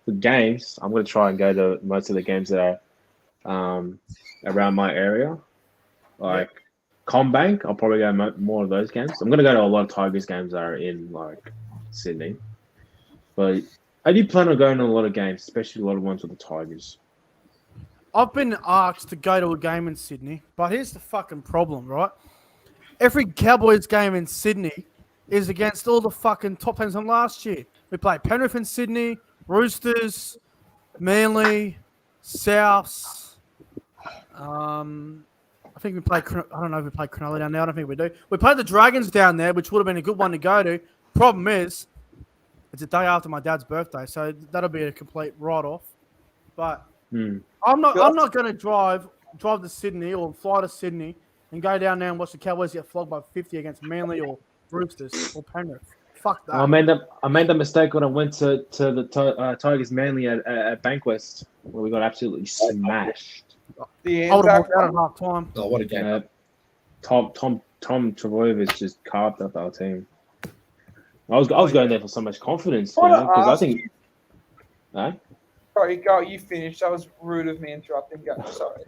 For games, I'm going to try and go to most of the games that are around my area. Like Combank, I'll probably go more of those games. I'm going to go to a lot of Tigers games that are in like Sydney. But I do plan on going to a lot of games, especially a lot of ones with the Tigers. I've been asked to go to a game in Sydney, but here's the fucking problem, right? Every Cowboys game in Sydney is against all the fucking top teams from last year. We played Penrith in Sydney, Roosters, Manly, Souths. I think we played. I don't know if we played Cronulla down there. I don't think we do. We played the Dragons down there, which would have been a good one to go to. Problem is, it's a day after my dad's birthday, so that'll be a complete write-off. But I'm not going to drive to Sydney or fly to Sydney and go down there and watch the Cowboys get flogged by 50 against Manly or Roosters or Penrith. Fuck that. I made the mistake when I went to the Tigers Manly at Bankwest, where we got absolutely smashed. I would have walked out at half time. Oh, what a game! Tom Trbojevic just carved up our team. I was going there for so much confidence, because I think. Sorry, go. You finished. That was rude of me interrupting. Go. Sorry.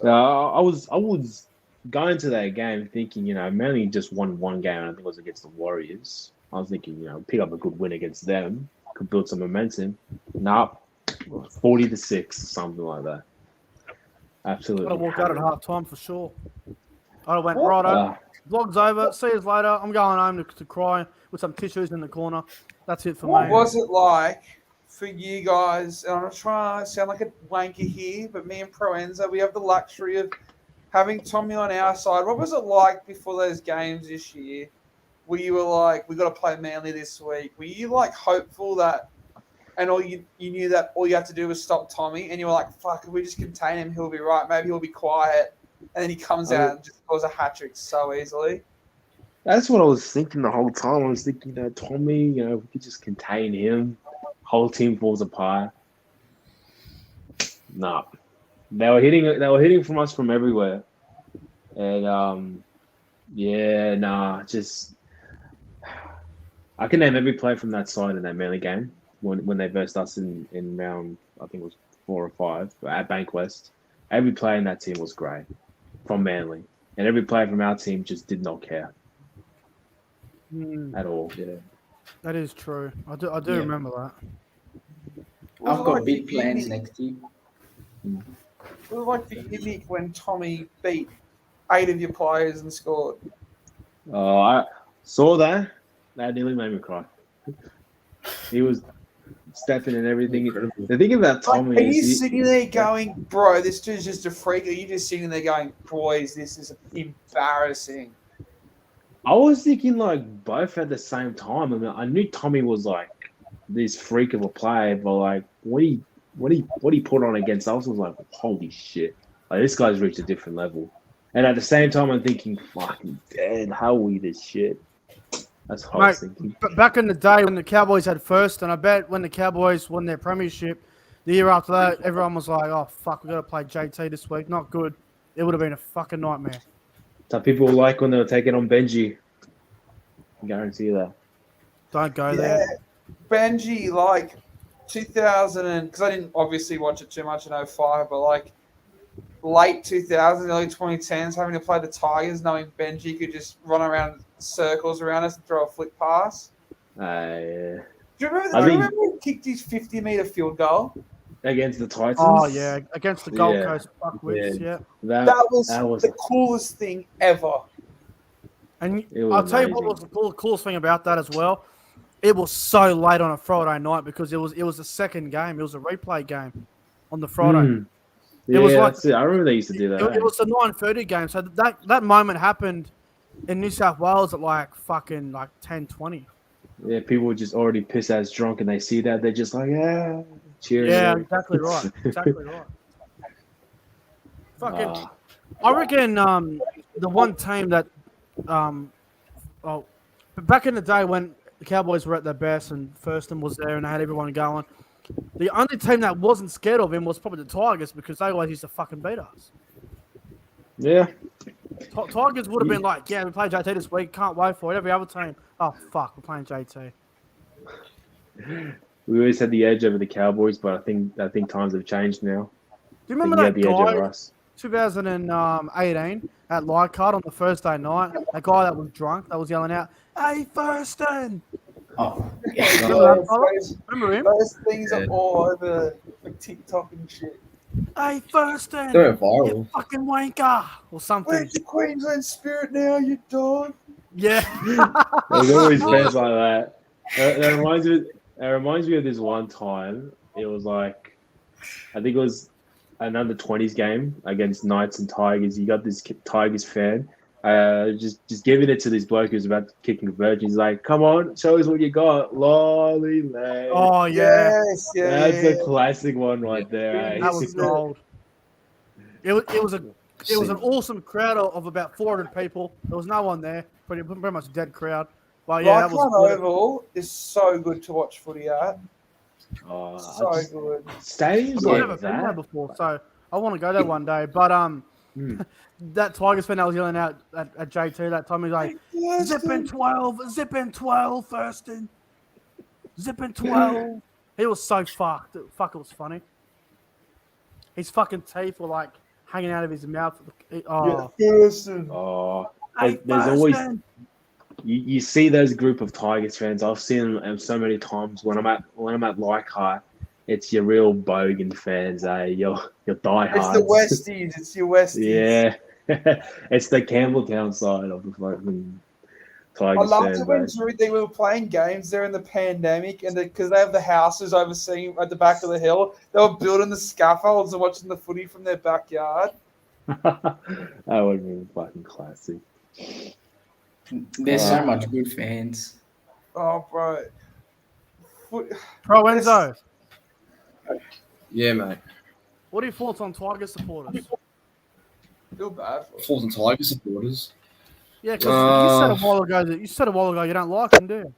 I was going to that game thinking, Manly just won one game, and I think it was against the Warriors. I was thinking, pick up a good win against them, could build some momentum. Nah, 40-6, something like that. Absolutely. I'd have walked out at half time for sure. I'd have went, righto, vlog's over, see you later. I'm going home to cry with some tissues in the corner. That's it for me. What was it like for you guys? And I'm not trying to sound like a wanker here, but me and ProEnzo, we have the luxury of having Tommy on our side. What was it like before those games this year? Where you were like, we got to play Manly this week. Were you like hopeful that, and all you knew that all you had to do was stop Tommy, and you were like, fuck, if we just contain him, he'll be right. Maybe he'll be quiet. And then he comes out and just scores a hat-trick so easily. That's what I was thinking the whole time. I was thinking, Tommy, we could just contain him. Whole team falls apart. Nah. They were hitting from us from everywhere. And Yeah, nah, just I can name every player from that side in that Manly game when they versed us in round, I think it was 4 or 5 at Bankwest. Every player in that team was great from Manly, and every player from our team just did not care at all. Yeah. That is true. I do Yeah. remember that. I've got big plans next year. It was like for you, Nick, when Tommy beat 8 of your players and scored. Oh, I saw that. That nearly made me cry. He was stepping and everything. The thing about Tommy Are you is sitting there going, bro, this dude's just a freak? Or are you just sitting there going, boys, this is embarrassing? I was thinking like both at the same time. I mean, I knew Tommy was like this freak of a player, but like what he put on against us was like, holy shit! Like this guy's reached a different level. And at the same time, I'm thinking, fucking damn, how are we this shit? That's what I was thinking. But back in the day when the Cowboys had first, and I bet when the Cowboys won their premiership, the year after that, everyone was like, oh, fuck, we got to play JT this week. Not good. It would have been a fucking nightmare. So people like when they were taking on Benji. I guarantee that. Don't go there. Benji, like 2000, because I didn't obviously watch it too much in 05, but like late 2000s, early 2010s, having to play the Tigers, knowing Benji could just run around circles around us and throw a flick pass. Yeah. Do you remember he kicked his 50-meter field goal? Against the Titans? Oh, yeah. Against the Gold Coast fuckwits, yeah. That was the coolest thing ever. And I'll tell you what was the coolest thing about that as well. It was so late on a Friday night because it was the second game. It was a replay game on the Friday. Yeah, it was like, that's it. I remember they used to do that. It was the 9:30 game. So that moment happened in New South Wales at like fucking like 10:20. Yeah, people were just already pissed as drunk and they see that. They're just like, yeah, cheers. Yeah, exactly right. Exactly right. Fucking, I reckon the one team that back in the day when the Cowboys were at their best and Thurston was there and they had everyone going, the only team that wasn't scared of him was probably the Tigers because they always used to fucking beat us. Yeah. Tigers would have been like, yeah, we play JT this week, can't wait for it. Every other team, oh fuck, we're playing JT. We always had the edge over the Cowboys, but I think times have changed now. Do you remember that the edge over guy, us. 2018 at Leichhardt on the Thursday night? That guy that was drunk, that was yelling out, "Hey, Thurston!" Oh, remember him? Those things are all over TikTok and shit. Hey, Thurston! They're viral. You fucking wanker! Or something. Where's your Queensland spirit now, you dog? Yeah. There's always fans like that. That reminds me of this one time. It was like, I think it was an under-20s game against Knights and Tigers. You got this Tigers fan just giving it to this bloke who's about to kick a virgin. He's like, come on, show us what you got. Lolly lad. Oh, yeah. Yes, That's a classic one right there. That was gold. It was an awesome crowd of about 400 people. There was no one there. Pretty much a dead crowd. But yeah, that was good. Oval is so good to watch footy at. Oh, so good. Stadiums I've like never been there that. before, so I want to go there one day. But that Tigers fan that was yelling out at JT that time, he's like, "Zip in 12, Thurston. Zip in 12." He was so fucked. Fuck, it was funny. His fucking teeth were like hanging out of his mouth. Oh, Thurston. Oh, hey, there's always Thurston. you see those group of Tigers fans. I've seen them so many times when I'm at Leichhardt. It's your real bogan fans, your diehards. It's the Westies. It's your Westies. Yeah, it's the Campbelltown side of the fucking Tigers. I loved it when we were playing games there in the pandemic, and because they have the houses overseeing at the back of the hill, they were building the scaffolds and watching the footy from their backyard. That would be fucking classic. There's so much good fans. Oh, bro. ProEnzo. Yeah, mate. What are your thoughts on Tiger supporters? Feel bad for Thoughts on Tiger supporters? Yeah, because you said a while ago you don't like them, do you?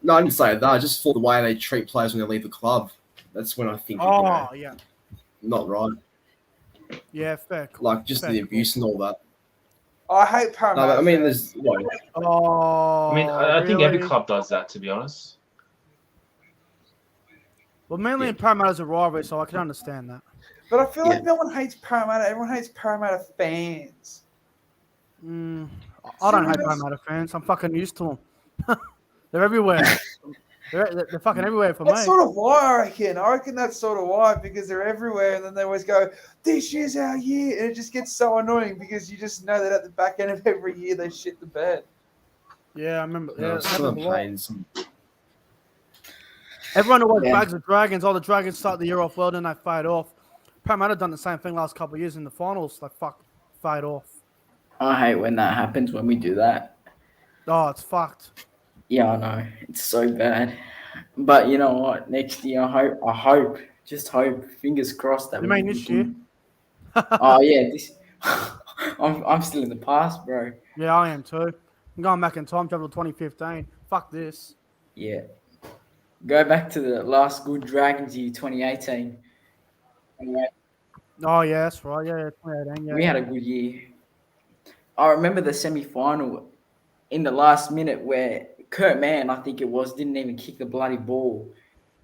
No, I didn't say that. I just thought the way they treat players when they leave the club. That's when I think. Yeah. Not right. Yeah, fair. Like just fair the abuse and all that. I hate No, Parramatta. I mean, fans. there's like, Oh, I mean, I think every really? club does that, to be honest. Well, mainly Yeah. in Parramatta's a rivalry, so I can understand that. But I feel like no one hates Parramatta. Everyone hates Parramatta fans. I don't hate Parramatta fans. I'm fucking used to them. They're everywhere. they're fucking everywhere for That's me. sort of why I reckon. I reckon that's sort of why, because they're everywhere, and then they always go, "This year's our year," and it just gets so annoying because you just know that at the back end of every year they shit the bed. Yeah, I remember. no, Yeah, it some happens of a the lot. pains. Everyone always Yeah. brags the Dragons. Oh, the Dragons start the year off well, then they fade off. Parramatta done the same thing last couple of years in the finals. Like, fade off. I hate when that happens when we do that. Oh, it's fucked. Yeah, I know. It's so bad. But you know what? Next year, I hope, just hope, fingers crossed that You we mean this year? Oh yeah, this. I'm still in the past, bro. Yeah, I am too. I'm going back in time travel to 2015. Fuck this. Yeah. Go back to the last good Dragons year, 2018. Oh, yeah, that's right. Yeah, 2018. Yeah. We had a good year. I remember the semi-final in the last minute where Kurt Mann, I think it was, didn't even kick the bloody ball.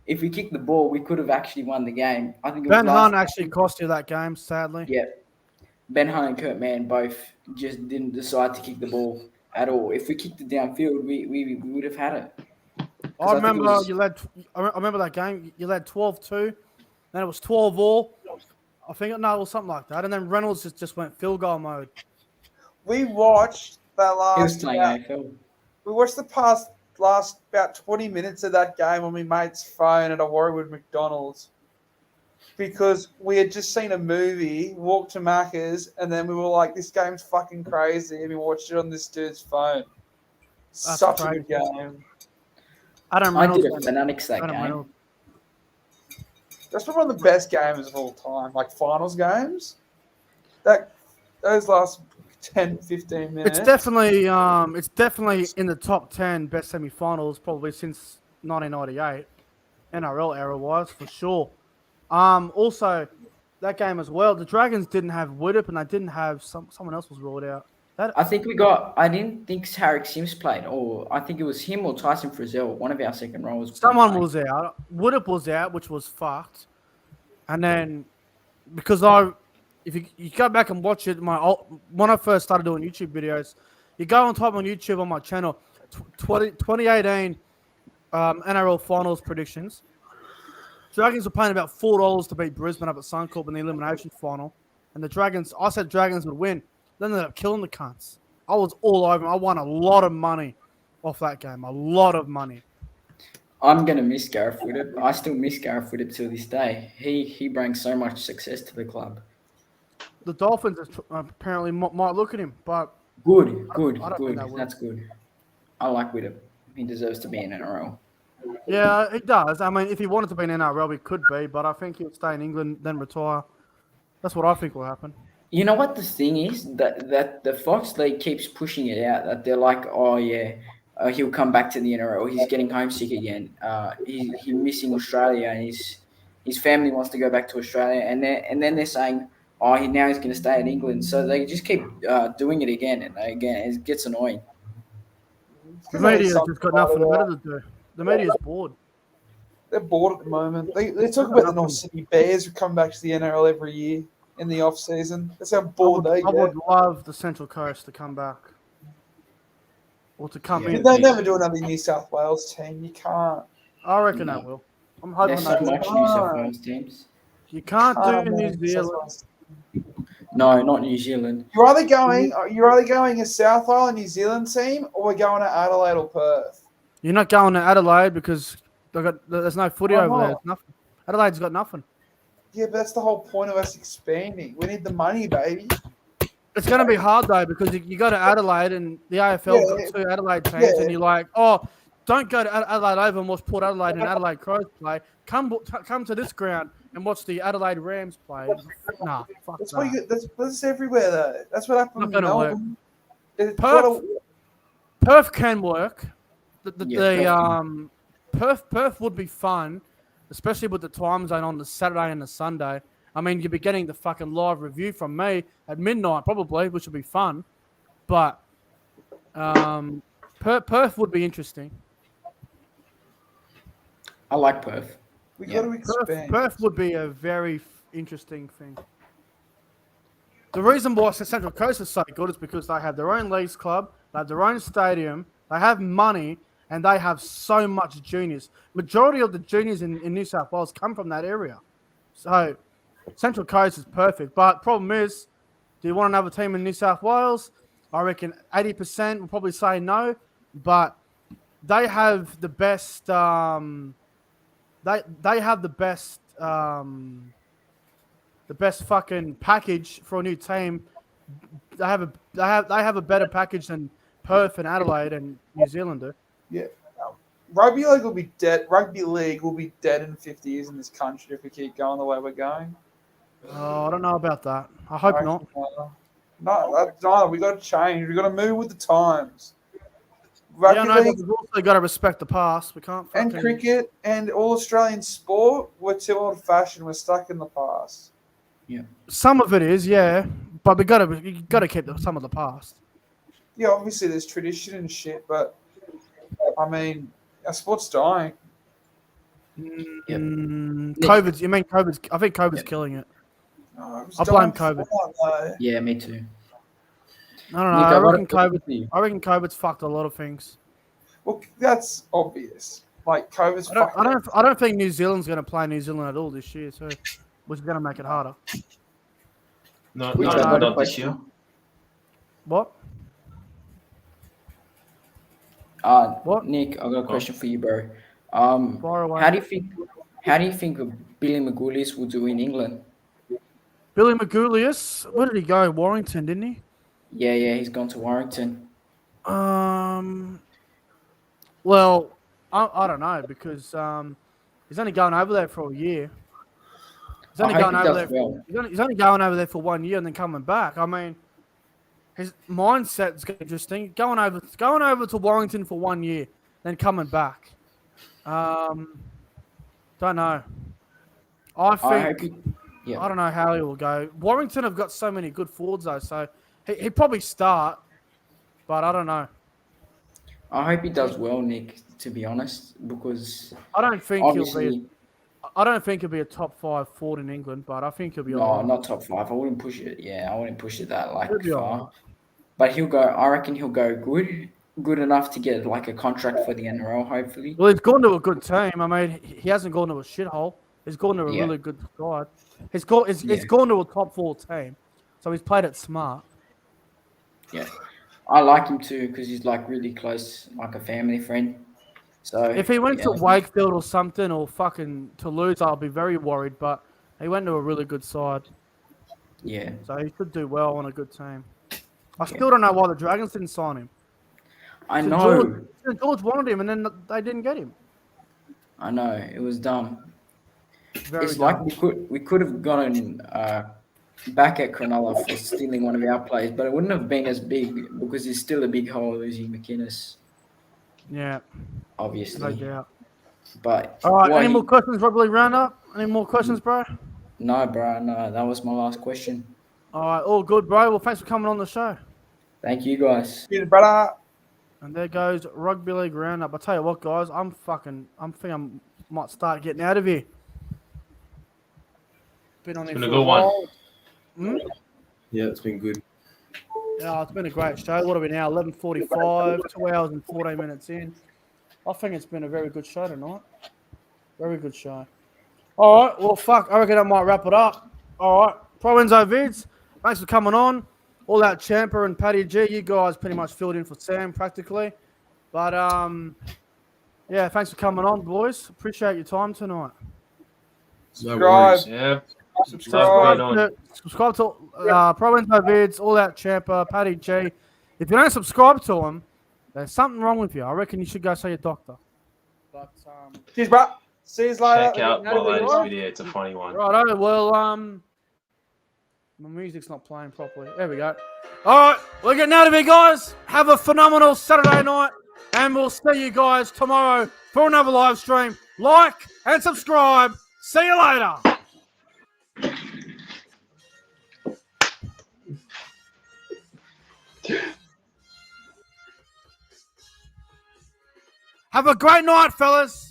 If we kicked the ball, we could have actually won the game. I think it was Ben Hunt actually cost you that game, sadly. Yeah. Ben Hunt and Kurt Mann both just didn't decide to kick the ball at all. If we kicked it downfield, we would have had it. I remember you led. I remember that game. You led 12-2. Then it was 12-all. I think it was something like that. And then Reynolds just went field goal mode. We watched that last. He was playing AFL. We watched the last about 20 minutes of that game on my mate's phone at a Warrwood McDonald's because we had just seen a movie, walked to Macca's, and then we were like, "This game's fucking crazy," and we watched it on this dude's phone. That's Such crazy. a good game. I did a Fanatics that game. Reynolds. That's probably one of the best games of all time, like finals games. Those last 10, 15 minutes. It's definitely in the top 10 best semi-finals probably since 1998, NRL era wise for sure. Also, that game as well. The Dragons didn't have Widdop and they didn't have someone else was ruled out. I think we got. I didn't think Tarek Sims played, or I think it was him or Tyson Frizzell. One of our second rows. Someone was out. Widdop was out, which was fucked. And then because if you go back and watch it, when I first started doing YouTube videos, you go and type on YouTube on my channel, 2018 NRL Finals predictions. Dragons were paying about $4 to beat Brisbane up at Suncorp in the elimination final, and I said Dragons would win. Then they ended up killing the cunts. I was all over them. I won a lot of money off that game. A lot of money. I'm gonna miss Gareth Widdop. I still miss Gareth Widdop to this day. He brings so much success to the club. The Dolphins apparently might look at him, but Good. I don't think that will. That's good. I like Widdop. He deserves to be in NRL. Yeah, it does. I mean, if he wanted to be in NRL, he could be, but I think he'll stay in England, then retire. That's what I think will happen. You know what the thing is? That the Fox League keeps pushing it out. That they're like, oh yeah, he'll come back to the NRL. He's getting homesick again. He's missing Australia, and his family wants to go back to Australia. And then they're saying, oh, he's going to stay in England. So they just keep doing it again and again. It gets annoying. The media's just got nothing better to do. The media's bored. They're bored at the moment. They talk about the North Sydney Bears who come back to the NRL every year in the off season. That's how bored they I get. would love the Central Coast to come back. Or to come in. They never do another New South Wales team. You can't. I reckon that will. I'm hoping There's that so will. much New South Wales teams. You can't do New Zealand. No, not New Zealand. You're either going a South Island New Zealand team, or we're going to Adelaide or Perth. You're not going to Adelaide because there's no footy Why over there. not? There's nothing. Adelaide's got nothing. Yeah, but that's the whole point of us expanding. We need the money, baby. It's going to be hard though because you go to Adelaide and the AFL got two Adelaide teams, and you're like, oh, don't go to Adelaide Oval and watch Port Adelaide and Adelaide Crows play. Come to this ground and watch the Adelaide Rams play. Nah, fuck that. That's everywhere though. That's what happened. Not gonna work. Perth, Perth can work. Perth would be fun, especially with the time zone on the Saturday and the Sunday. I mean, you'd be getting the fucking live review from me at midnight probably, which would be fun. but Perth would be interesting. I like Perth. We got to expand. Perth would be a very interesting thing. The reason why Central Coast is so good is because they have their own leagues club, they have their own stadium, they have money, and they have so much juniors. Majority of the juniors in New South Wales come from that area. So Central Coast is perfect. But problem is, do you want another team in New South Wales? I reckon 80% will probably say no. But they have the best. They have the best fucking package for a new team. They have a better package than Perth and Adelaide and New Zealand do. Yeah. Rugby league will be dead. Rugby league will be dead in 50 years in this country if we keep going the way we're going. Oh, I don't know about that. I hope not. No, we got to change. We got to move with the times. Rugby league, we've also got to respect the past. We can't. And cricket and all Australian sport, we're too old-fashioned. We're stuck in the past. Yeah. Some of it is, yeah, but you got to keep some of the past. Yeah, obviously there's tradition and shit, but I mean, our sport's dying. COVID's. You mean COVID's? I think COVID's killing it. No, I blame COVID. Yeah, me too. I don't know. I reckon COVID's fucked a lot of things. Well, that's obvious. Like COVID's. I don't think New Zealand's going to play New Zealand at all this year, so which is going to make it harder. Not this year. What? What? Nick, I got a question for you, bro. How do you think Billy Magoulias will do in England? Billy Magoulias, where did he go? Warrington, didn't he? Yeah, he's gone to Warrington. Well, I don't know because he's only going over there for a year. He's only going over there for 1 year and then coming back. I mean, his mindset's interesting. Going over to Warrington for 1 year, then coming back. Don't know. I don't know how he will go. Warrington have got so many good forwards though, so he'd probably start, but I don't know. I hope he does well, Nick. To be honest, because I don't think he'll be a top 5 forward in England, but I think he'll be. No, not top 5. I wouldn't push it. Yeah, I wouldn't push it that far. But he'll go. I reckon he'll go good enough to get like a contract for the NRL. Hopefully. Well, he's gone to a good team. I mean, he hasn't gone to a shithole. He's gone to a really good side. He's gone to a top 4 team, so he's played it smart. Yeah, I like him too because he's like really close, like a family friend. So if he went to Wakefield or something or fucking Toulouse, I'll be very worried. But he went to a really good side. Yeah. So he should do well on a good team. I still don't know why the Dragons didn't sign him. I know. George wanted him, and then they didn't get him. I know. It was dumb. It's like we could have gotten back at Cronulla for stealing one of our players, but it wouldn't have been as big because it's still a big hole losing McInnes. Yeah. Obviously. No doubt. But all right, any more questions, Rugby League Roundup? Any more questions, bro? No, bro. No, that was my last question. All right, all good, bro. Well, thanks for coming on the show. Thank you, guys. Cheers, brother. And there goes Rugby League Roundup. I tell you what, guys, I might start getting out of here. Been on there for a good one. Yeah, it's been good. Yeah, it's been a great show. What are we now? 11:45, 2 hours and 14 minutes in. I think it's been a very good show tonight. Very good show. All right, well, fuck. I reckon I might wrap it up. All right, ProEnzo Vidz, thanks for coming on. All Out Champa and Paddy G, you guys pretty much filled in for Sam practically. But, yeah, thanks for coming on, boys. Appreciate your time tonight. Subscribe. Yeah. Subscribe to ProEnzo Vidz, All Out Champa, Paddy G. If you don't subscribe to him, there's something wrong with you. I reckon you should go see your doctor. But cheers, bro. See you later. Check out my latest video. It's a funny one. Right, well, my music's not playing properly. There we go. All right, we're getting out of here, guys. Have a phenomenal Saturday night, and we'll see you guys tomorrow for another live stream. Like and subscribe. See you later. Have a great night, fellas.